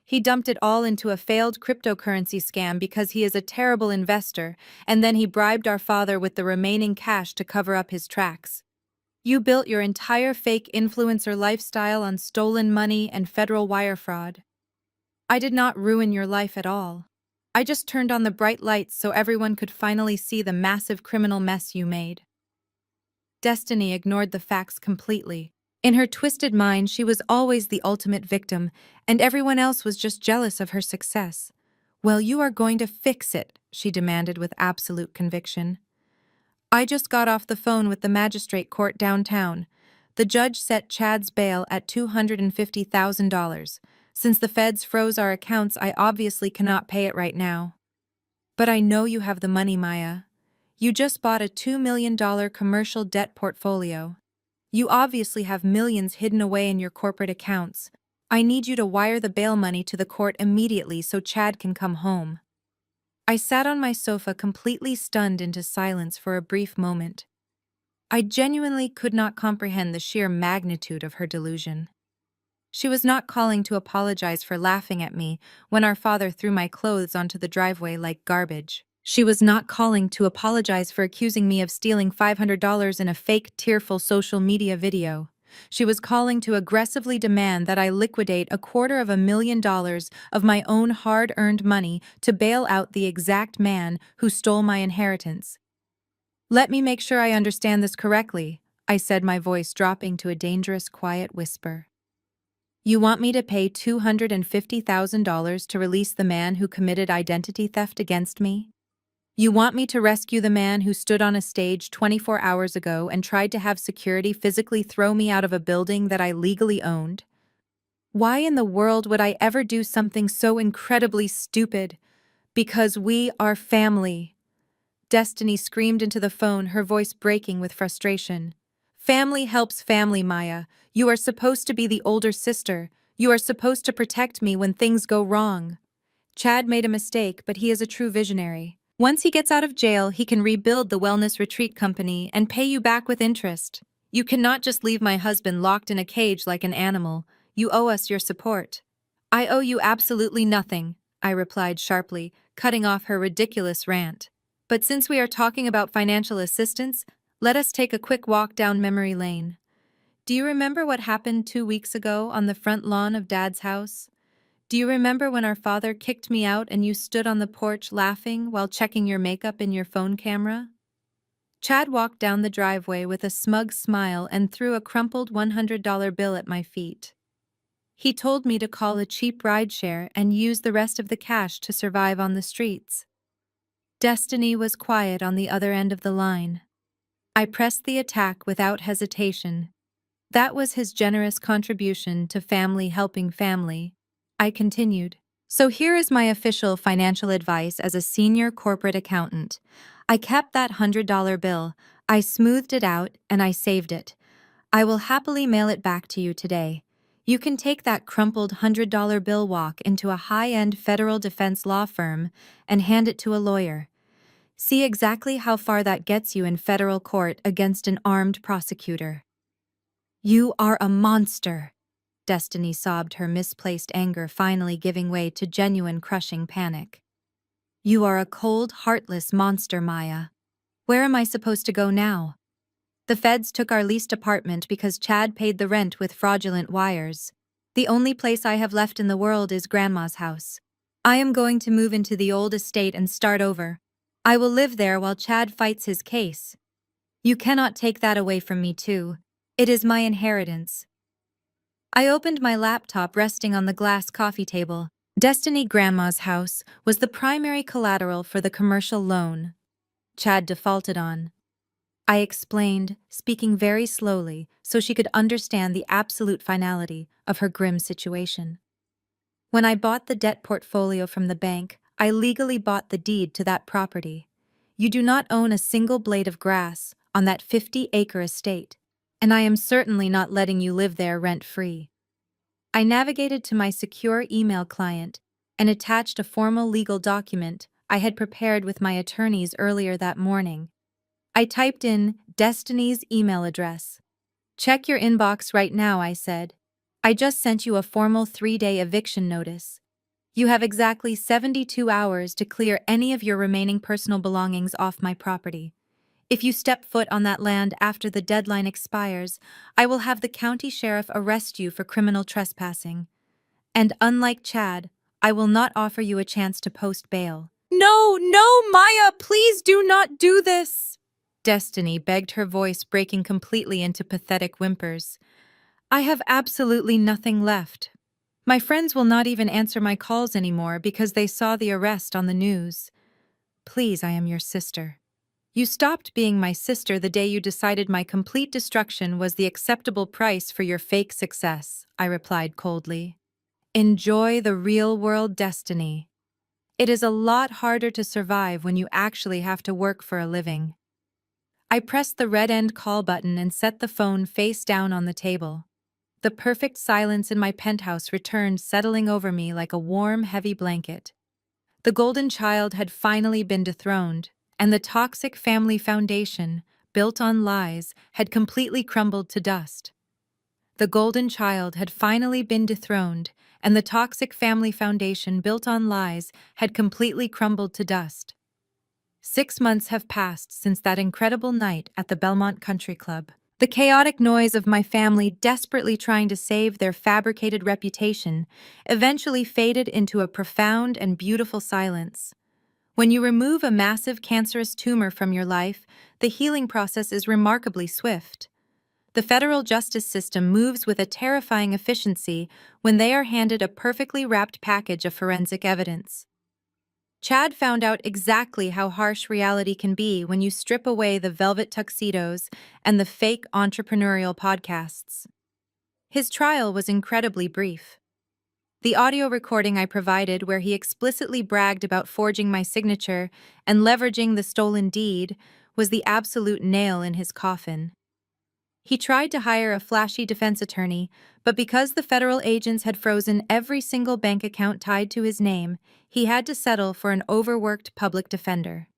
He dumped it all into a failed cryptocurrency scam because he is a terrible investor, and then he bribed our father with the remaining cash to cover up his tracks. You built your entire fake influencer lifestyle on stolen money and federal wire fraud. I did not ruin your life at all. I just turned on the bright lights so everyone could finally see the massive criminal mess you made." Destiny ignored the facts completely. In her twisted mind, she was always the ultimate victim, and everyone else was just jealous of her success. "Well, you are going to fix it," she demanded with absolute conviction. "I just got off the phone with the magistrate court downtown. The judge set Chad's bail at $250,000. Since the feds froze our accounts, I obviously cannot pay it right now. But I know you have the money, Maya. You just bought a $2 million commercial debt portfolio. You obviously have millions hidden away in your corporate accounts. I need you to wire the bail money to the court immediately so Chad can come home." I sat on my sofa completely stunned into silence for a brief moment. I genuinely could not comprehend the sheer magnitude of her delusion. She was not calling to apologize for laughing at me when our father threw my clothes onto the driveway like garbage. She was not calling to apologize for accusing me of stealing $500 in a fake, tearful social media video. She was calling to aggressively demand that I liquidate $250,000 of my own hard-earned money to bail out the exact man who stole my inheritance. "Let me make sure I understand this correctly," I said, my voice dropping to a dangerous, quiet whisper. "You want me to pay $250,000 to release the man who committed identity theft against me? You want me to rescue the man who stood on a stage 24 hours ago and tried to have security physically throw me out of a building that I legally owned? Why in the world would I ever do something so incredibly stupid? Because we are family." Destiny screamed into the phone, her voice breaking with frustration. "Family helps family, Maya. You are supposed to be the older sister. You are supposed to protect me when things go wrong. Chad made a mistake, but he is a true visionary. Once he gets out of jail, he can rebuild the wellness retreat company and pay you back with interest. You cannot just leave my husband locked in a cage like an animal. You owe us your support. I owe you absolutely nothing, I replied sharply, cutting off her ridiculous rant. But since we are talking about financial assistance, let us take a quick walk down memory lane. Do you remember what happened 2 weeks ago on the front lawn of Dad's house? Do you remember when our father kicked me out and you stood on the porch laughing while checking your makeup in your phone camera? Chad walked down the driveway with a smug smile and threw a crumpled $100 bill at my feet. He told me to call a cheap rideshare and use the rest of the cash to survive on the streets. Destiny was quiet on the other end of the line. I pressed the attack without hesitation. That was his generous contribution to family helping family. I continued. So here is my official financial advice as a senior corporate accountant. I kept that $100 bill, I smoothed it out, and I saved it. I will happily mail it back to you today. You can take that crumpled $100 bill walk into a high-end federal defense law firm and hand it to a lawyer. See exactly how far that gets you in federal court against an armed prosecutor. You are a monster. Destiny sobbed, her misplaced anger finally giving way to genuine crushing panic. You are a cold, heartless monster, Maya. Where am I supposed to go now? The feds took our leased apartment because Chad paid the rent with fraudulent wires. The only place I have left in the world is Grandma's house. I am going to move into the old estate and start over. I will live there while Chad fights his case. You cannot take that away from me, too. It is my inheritance. I opened my laptop resting on the glass coffee table. Destiny Grandma's house was the primary collateral for the commercial loan Chad defaulted on. I explained, speaking very slowly so she could understand the absolute finality of her grim situation. When I bought the debt portfolio from the bank, I legally bought the deed to that property. You do not own a single blade of grass on that 50-acre estate, and I am certainly not letting you live there rent-free. I navigated to my secure email client and attached a formal legal document I had prepared with my attorneys earlier that morning. I typed in Destiny's email address. Check your inbox right now, I said. I just sent you a formal 3-day eviction notice. You have exactly 72 hours to clear any of your remaining personal belongings off my property. If you step foot on that land after the deadline expires, I will have the county sheriff arrest you for criminal trespassing. And unlike Chad, I will not offer you a chance to post bail. No, Maya, please do not do this! Destiny begged, her voice breaking completely into pathetic whimpers. I have absolutely nothing left. My friends will not even answer my calls anymore because they saw the arrest on the news. Please, I am your sister. You stopped being my sister the day you decided my complete destruction was the acceptable price for your fake success, I replied coldly. Enjoy the real-world, Destiny. It is a lot harder to survive when you actually have to work for a living. I pressed the red end call button and set the phone face down on the table. The perfect silence in my penthouse returned, settling over me like a warm, heavy blanket. The golden child had finally been dethroned, and the toxic family foundation, built on lies, had completely crumbled to dust. The golden child had finally been dethroned, and the toxic family foundation built on lies had completely crumbled to dust. 6 months have passed since that incredible night at the Belmont Country Club. The chaotic noise of my family desperately trying to save their fabricated reputation eventually faded into a profound and beautiful silence. When you remove a massive cancerous tumor from your life, the healing process is remarkably swift. The federal justice system moves with a terrifying efficiency when they are handed a perfectly wrapped package of forensic evidence. Chad found out exactly how harsh reality can be when you strip away the velvet tuxedos and the fake entrepreneurial podcasts. His trial was incredibly brief. The audio recording I provided, where he explicitly bragged about forging my signature and leveraging the stolen deed, was the absolute nail in his coffin. He tried to hire a flashy defense attorney, but because the federal agents had frozen every single bank account tied to his name, he had to settle for an overworked public defender.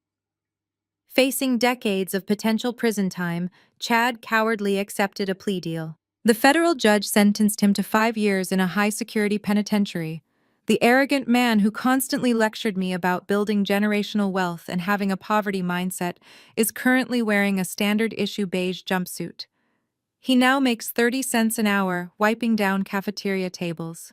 Facing decades of potential prison time, Chad cowardly accepted a plea deal. The federal judge sentenced him to 5 years in a high-security penitentiary. The arrogant man who constantly lectured me about building generational wealth and having a poverty mindset is currently wearing a standard-issue beige jumpsuit. He now makes 30 cents an hour wiping down cafeteria tables.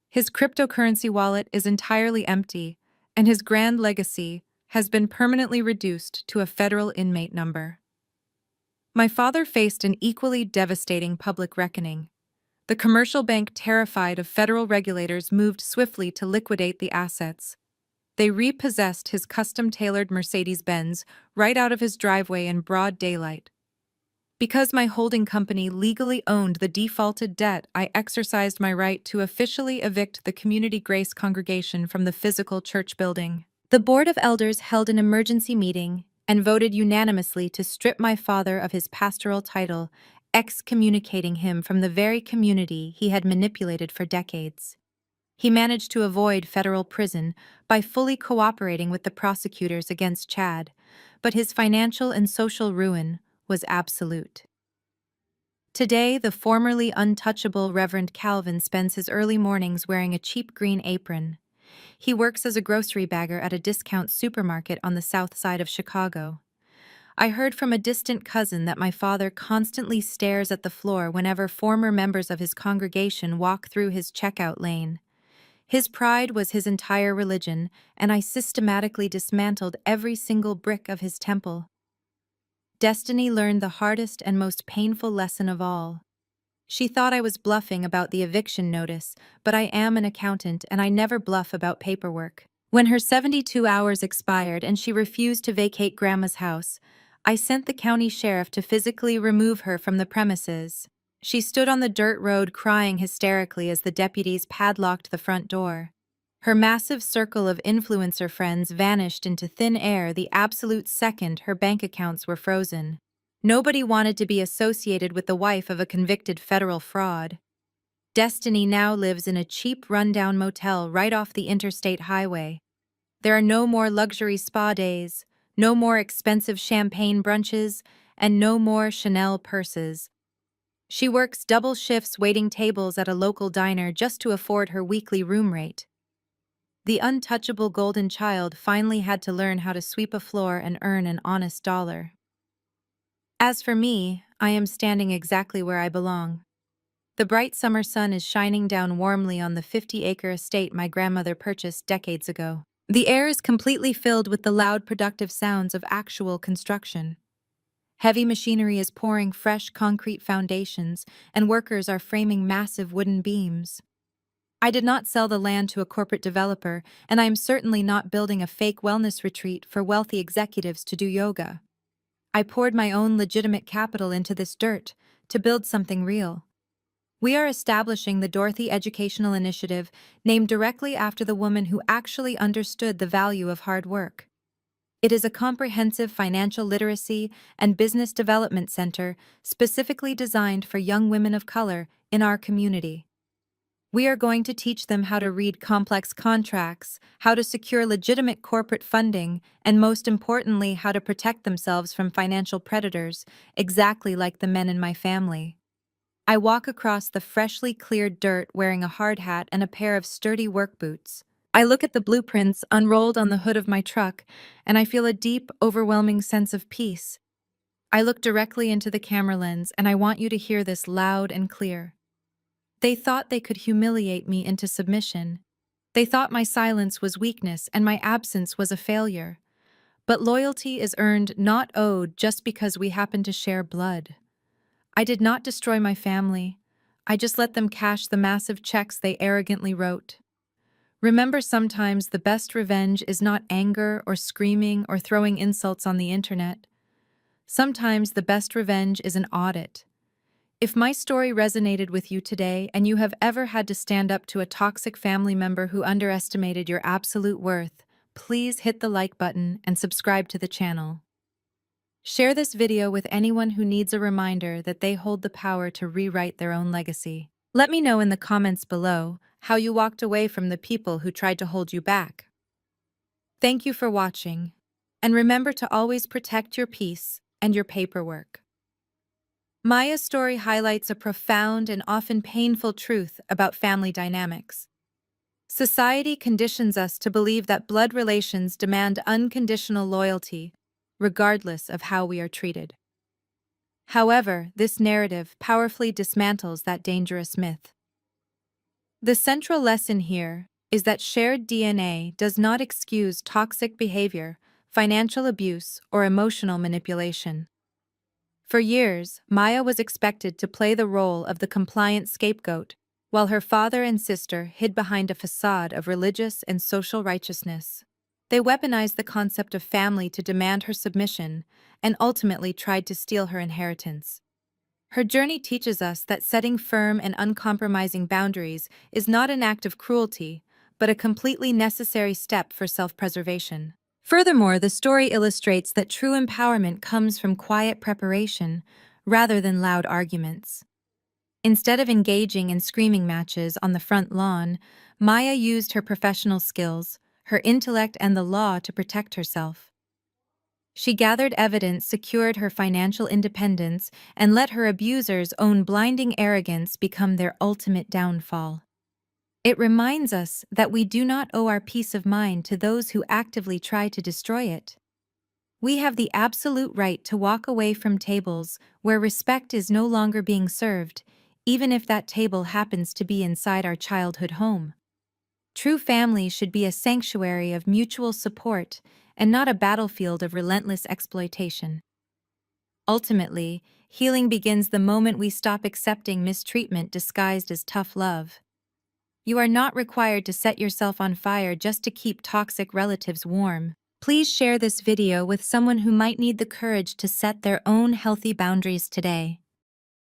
His cryptocurrency wallet is entirely empty, and his grand legacy has been permanently reduced to a federal inmate number. My father faced an equally devastating public reckoning. The commercial bank, terrified of federal regulators, moved swiftly to liquidate the assets. They repossessed his custom-tailored Mercedes-Benz right out of his driveway in broad daylight. Because my holding company legally owned the defaulted debt, I exercised my right to officially evict the Community Grace congregation from the physical church building. The Board of Elders held an emergency meeting and voted unanimously to strip my father of his pastoral title, excommunicating him from the very community he had manipulated for decades. He managed to avoid federal prison by fully cooperating with the prosecutors against Chad, but his financial and social ruin was absolute. Today, the formerly untouchable Reverend Calvin spends his early mornings wearing a cheap green apron. He works as a grocery bagger at a discount supermarket on the south side of Chicago. I heard from a distant cousin that my father constantly stares at the floor whenever former members of his congregation walk through his checkout lane. His pride was his entire religion, and I systematically dismantled every single brick of his temple. Destiny learned the hardest and most painful lesson of all. She thought I was bluffing about the eviction notice, but I am an accountant and I never bluff about paperwork. When her 72 hours expired and she refused to vacate Grandma's house, I sent the county sheriff to physically remove her from the premises. She stood on the dirt road crying hysterically as the deputies padlocked the front door. Her massive circle of influencer friends vanished into thin air the absolute second her bank accounts were frozen. Nobody wanted to be associated with the wife of a convicted federal fraud. Destiny now lives in a cheap, rundown motel right off the interstate highway. There are no more luxury spa days, no more expensive champagne brunches, and no more Chanel purses. She works double shifts waiting tables at a local diner just to afford her weekly room rate. The untouchable golden child finally had to learn how to sweep a floor and earn an honest dollar. As for me, I am standing exactly where I belong. The bright summer sun is shining down warmly on the 50-acre estate my grandmother purchased decades ago. The air is completely filled with the loud, productive sounds of actual construction. Heavy machinery is pouring fresh concrete foundations, and workers are framing massive wooden beams. I did not sell the land to a corporate developer, and I am certainly not building a fake wellness retreat for wealthy executives to do yoga. I poured my own legitimate capital into this dirt to build something real. We are establishing the Dorothy Educational Initiative, named directly after the woman who actually understood the value of hard work. It is a comprehensive financial literacy and business development center specifically designed for young women of color in our community. We are going to teach them how to read complex contracts, how to secure legitimate corporate funding, and most importantly, how to protect themselves from financial predators, exactly like the men in my family. I walk across the freshly cleared dirt wearing a hard hat and a pair of sturdy work boots. I look at the blueprints unrolled on the hood of my truck, and I feel a deep, overwhelming sense of peace. I look directly into the camera lens, and I want you to hear this loud and clear. They thought they could humiliate me into submission. They thought my silence was weakness and my absence was a failure. But loyalty is earned, not owed, just because we happen to share blood. I did not destroy my family. I just let them cash the massive checks they arrogantly wrote. Remember, sometimes the best revenge is not anger or screaming or throwing insults on the internet. Sometimes the best revenge is an audit. If my story resonated with you today and you have ever had to stand up to a toxic family member who underestimated your absolute worth, please hit the like button and subscribe to the channel. Share this video with anyone who needs a reminder that they hold the power to rewrite their own legacy. Let me know in the comments below how you walked away from the people who tried to hold you back. Thank you for watching, and remember to always protect your peace and your paperwork. Maya's story highlights a profound and often painful truth about family dynamics. Society conditions us to believe that blood relations demand unconditional loyalty, regardless of how we are treated. However, this narrative powerfully dismantles that dangerous myth. The central lesson here is that shared DNA does not excuse toxic behavior, financial abuse, or emotional manipulation. For years, Maya was expected to play the role of the compliant scapegoat, while her father and sister hid behind a facade of religious and social righteousness. They weaponized the concept of family to demand her submission and ultimately tried to steal her inheritance. Her journey teaches us that setting firm and uncompromising boundaries is not an act of cruelty, but a completely necessary step for self-preservation. Furthermore, the story illustrates that true empowerment comes from quiet preparation rather than loud arguments. Instead of engaging in screaming matches on the front lawn, Maya used her professional skills, her intellect, and the law to protect herself. She gathered evidence, secured her financial independence, and let her abusers' own blinding arrogance become their ultimate downfall. It reminds us that we do not owe our peace of mind to those who actively try to destroy it. We have the absolute right to walk away from tables where respect is no longer being served, even if that table happens to be inside our childhood home. True family should be a sanctuary of mutual support and not a battlefield of relentless exploitation. Ultimately, healing begins the moment we stop accepting mistreatment disguised as tough love. You are not required to set yourself on fire just to keep toxic relatives warm. Please share this video with someone who might need the courage to set their own healthy boundaries today.